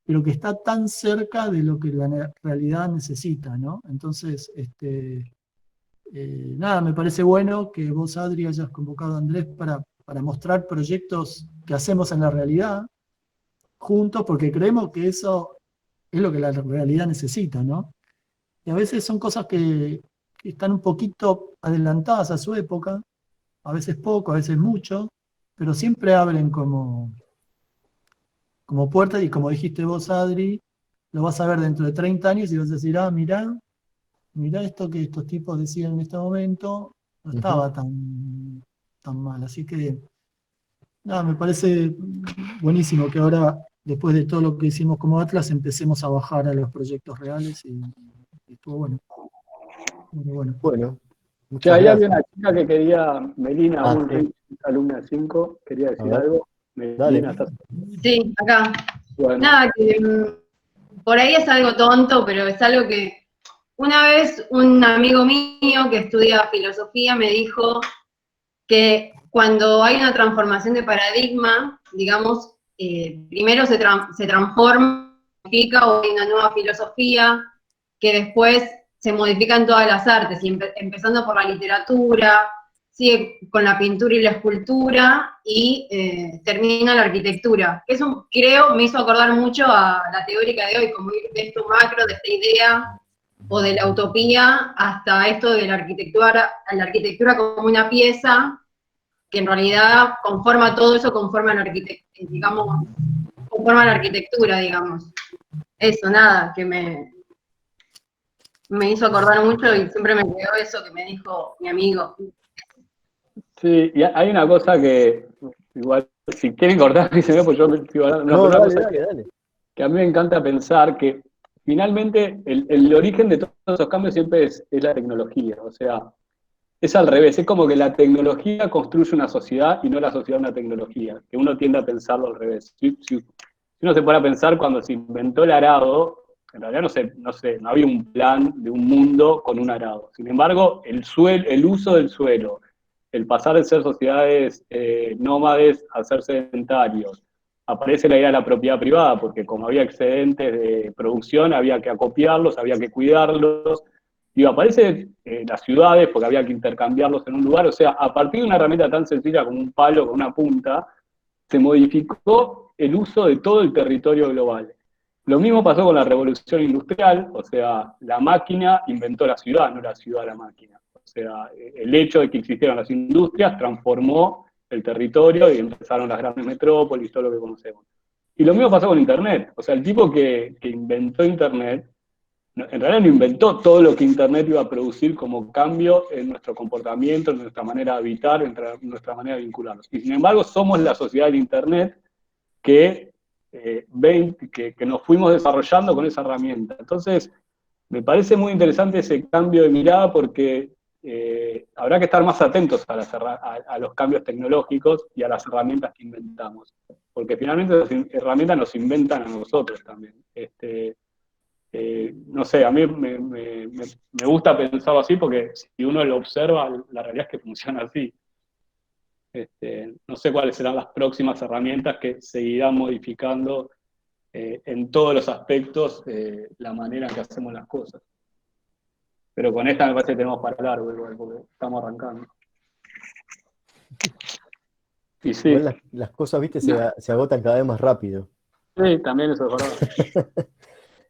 pero que está tan cerca de lo que la realidad necesita, ¿no? Entonces, nada, me parece bueno que vos, Adri, hayas convocado a Andrés para mostrar proyectos que hacemos en la realidad juntos, porque creemos que eso es lo que la realidad necesita, ¿no? Y a veces son cosas que están un poquito adelantadas a su época, a veces poco, a veces mucho, pero siempre abren como puertas, y como dijiste vos, Adri, lo vas a ver dentro de 30 años y vas a decir, mirá esto que estos tipos decían en este momento, no estaba tan mal. Así que, nada, me parece buenísimo que ahora, después de todo lo que hicimos como Atlas, empecemos a bajar a los proyectos reales y estuvo bueno. Bueno, Que muchas ahí había gracias. una chica que quería, Melina, Sí. alumna 5, quería decir A ver, algo. dale. Melina, ¿estás? Sí, acá. Bueno. Nada, que por ahí es algo tonto, pero es algo que una vez un amigo mío que estudia filosofía me dijo que cuando hay una transformación de paradigma, digamos, primero se transforma, modifica, o hay una nueva filosofía, que después se modifican todas las artes, y empezando por la literatura, sigue con la pintura y la escultura, y termina la arquitectura. Eso, creo, me hizo acordar mucho a la teórica de hoy, como ir de esto macro, de esta idea, o de la utopía, hasta esto de la arquitectura como una pieza, que en realidad conforma todo eso, conforma la arquitectura, digamos. Eso, nada, que me hizo acordar mucho, y siempre me quedó eso que me dijo mi amigo. Sí, y hay una cosa que, igual, si quieren cortar, díganme, pues yo estoy hablando. No, dale. dale. Que a mí me encanta pensar que finalmente el origen de todos esos cambios siempre es la tecnología. O sea, es al revés, es como que la tecnología construye una sociedad y no la sociedad una tecnología, que uno tiende a pensarlo al revés. Si uno se pone a pensar, cuando se inventó el arado, en realidad no había un plan de un mundo con un arado. Sin embargo, el uso del suelo, el pasar de ser sociedades nómades a ser sedentarios, aparece la idea de la propiedad privada, porque como había excedentes de producción, había que acopiarlos, había que cuidarlos. Digo, aparece las ciudades, porque había que intercambiarlos en un lugar. O sea, a partir de una herramienta tan sencilla como un palo con una punta, se modificó el uso de todo el territorio global. Lo mismo pasó con la revolución industrial, o sea, la máquina inventó la ciudad, no la ciudad la máquina. O sea, el hecho de que existieran las industrias transformó el territorio y empezaron las grandes metrópolis, todo lo que conocemos. Y lo mismo pasó con Internet. O sea, el tipo que inventó Internet, en realidad no inventó todo lo que Internet iba a producir como cambio en nuestro comportamiento, en nuestra manera de habitar, en nuestra manera de vincularnos. Y sin embargo, somos la sociedad de Internet que nos fuimos desarrollando con esa herramienta. Entonces, me parece muy interesante ese cambio de mirada porque habrá que estar más atentos a los cambios tecnológicos y a las herramientas que inventamos. Porque finalmente las herramientas nos inventan a nosotros también. No sé, a mí me gusta pensarlo así porque si uno lo observa, la realidad es que funciona así. No sé cuáles serán las próximas herramientas que seguirán modificando en todos los aspectos la manera en que hacemos las cosas. Pero con esta me parece que tenemos para largo igual, porque estamos arrancando. Y sí, Igual las cosas, viste, se agotan cada vez más rápido. sí, también eso es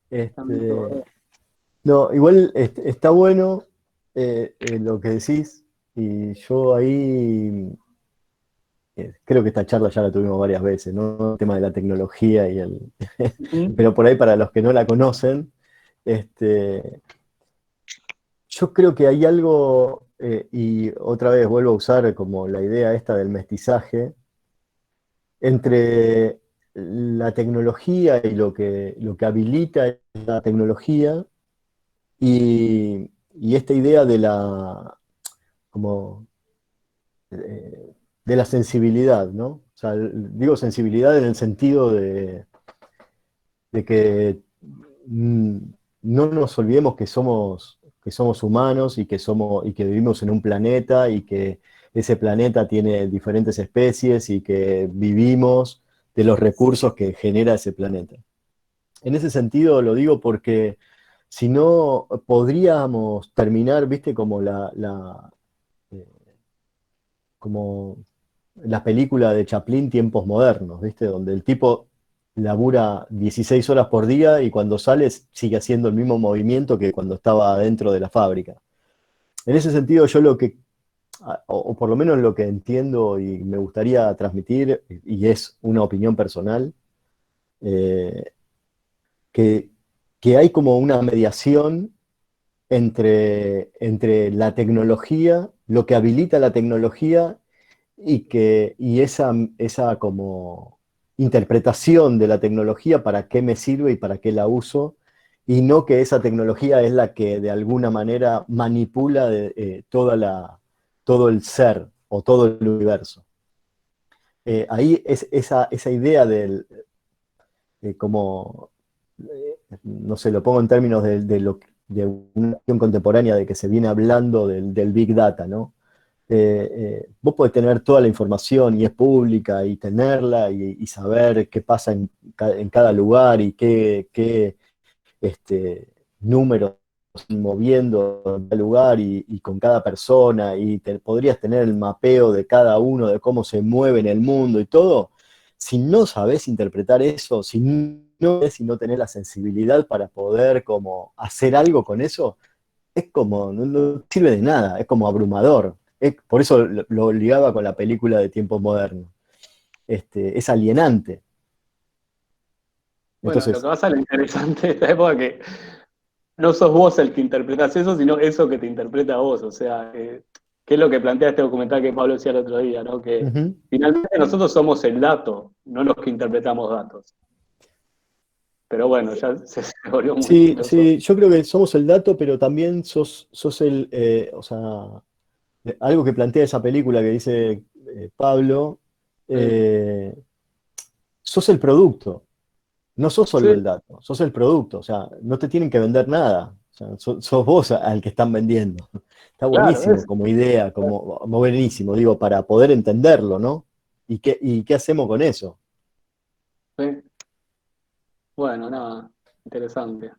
verdad. No, igual está bueno lo que decís, y yo ahí creo que esta charla ya la tuvimos varias veces, ¿no? El tema de la tecnología pero por ahí para los que no la conocen, yo creo que hay algo, y otra vez vuelvo a usar como la idea esta del mestizaje, entre la tecnología y lo que habilita la tecnología y esta idea como, de la sensibilidad, ¿no? O sea, digo sensibilidad en el sentido de que no nos olvidemos que somos humanos y que vivimos en un planeta y que ese planeta tiene diferentes especies y que vivimos de los recursos que genera ese planeta. En ese sentido lo digo porque si no podríamos terminar, viste, eh, como la película de Chaplin, Tiempos Modernos, viste, donde el tipo labura 16 horas por día y cuando sale sigue haciendo el mismo movimiento que cuando estaba dentro de la fábrica. En ese sentido, yo o por lo menos lo que entiendo y me gustaría transmitir, y es una opinión personal, eh, que, que hay como una mediación entre la tecnología, lo que habilita la tecnología y esa como interpretación de la tecnología, para qué me sirve y para qué la uso, y no que esa tecnología es la que de alguna manera manipula todo el ser o todo el universo. Ahí es esa idea como, no sé, lo pongo en términos de una acción contemporánea de que se viene hablando del Big Data, ¿no? Vos podés tener toda la información y es pública y tenerla y saber qué pasa en cada lugar y qué números moviendo en cada lugar y con cada persona y podrías tener el mapeo de cada uno, de cómo se mueve en el mundo y todo. Si no sabés interpretar eso, si no tenés la sensibilidad para poder como hacer algo con eso, es como, no sirve de nada, es como abrumador. Por eso lo ligaba con la película de Tiempos Modernos. Es alienante. Bueno, lo Entonces, que pasa, lo interesante de esta época es que no sos vos el que interpretás eso, sino eso que te interpreta a vos. O sea, ¿qué es lo que plantea este documental que Pablo decía el otro día, ¿no? Que finalmente nosotros somos el dato, no los que interpretamos datos. Pero bueno, ya se volvió muy sí, filosófico. sí, yo creo que somos el dato, pero también sos o sea, algo que plantea esa película que dice Pablo, eh, sos el producto, no sos solo Sí, el dato, sos el producto, o sea, no te tienen que vender nada, o sea, sos vos al que están vendiendo. Está claro, buenísimo como idea, como buenísimo, digo, para poder entenderlo, ¿no? ¿Y qué hacemos con eso? sí. Bueno, nada, interesante.